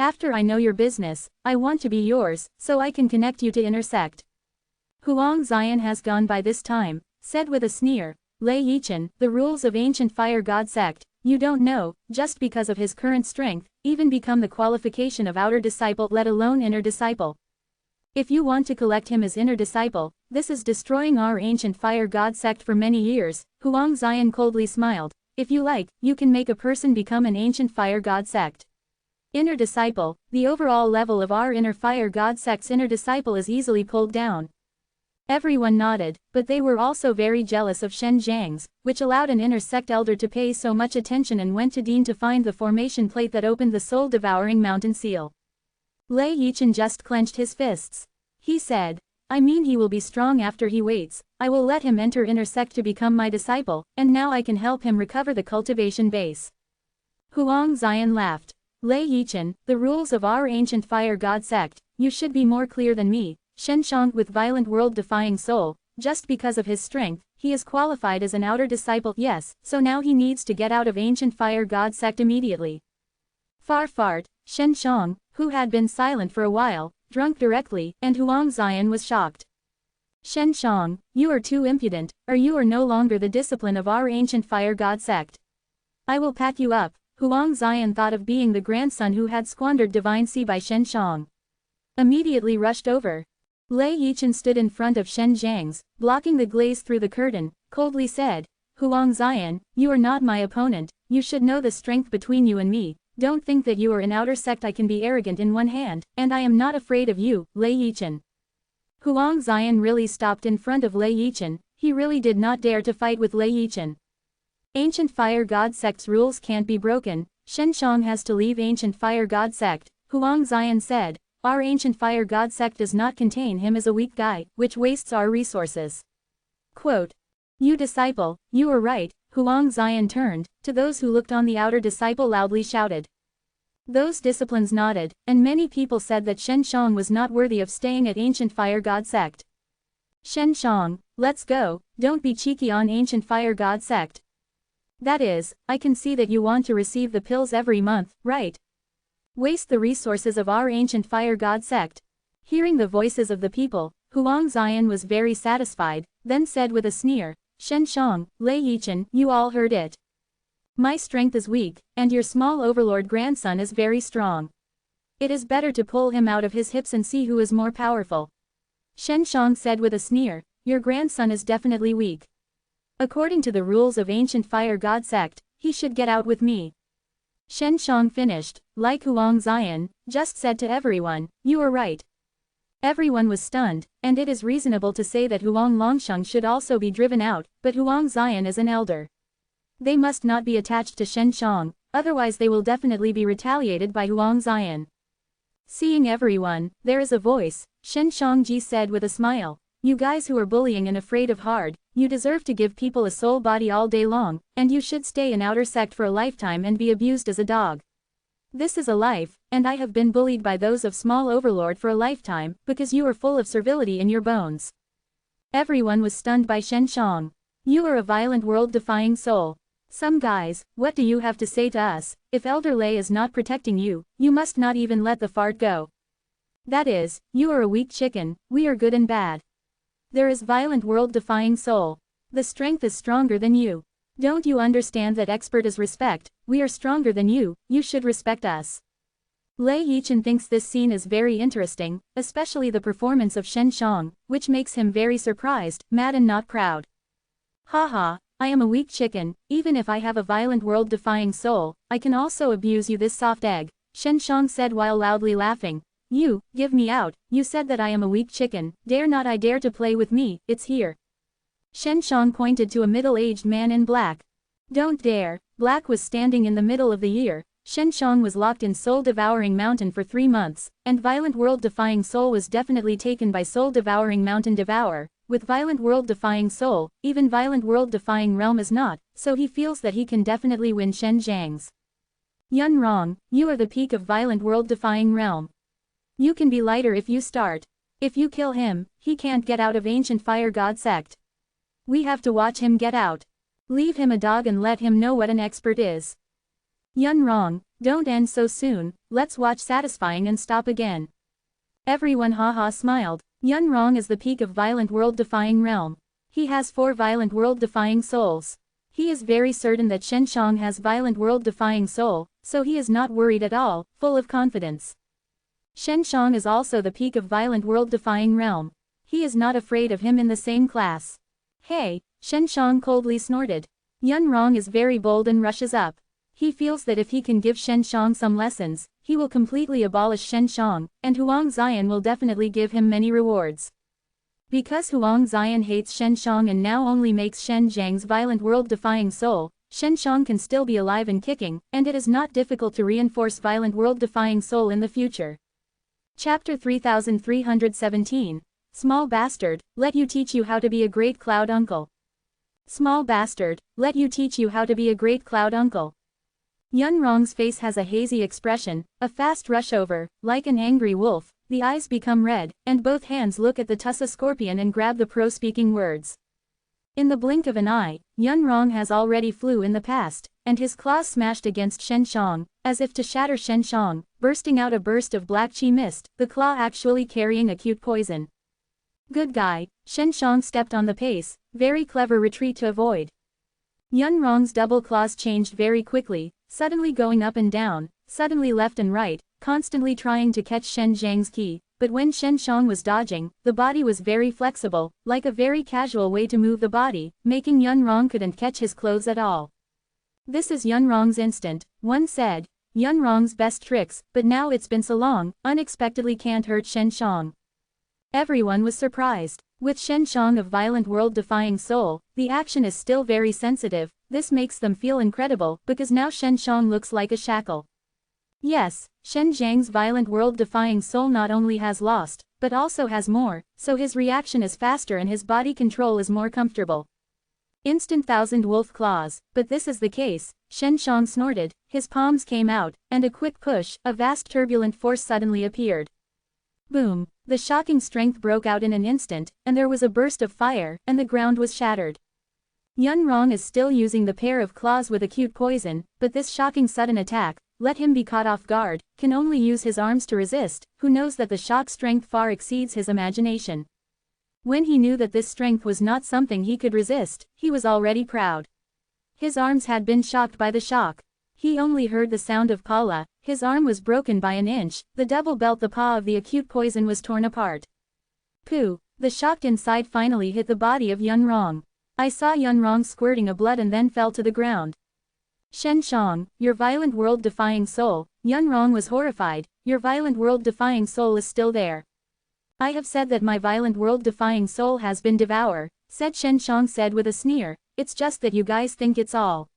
After I know your business, I want to be yours, so I can connect you to inner sect. Huang Xian has gone by this time, said with a sneer. Lei Yichen, the rules of ancient fire god sect, you don't know, just because of his current strength, even become the qualification of outer disciple let alone inner disciple. If you want to collect him as inner disciple, this is destroying our ancient fire god sect for many years. Huang Xian coldly smiled. If you like, you can make a person become an ancient fire god sect. Inner disciple, the overall level of our inner fire god sect's inner disciple is easily pulled down. Everyone nodded, but they were also very jealous of Shen Zhang's, which allowed an inner sect elder to pay so much attention and went to Dean to find the formation plate that opened the soul-devouring mountain seal. Lei Yichen just clenched his fists. He said, I mean he will be strong after he waits, I will let him enter inner sect to become my disciple, and now I can help him recover the cultivation base. Huang Xian laughed. Lei Yichen, the rules of our ancient fire god sect, you should be more clear than me. Shen Shang with violent world-defying soul, just because of his strength, he is qualified as an outer disciple, yes, so now he needs to get out of ancient fire god sect immediately. Fart, Shen Shang, who had been silent for a while, drunk directly, and Huang Xian was shocked. Shen Shang, you are too impudent, or you are no longer the discipline of our ancient fire god sect. I will pack you up. Huang Xian thought of being the grandson who had squandered divine sea by Shen Shang. Immediately rushed over. Lei Yichen stood in front of Shen Zhang's, blocking the glaze through the curtain, coldly said, Huang Xian, you are not my opponent, you should know the strength between you and me, don't think that you are an outer sect. I can be arrogant in one hand, and I am not afraid of you, Lei Yichen. Huang Xian really stopped in front of Lei Yichen, he really did not dare to fight with Lei Yichen. Ancient fire god sect's rules can't be broken, Shen Shang has to leave ancient fire god sect, Huang Xian said. Our ancient fire god sect does not contain him as a weak guy, which wastes our resources. Quote. You disciple, you are right, Huang Xian turned, to those who looked on the outer disciple loudly shouted. Those disciplines nodded, and many people said that Shen Shang was not worthy of staying at ancient fire god sect. Shen Shang, let's go, don't be cheeky on ancient fire god sect. That is, I can see that you want to receive the pills every month, right? Waste the resources of our ancient fire god sect. Hearing the voices of the people, Huang Xian was very satisfied, then said with a sneer, Shen Shang, Lei Yichen, you all heard it. My strength is weak, and your small overlord grandson is very strong. It is better to pull him out of his hips and see who is more powerful. Shen Shang said with a sneer, your grandson is definitely weak. According to the rules of ancient fire god sect, he should get out with me. Shen Shang finished, like Huang Xian, just said to everyone, you are right. Everyone was stunned, and it is reasonable to say that Huang Longsheng should also be driven out, but Huang Xian is an elder. They must not be attached to Shen Shang, otherwise they will definitely be retaliated by Huang Xian. Seeing everyone, there is a voice, Shen Shangji said with a smile. You guys who are bullying and afraid of hard, you deserve to give people a soul body all day long, and you should stay in outer sect for a lifetime and be abused as a dog. This is a life, and I have been bullied by those of small overlord for a lifetime, because you are full of servility in your bones. Everyone was stunned by Shen Shang. You are a violent world-defying soul. Some guys, what do you have to say to us? If Elder Lei is not protecting you, you must not even let the fart go. That is, you are a weak chicken, we are good and bad. There is violent world-defying soul. The strength is stronger than you. Don't you understand that expert is respect? We are stronger than you, you should respect us. Lei Yichen thinks this scene is very interesting, especially the performance of Shen Shang, which makes him very surprised, mad and not proud. Haha, I am a weak chicken, even if I have a violent world-defying soul, I can also abuse you this soft egg, Shen Shang said while loudly laughing. You, give me out, you said that I am a weak chicken, dare not I dare to play with me, it's here. Shen Shang pointed to a middle-aged man in black. Don't dare. Black was standing in the middle of the year. Shen Shang was locked in soul-devouring mountain for 3 months, and violent world-defying soul was definitely taken by soul-devouring mountain devour. With violent world-defying soul, even violent world-defying realm is not, so he feels that he can definitely win Shen Zhang's. Yun Rong, you are the peak of violent world-defying realm. You can be lighter if you start. If you kill him, he can't get out of ancient fire god sect. We have to watch him get out. Leave him a dog and let him know what an expert is. Yun Rong, Don't end so soon, let's watch satisfying and stop again. Everyone haha smiled. Yun Rong is the peak of violent world-defying realm. He has 4 violent world-defying souls. He is very certain that Shen Shang has violent world-defying soul, so he is not worried at all, full of confidence. Shen Shang is also the peak of violent world-defying realm. He is not afraid of him in the same class. Hey, Shen Shang coldly snorted. Yun Rong is very bold and rushes up. He feels that if he can give Shen Shang some lessons, he will completely abolish Shen Shang, and Huang Xian will definitely give him many rewards. Because Huang Xian hates Shen Shang and now only makes Shen Zhang's violent world-defying soul, Shen Shang can still be alive and kicking, and it is not difficult to reinforce violent world-defying soul in the future. Chapter 3317. Small bastard, let you teach you how to be a great cloud uncle. Small bastard, let you teach you how to be a great cloud uncle. Yun Rong's face has a hazy expression, a fast rush over, like an angry wolf, the eyes become red, and both hands look at the Tussa scorpion and grab the pro-speaking words. In the blink of an eye, Yun Rong has already flew in the past, and his claws smashed against Shen Shang, as if to shatter Shen Shang, bursting out a burst of black chi mist, the claw actually carrying acute poison. Good guy, Shen Shang stepped on the pace, very clever retreat to avoid. Yun Rong's double claws changed very quickly, suddenly going up and down, suddenly left and right, constantly trying to catch Shen Zhang's ki, but when Shen Shang was dodging, the body was very flexible, like a very casual way to move the body, making Yun Rong couldn't catch his clothes at all. This is Yun Rong's instant, one said. Yun Rong's best tricks, but now it's been so long, unexpectedly can't hurt Shen Shang. Everyone was surprised. With Shen Shang of violent world-defying soul, the action is still very sensitive, this makes them feel incredible, because now Shen Shang looks like a shackle. Yes, Shen Zhang's violent world-defying soul not only has lost, but also has more, so his reaction is faster and his body control is more comfortable. Instant thousand wolf claws, but this is the case, Shen Shang snorted, his palms came out, and a quick push, a vast turbulent force suddenly appeared. Boom, the shocking strength broke out in an instant, and there was a burst of fire, and the ground was shattered. Yun Rong is still using the pair of claws with acute poison, but this shocking sudden attack, let him be caught off guard, can only use his arms to resist, who knows that the shock strength far exceeds his imagination. When he knew that this strength was not something he could resist, he was already proud. His arms had been shocked by the shock. He only heard the sound of pala, his arm was broken by an inch, the double belt the paw of the acute poison was torn apart. Pooh, the shocked inside finally hit the body of Yun Rong. I saw Yun Rong squirting a blood and then fell to the ground. Shen Shang, your violent world-defying soul, Yun Rong was horrified, your violent world-defying soul is still there. I have said that my violent world-defying soul has been devoured, said Shen Shang said with a sneer, it's just that you guys think it's all.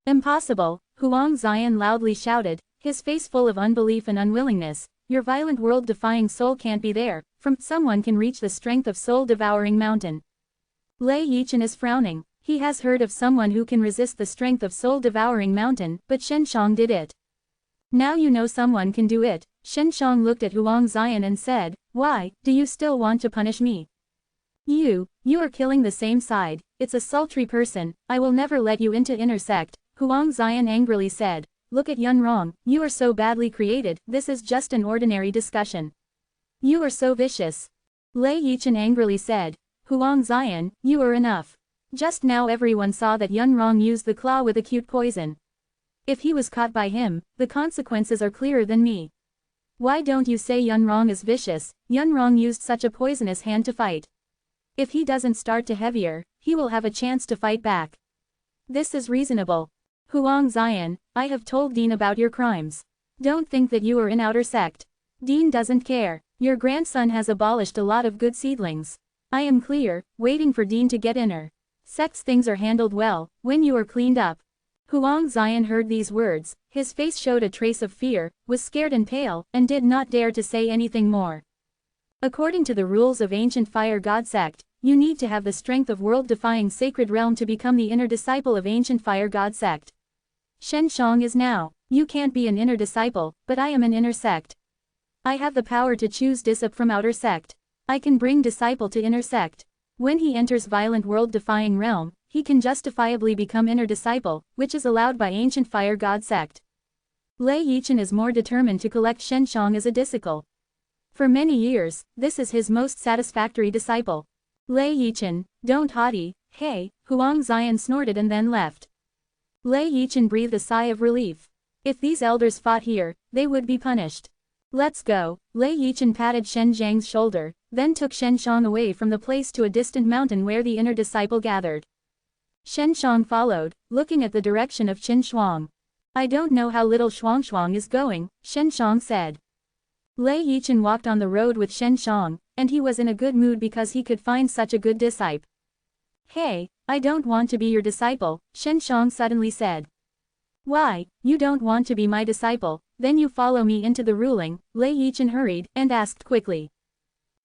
Impossible, Huang Xian loudly shouted, his face full of unbelief and unwillingness, your violent world-defying soul can't be there, from someone can reach the strength of soul-devouring mountain. Lei Yichen is frowning, he has heard of someone who can resist the strength of soul-devouring mountain, but Shen Shang did it. Now you know someone can do it, Shen Shang looked at Huang Xian and said, why, do you still want to punish me? You are killing the same side, it's a sultry person, I will never let you into inner sect, Huang Xian angrily said, look at Yun Rong, you are so badly created, this is just an ordinary discussion. You are so vicious. Lei Yichen angrily said, Huang Xian, you are enough. Just now everyone saw that Yun Rong used the claw with acute poison. If he was caught by him, the consequences are clearer than me. Why don't you say Yun Rong is vicious? Yun Rong used such a poisonous hand to fight. If he doesn't start to heavier, he will have a chance to fight back. This is reasonable. Huang Xian, I have told Dean about your crimes. Don't think that you are in outer sect. Dean doesn't care. Your grandson has abolished a lot of good seedlings. I am clear, waiting for Dean to get inner sects. Things are handled well, when you are cleaned up. Huang Xian heard these words, his face showed a trace of fear, was scared and pale, and did not dare to say anything more. According to the rules of ancient fire god sect, you need to have the strength of world-defying sacred realm to become the inner disciple of ancient fire god sect. Shen Shang is now. You can't be an inner disciple, but I am an inner sect. I have the power to choose disciple from outer sect. I can bring disciple to inner sect. When he enters violent world-defying realm, he can justifiably become inner disciple, which is allowed by ancient fire god sect. Lei Yichen is more determined to collect Shenshong as a disciple. For many years, this is his most satisfactory disciple. Lei Yichen, don't haughty, hey, Huang Zion snorted and then left. Lei Yichen breathed a sigh of relief. If these elders fought here, they would be punished. Let's go. Lei Yichen patted Shen Zhang's shoulder, then took Shenshong away from the place to a distant mountain where the inner disciple gathered. Shenshong followed, looking at the direction of Qin Shuang. I don't know how little Shuang is going, Shenshong said. Lei Yichen walked on the road with Shenshong, and he was in a good mood because he could find such a good disciple. Hey, I don't want to be your disciple, Shenshong suddenly said. Why, you don't want to be my disciple, then you follow me into the ruling, Lei Yichen hurried, and asked quickly.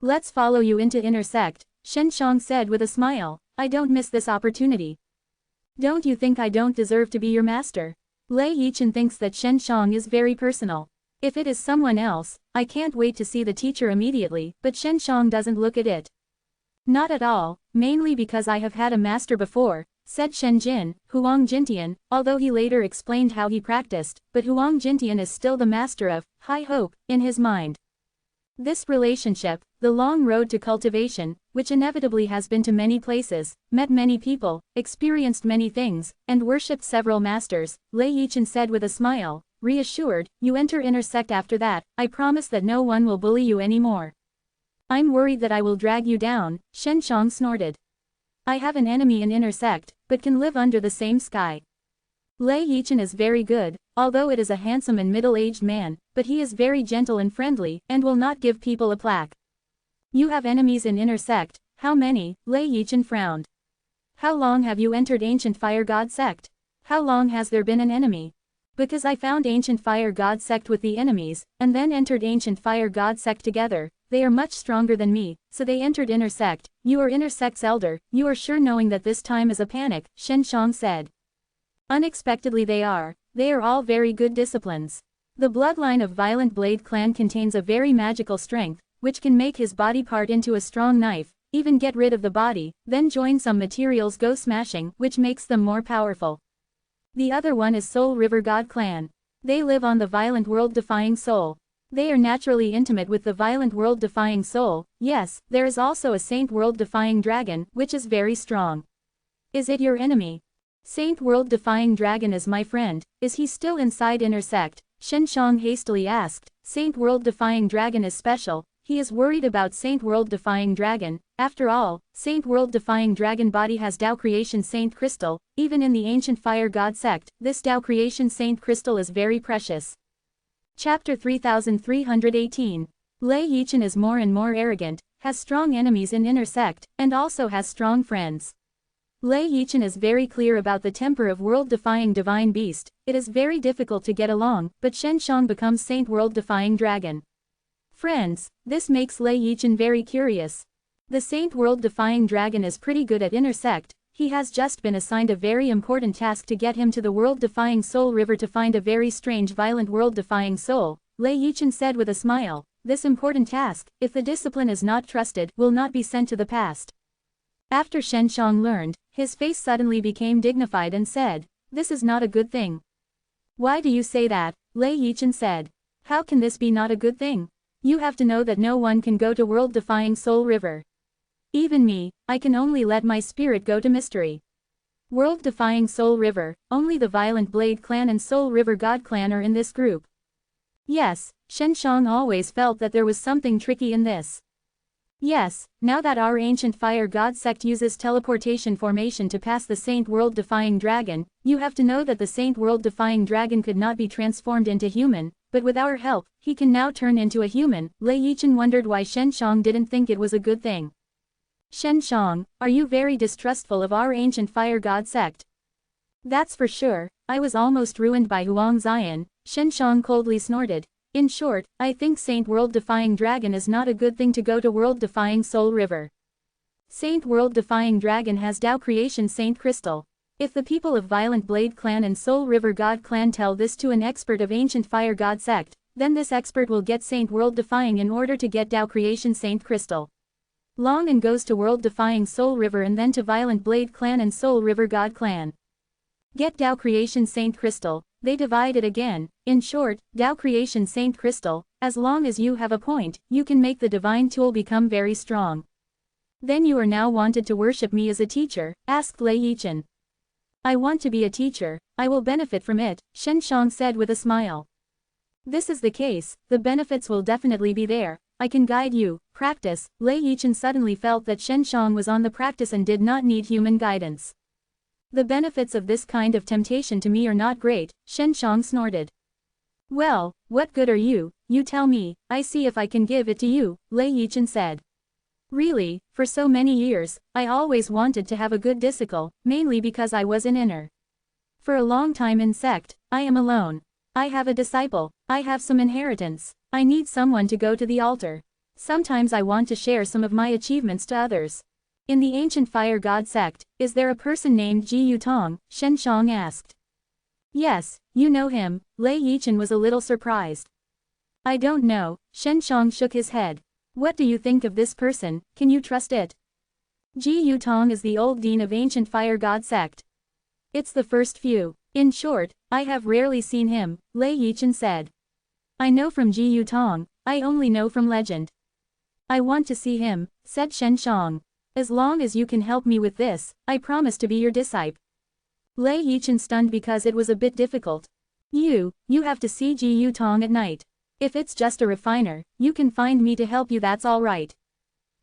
Let's follow you into inner sect, Shenshong said with a smile, I don't miss this opportunity. Don't you think I don't deserve to be your master? Lei Yichen thinks that Shenshong is very personal. If it is someone else, I can't wait to see the teacher immediately, but Shenshong doesn't look at it. Not at all, mainly because I have had a master before, said Shenjin, Huang Jintian, although he later explained how he practiced, but Huang Jintian is still the master of high hope in his mind. This relationship, the long road to cultivation, which inevitably has been to many places, met many people, experienced many things, and worshipped several masters, Lei Yichen said with a smile, reassured, you enter inner sect after that, I promise that no one will bully you anymore. I'm worried that I will drag you down, Shenshong snorted. I have an enemy in inner sect, but can live under the same sky. Lei Yichen is very good, although it is a handsome and middle-aged man, but he is very gentle and friendly, and will not give people a plaque. You have enemies in inner sect, how many? Lei Yichen frowned. How long have you entered ancient fire god sect? How long has there been an enemy? Because I found ancient fire god sect with the enemies, and then entered ancient fire god sect together, they are much stronger than me, so they entered inner sect. You are inner sect's elder, you are sure knowing that this time is a panic, Shenshong said. Unexpectedly they are all very good disciplines. The bloodline of Violent Blade clan contains a very magical strength, which can make his body part into a strong knife, even get rid of the body, then join some materials go smashing, which makes them more powerful. The other one is Soul River God clan. They live on the violent world-defying soul. They are naturally intimate with the violent world-defying soul. Yes, there is also a saint world-defying dragon, which is very strong. Is it your enemy? Saint world-defying dragon is my friend. Is he still inside inner sect? Shenshong hastily asked. Saint world-defying dragon is special. He is worried about Saint world-defying dragon. After all, Saint world-defying dragon body has Tao creation saint crystal. Even in the ancient fire god sect, this Tao creation saint crystal is very precious. Chapter 3318. Lei Yichen is more and more arrogant, has strong enemies in inner sect, and also has strong friends. Lei Yichen is very clear about the temper of world-defying divine beast. It is very difficult to get along, but Shenshong becomes saint world-defying dragon. Friends, this makes Lei Yichen very curious. The saint world-defying dragon is pretty good at inner sect. He has just been assigned a very important task to get him to the world-defying soul river to find a very strange violent world-defying soul, Lei Yichen said with a smile. This important task, if the discipline is not trusted, will not be sent to the past. After Shenshong learned, his face suddenly became dignified and said, this is not a good thing. Why do you say that? Lei Yichen said. How can this be not a good thing? You have to know that no one can go to world-defying soul river. Even me, I can only let my spirit go to mystery. World-defying Soul River, only the Violent Blade clan and Soul River God clan are in this group. Yes, Shenshong always felt that there was something tricky in this. Yes, now that our ancient fire god sect uses teleportation formation to pass the Saint World-defying dragon, you have to know that the Saint World-defying dragon could not be transformed into human, but with our help, he can now turn into a human. Lei Yichen wondered why Shenshong didn't think it was a good thing. Shenshong, are you very distrustful of our ancient fire god sect? That's for sure. I was almost ruined by Huang Zion, Shenshong coldly snorted. In short, I think Saint World-defying dragon is not a good thing to go to World-defying Soul River. Saint World-defying dragon has Tao creation saint crystal. If the people of Violent Blade clan and Soul River God clan tell this to an expert of ancient fire god sect, then this expert will get Saint World-defying in order to get Tao creation saint crystal. Long and goes to World-defying Soul River and then to Violent Blade clan and Soul River God clan. Get Tao creation saint crystal, they divide it again. In short, Tao creation Saint Crystal, as long as you have a point, you can make the divine tool become very strong. Then you are now wanted to worship me as a teacher, asked Lei Yichen. I want to be a teacher, I will benefit from it, Shen Shang said with a smile. This is the case, the benefits will definitely be there, I can guide you, practice. Lei Yichen suddenly felt that Shen Shang was on the practice and did not need human guidance. The benefits of this kind of temptation to me are not great, Shen Shang snorted. Well, what good are you tell me, I see if I can give it to you, Lei Yichen said. Really, for so many years, I always wanted to have a good disciple, mainly because I was an inner. For a long time in sect, I am alone. I have a disciple, I have some inheritance, I need someone to go to the altar. Sometimes I want to share some of my achievements to others. In the ancient fire god sect, is there a person named Ji Yutong? Shen Shang asked. Yes, you know him, Lei Yichen was a little surprised. I don't know, Shen Shang shook his head. What do you think of this person, can you trust it? Ji Yutong is the old dean of ancient fire god sect. It's the first few. In short, I have rarely seen him, Lei Yichen said. I know from Ji Yutong, I only know from legend. I want to see him, said Shen Shang. As long as you can help me with this, I promise to be your disciple. Lei Yichen stunned because it was a bit difficult. You have to see Ji Yutong at night. If it's just a refiner, you can find me to help you, that's alright.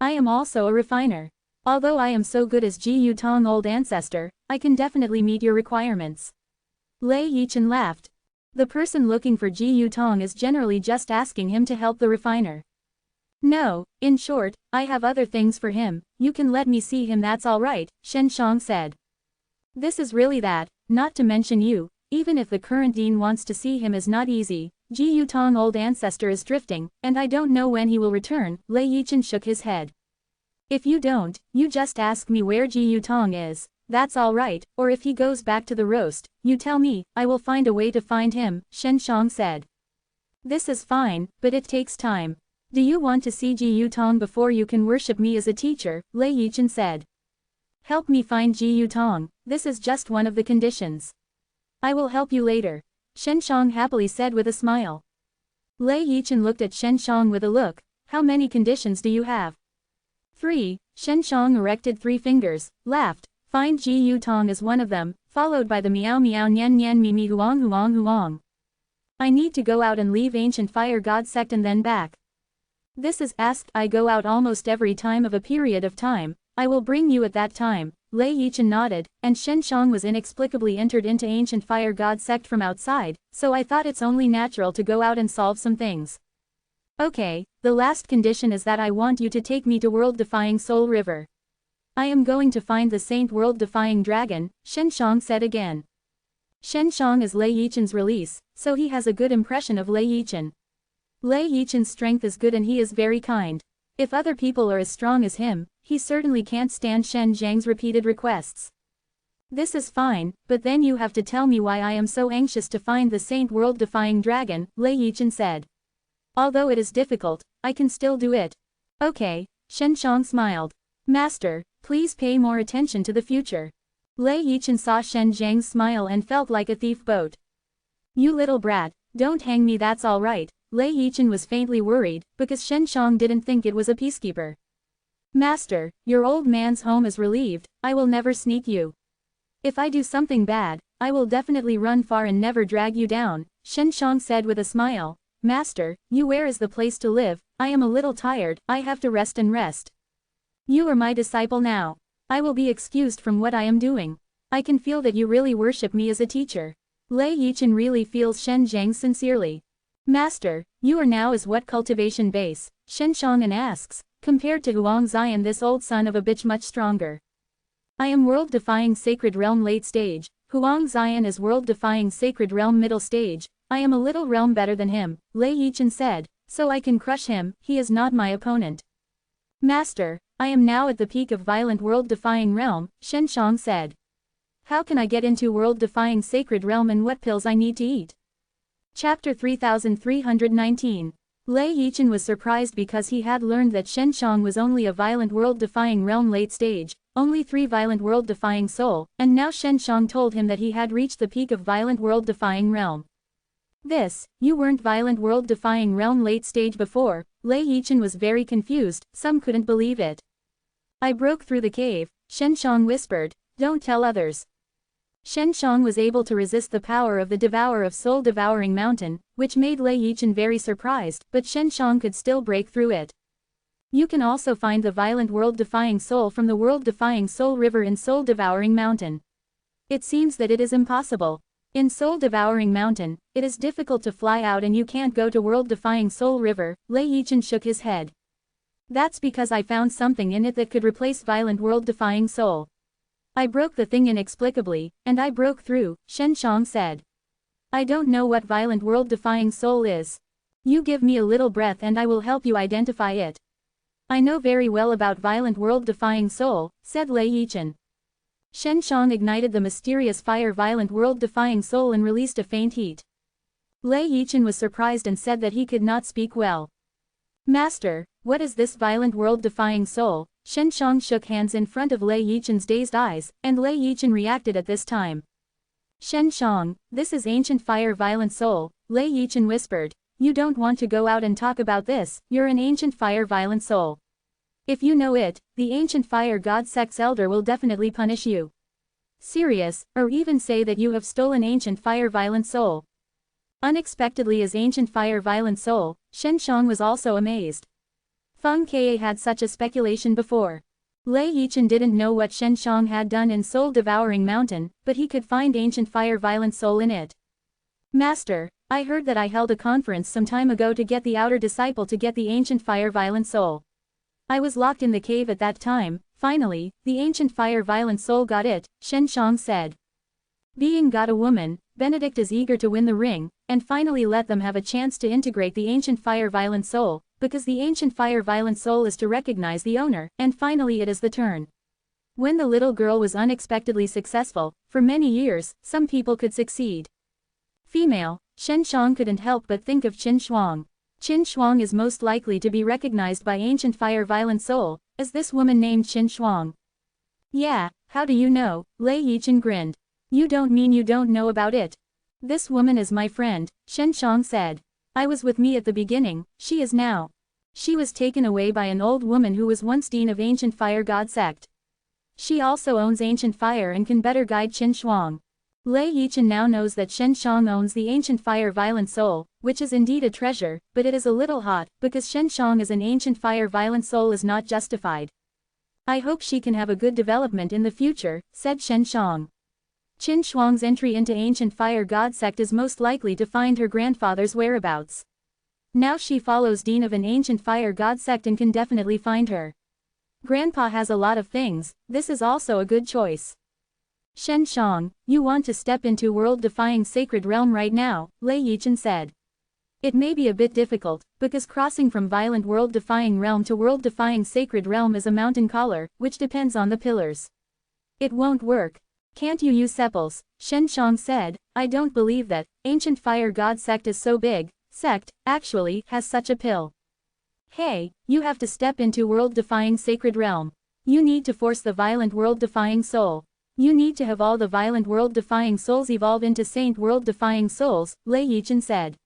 I am also a refiner. Although I am so good as Ji Yutong old ancestor, I can definitely meet your requirements. Lei Yichen laughed. The person looking for Ji Yutong is generally just asking him to help the refiner. No, in short, I have other things for him, you can let me see him, that's alright, Shen Shang said. This is really that, not to mention you, even if the current dean wants to see him is not easy, Ji Yutong old ancestor is drifting, and I don't know when he will return, Lei Yichen shook his head. If you don't, you just ask me where Ji Yutong is, that's alright, or if he goes back to the roast, you tell me, I will find a way to find him, Shen Shang said. This is fine, but it takes time. Do you want to see Ji Yutong before you can worship me as a teacher, Lei Yichen said. Help me find Ji Yutong, this is just one of the conditions. I will help you later, Shen Shang happily said with a smile. Lei Yichen looked at Shen Shang with a look, how many conditions do you have? 3, Shen Shang erected 3 fingers, laughed, find Ji Yutong as one of them, followed by the meow meow nian nian mi mi huang huang huang. I need to go out and leave ancient fire god sect and then back. This is asked, I go out almost every time of a period of time, I will bring you at that time, Lei Yichen nodded, and Shen Shang was inexplicably entered into ancient fire god sect from outside, so I thought it's only natural to go out and solve some things. Okay, the last condition is that I want you to take me to world-defying Soul River. I am going to find the saint world-defying dragon, Shen Shang said again. Shen Shang is Lei Yichen's release, so he has a good impression of Lei Yichen. Lei Yichen's strength is good and he is very kind. If other people are as strong as him, he certainly can't stand Shen Zhang's repeated requests. This is fine, but then you have to tell me why I am so anxious to find the saint world-defying dragon, Lei Yichen said. Although it is difficult, I can still do it. Okay, Shen Shang smiled. Master, please pay more attention to the future. Lei Yichen saw Shen Zhang's smile and felt like a thief boat. You little brat, don't hang me, that's alright. Lei Yichen was faintly worried, because Shen Shang didn't think it was a peacekeeper. Master, your old man's home is relieved, I will never sneak you. If I do something bad, I will definitely run far and never drag you down, Shen Shang said with a smile. Master, where is the place to live? I am a little tired, I have to rest and rest. You are my disciple now. I will be excused from what I am doing. I can feel that you really worship me as a teacher. Lei Yichen really feels Shen Zhang sincerely. Master, you are now as what cultivation base? Shen Shang asks, compared to Huang Xian, this old son of a bitch much stronger. I am world-defying sacred realm late stage, Huang Xian is world-defying sacred realm middle stage, I am a little realm better than him, Lei Yichen said, so I can crush him, he is not my opponent. Master, I am now at the peak of violent world-defying realm, Shen Shang said. How can I get into world-defying sacred realm and what pills I need to eat? Chapter 3319. Lei Yichen was surprised because he had learned that Shen Shang was only a violent world-defying realm late stage, only 3 violent world-defying soul, and now Shen Shang told him that he had reached the peak of violent world-defying realm. You weren't violent world-defying realm late stage before. Lei Yichen was very confused, some couldn't believe it. I broke through the cave, Shen Shang whispered, don't tell others. Shen Shang was able to resist the power of the devourer of soul-devouring mountain, which made Lei Yichen very surprised, but Shen Shang could still break through it. You can also find the violent world-defying soul from the world-defying soul river in soul-devouring mountain. It seems that it is impossible. In soul-devouring mountain, it is difficult to fly out and you can't go to world-defying soul river. Lei Yichen shook his head. That's because I found something in it that could replace violent world-defying soul. I broke the thing inexplicably, and I broke through, Shen Shang said. I don't know what violent world-defying soul is. You give me a little breath and I will help you identify it. I know very well about violent world-defying soul, said Lei Yichen. Shen Shang ignited the mysterious fire violent world-defying soul and released a faint heat. Lei Yichen was surprised and said that he could not speak well. Master, what is this violent world-defying soul? Shen Shang shook hands in front of Lei Yichen's dazed eyes, and Lei Yichen reacted at this time. Shen Shang, this is ancient fire violent soul, Lei Yichen whispered. You don't want to go out and talk about this, you're an ancient fire violent soul. If you know it, the ancient fire god sect's elder will definitely punish you. Serious, or even say that you have stolen ancient fire violent soul. Unexpectedly as ancient fire violent soul, Shen Shang was also amazed. Feng Ke had such a speculation before. Lei Yichen didn't know what Shen Shang had done in soul-devouring mountain, but he could find ancient fire violent soul in it. Master, I heard that I held a conference some time ago to get the outer disciple to get the ancient fire violent soul. I was locked in the cave at that time. Finally, the ancient fire violent soul got it, Shen Shang said. Being got a woman, Benedict is eager to win the ring, and finally let them have a chance to integrate the ancient fire violent soul, because the ancient fire violent soul is to recognize the owner, and finally it is the turn. When the little girl was unexpectedly successful, for many years, some people could succeed. Female, Shen Shang couldn't help but think of Qin Shuang. Qin Shuang is most likely to be recognized by ancient fire violent soul, as this woman named Qin Shuang. Yeah, how do you know? Lei Yichen grinned. You don't mean you don't know about it. This woman is my friend, Shen Shang said. I was with me at the beginning, she is now. She was taken away by an old woman who was once dean of ancient fire god sect. She also owns ancient fire and can better guide Qin Shuang. Lei Yichen now knows that Shen Shang owns the ancient fire violent soul, which is indeed a treasure, but it is a little hot, because Shen Shang as an ancient fire violent soul is not justified. I hope she can have a good development in the future, said Shen Shang. Qin Shuang's entry into ancient fire god sect is most likely to find her grandfather's whereabouts. Now she follows dean of an ancient fire god sect and can definitely find her. Grandpa has a lot of things, this is also a good choice. Shen Shang, you want to step into world-defying sacred realm right now, Lei Yichen said. It may be a bit difficult, because crossing from violent world-defying realm to world-defying sacred realm is a mountain collar, which depends on the pillars. It won't work. Can't you use sepals? Shen Shang said. I don't believe that ancient fire god sect is so big. Sect, actually, has such a pill. Hey, you have to step into world-defying sacred realm. You need to force the violent world-defying soul. You need to have all the violent world-defying souls evolve into saint world-defying souls, Lei Yichen said.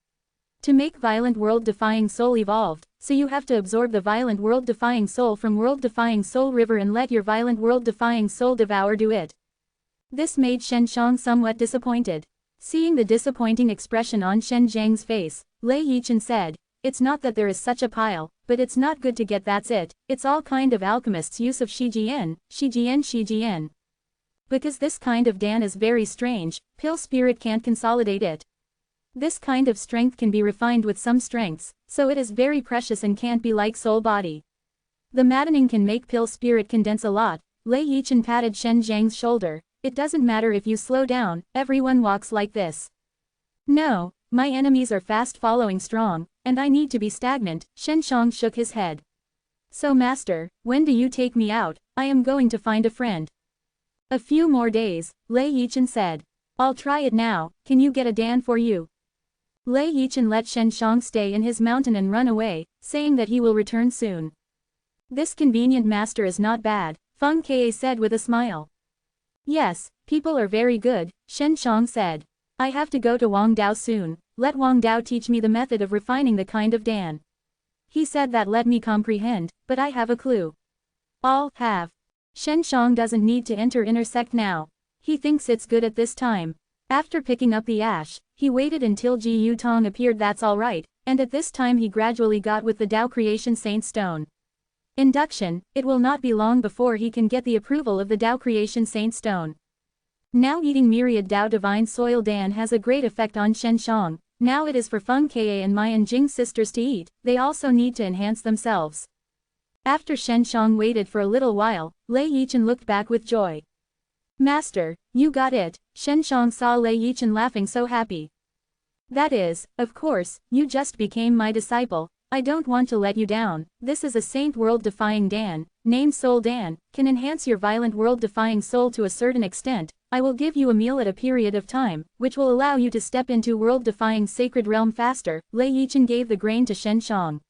To make violent world-defying soul evolved, so you have to absorb the violent world-defying soul from world-defying soul river and let your violent world-defying soul devour do it. This made Shen Shang somewhat disappointed. Seeing the disappointing expression on Shen Zhang's face, Lei Yichen said, it's not that there is such a pile, but it's not good to get that's it, it's all kind of alchemist's use of Shijian. Because this kind of Dan is very strange, pill spirit can't consolidate it. This kind of strength can be refined with some strengths, so it is very precious and can't be like soul body. The maddening can make pill spirit condense a lot. Lei Yichen patted Shen Zhang's shoulder. It doesn't matter if you slow down, everyone walks like this. No, my enemies are fast following strong, and I need to be stagnant, Shen Shang shook his head. So master, when do you take me out? I am going to find a friend. A few more days, Lei Yichen said. I'll try it now, can you get a Dan for you? Lei Yichen let Shen Shang stay in his mountain and run away, saying that he will return soon. This convenient master is not bad, Feng Ke said with a smile. Yes, people are very good, Shen Shang said. I have to go to Wang Dao soon, let Wang Dao teach me the method of refining the kind of Dan. He said that let me comprehend, but I have a clue. I'll have. Shen Shang doesn't need to enter inner sect now. He thinks it's good at this time. After picking up the ash, he waited until Ji Yu Tong appeared. That's alright, and at this time he gradually got with the Tao Creation Saint Stone. Induction, it will not be long before he can get the approval of the Tao Creation Saint Stone. Now eating myriad Tao Divine Soil Dan has a great effect on Shen Shang. Now it is for Feng Ke and Mai and Jing sisters to eat, they also need to enhance themselves. After Shen Shang waited for a little while, Lei Yichen looked back with joy. Master, you got it, Shen Shang saw Lei Yichen laughing so happy. That is, of course, you just became my disciple, I don't want to let you down, this is a saint world-defying Dan, named Soul Dan, can enhance your violent world-defying soul to a certain extent, I will give you a meal at a period of time, which will allow you to step into world-defying sacred realm faster, Lei Yichen gave the grain to Shen Shang.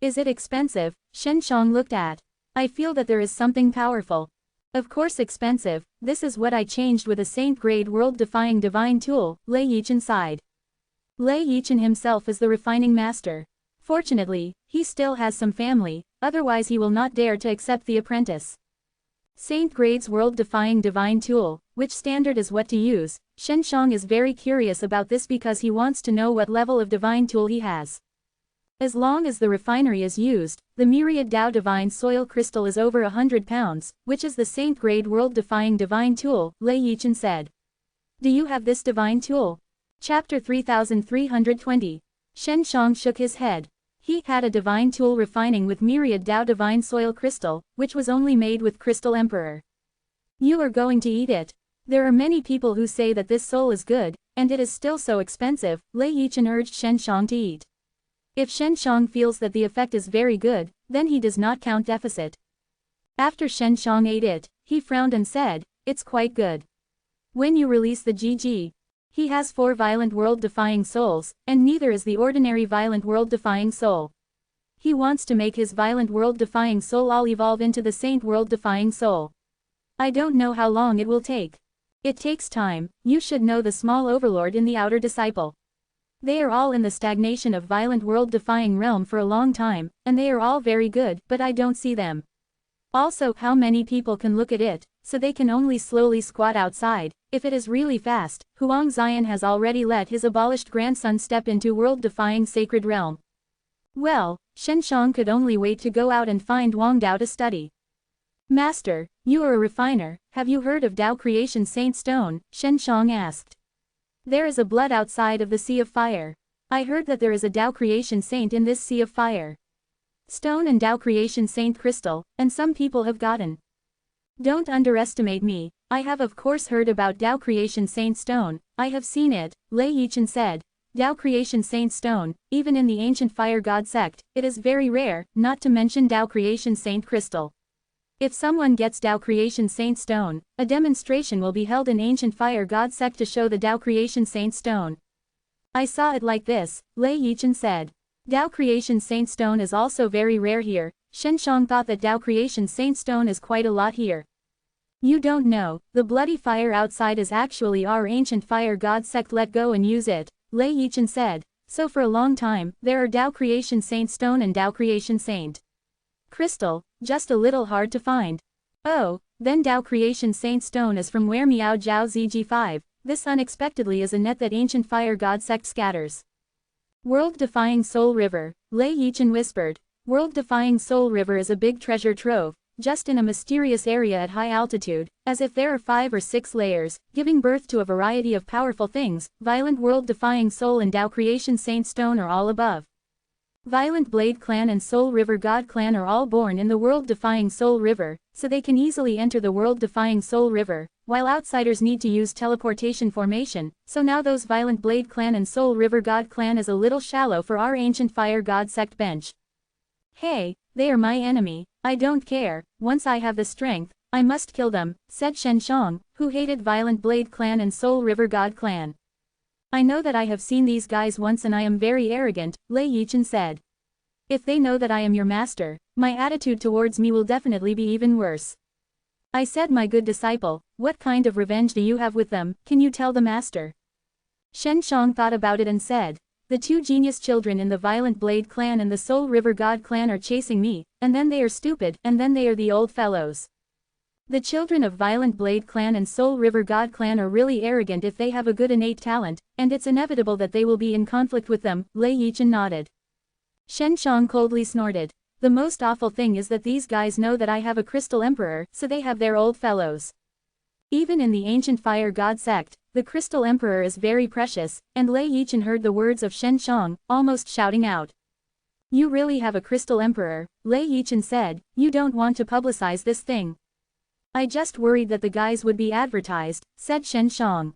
Is it expensive? Shen Shang looked at. I feel that there is something powerful. Of course expensive, this is what I changed with a saint-grade world-defying divine tool, Lei Yichen sighed. Lei Yichen himself is the refining master. Fortunately, he still has some family, otherwise he will not dare to accept the apprentice. Saint Grade's world-defying divine tool, which standard is what to use, Shen Shang is very curious about this because he wants to know what level of divine tool he has. As long as the refinery is used, the myriad Tao Divine Soil Crystal is over 100 pounds, which is the Saint Grade world-defying divine tool, Lei Yichen said. Do you have this divine tool? Chapter 3320. Shen Shang shook his head. He had a divine tool refining with myriad Tao Divine Soil Crystal, which was only made with Crystal Emperor. You are going to eat it. There are many people who say that this soul is good, and it is still so expensive, Lei Yichen urged Shen Shang to eat. If Shen Shang feels that the effect is very good, then he does not count deficit. After Shen Shang ate it, he frowned and said, it's quite good. When you release the GG, he has 4 violent world-defying souls, and neither is the ordinary violent world-defying soul. He wants to make his violent world-defying soul all evolve into the saint world-defying soul. I don't know how long it will take. It takes time, you should know the small overlord in the outer disciple. They are all in the stagnation of violent world-defying realm for a long time, and they are all very good, but I don't see them. Also, how many people can look at it, so they can only slowly squat outside. If it is really fast, Huang Xian has already let his abolished grandson step into world-defying sacred realm. Well, Shen Shang could only wait to go out and find Wang Dao to study. Master, you are a refiner, have you heard of Tao Creation Saint Stone? Shen Shang asked. There is a blood outside of the Sea of Fire. I heard that there is a Tao Creation Saint in this Sea of Fire. Stone and Tao Creation Saint Crystal, and some people have gotten. Don't underestimate me, I have of course heard about Tao Creation Saint Stone, I have seen it, Lei Yichen said. Tao Creation Saint Stone, even in the ancient Fire God sect, it is very rare, not to mention Tao Creation Saint Crystal. If someone gets Tao Creation Saint Stone, a demonstration will be held in ancient Fire God sect to show the Tao Creation Saint Stone. I saw it like this, Lei Yichen said. Tao Creation Saint Stone is also very rare here. Shen Shang thought that Tao Creation Saint Stone is quite a lot here. You don't know, the bloody fire outside is actually our ancient Fire God sect, let go and use it, Lei Yichen said. So for a long time, there are Tao Creation Saint Stone and Tao Creation Saint Crystal, just a little hard to find. Oh, then Tao Creation Saint Stone is from where Miao Jiao ZG5, this unexpectedly is a net that ancient Fire God sect scatters. World-defying Soul River, Lei Yichen whispered. World-defying Soul River is a big treasure trove, just in a mysterious area at high altitude, as if there are 5 or 6 layers, giving birth to a variety of powerful things. Violent World-defying Soul and Tao Creation Saint Stone are all above. Violent Blade Clan and Soul River God Clan are all born in the world-defying Soul River, so they can easily enter the world-defying Soul River, while outsiders need to use teleportation formation, so now those Violent Blade Clan and Soul River God Clan is a little shallow for our ancient Fire God sect bench. Hey, they are my enemy, I don't care, once I have the strength, I must kill them, said Shen Shang, who hated Violent Blade Clan and Soul River God Clan. I know that I have seen these guys once and I am very arrogant, Lei Yichen said. If they know that I am your master, my attitude towards me will definitely be even worse. I said, my good disciple, what kind of revenge do you have with them, can you tell the master? Shen Shang thought about it and said, the two genius children in the Violent Blade clan and the Soul River God clan are chasing me, and then they are stupid, and then they are the old fellows. The children of Violent Blade clan and Soul River God clan are really arrogant if they have a good innate talent, and it's inevitable that they will be in conflict with them, Lei Yichen nodded. Shen Shang coldly snorted. The most awful thing is that these guys know that I have a Crystal Emperor, so they have their old fellows. Even in the ancient fire god sect, the Crystal Emperor is very precious, and Lei Yichen heard the words of Shen Shang, almost shouting out. You really have a Crystal Emperor, Lei Yichen said, you don't want to publicize this thing. I just worried that the guys would be advertised, said Shen Shang.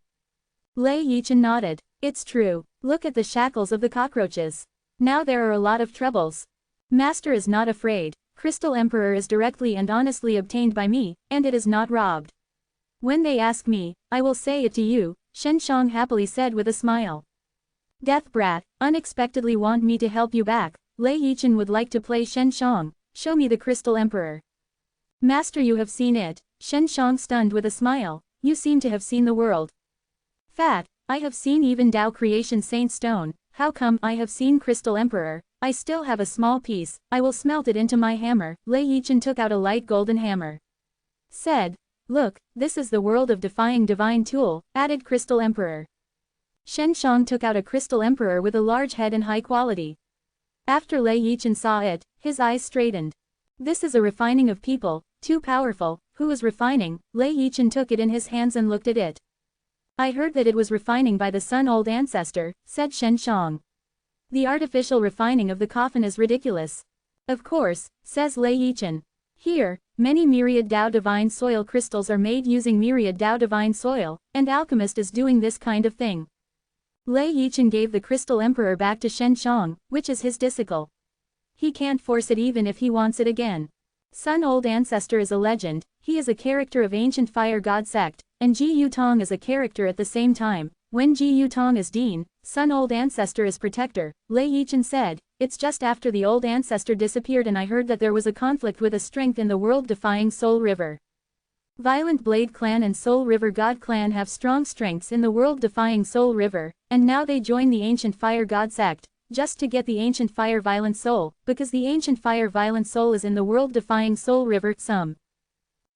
Lei Yichen nodded. It's true, look at the shackles of the cockroaches. Now there are a lot of troubles. Master is not afraid, Crystal Emperor is directly and honestly obtained by me, and it is not robbed. When they ask me, I will say it to you, Shen Shang happily said with a smile. Death brat, unexpectedly want me to help you back, Lei Yichen would like to play Shen Shang, show me the Crystal Emperor. Master, you have seen it, Shen Shang stunned with a smile, you seem to have seen the world. Fat, I have seen even Tao Creation Saint Stone, how come I have seen Crystal Emperor, I still have a small piece, I will smelt it into my hammer, Lei Yichen took out a light golden hammer. Said, look, this is the world of defying divine tool, added Crystal Emperor. Shen Shang took out a Crystal Emperor with a large head and high quality. After Lei Yichen saw it, his eyes straightened. This is a refining of people, too powerful, who is refining, Lei Yichen took it in his hands and looked at it. I heard that it was refining by the Sun Old Ancestor, said Shen Shang. The artificial refining of the coffin is ridiculous. Of course, says Lei Yichen. Here, many myriad Tao Divine Soil crystals are made using myriad Tao Divine Soil, and alchemist is doing this kind of thing. Lei Yichen gave the Crystal Emperor back to Shen Shang, which is his disciple. He can't force it even if he wants it again. Sun Old Ancestor is a legend, he is a character of ancient fire god sect, and Ji Yutong is a character at the same time. When Ji Yutong is Dean, Sun Old Ancestor is protector, Lei Yichen said, it's just after the old ancestor disappeared and I heard that there was a conflict with a strength in the world-defying Soul River. Violent Blade Clan and Soul River God Clan have strong strengths in the world-defying Soul River, and now they join the ancient fire god sect, just to get the ancient fire violent soul, because the ancient fire violent soul is in the world-defying Soul River.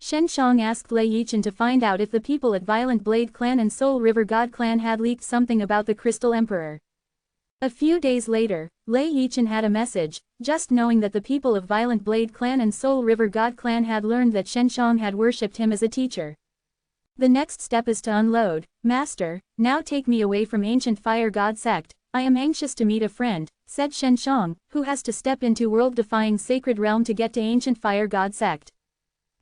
Shen Shang asked Lei Yichen to find out if the people at Violent Blade Clan and Soul River God Clan had leaked something about the Crystal Emperor. A few days later, Lei Yichen had a message, just knowing that the people of Violent Blade Clan and Soul River God Clan had learned that Shen Shang had worshipped him as a teacher. The next step is to unload. Master, now take me away from ancient fire god sect, I am anxious to meet a friend, said Shen Shang, who has to step into world-defying sacred realm to get to ancient fire god sect.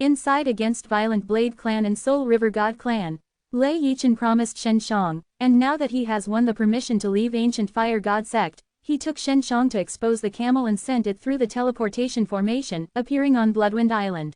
Inside against Violent Blade Clan and Soul River God Clan. Lei Yichen promised Shen Shang, and now that he has won the permission to leave ancient fire god sect, he took Shen Shang to expose the camel and sent it through the teleportation formation, appearing on Bloodwind Island.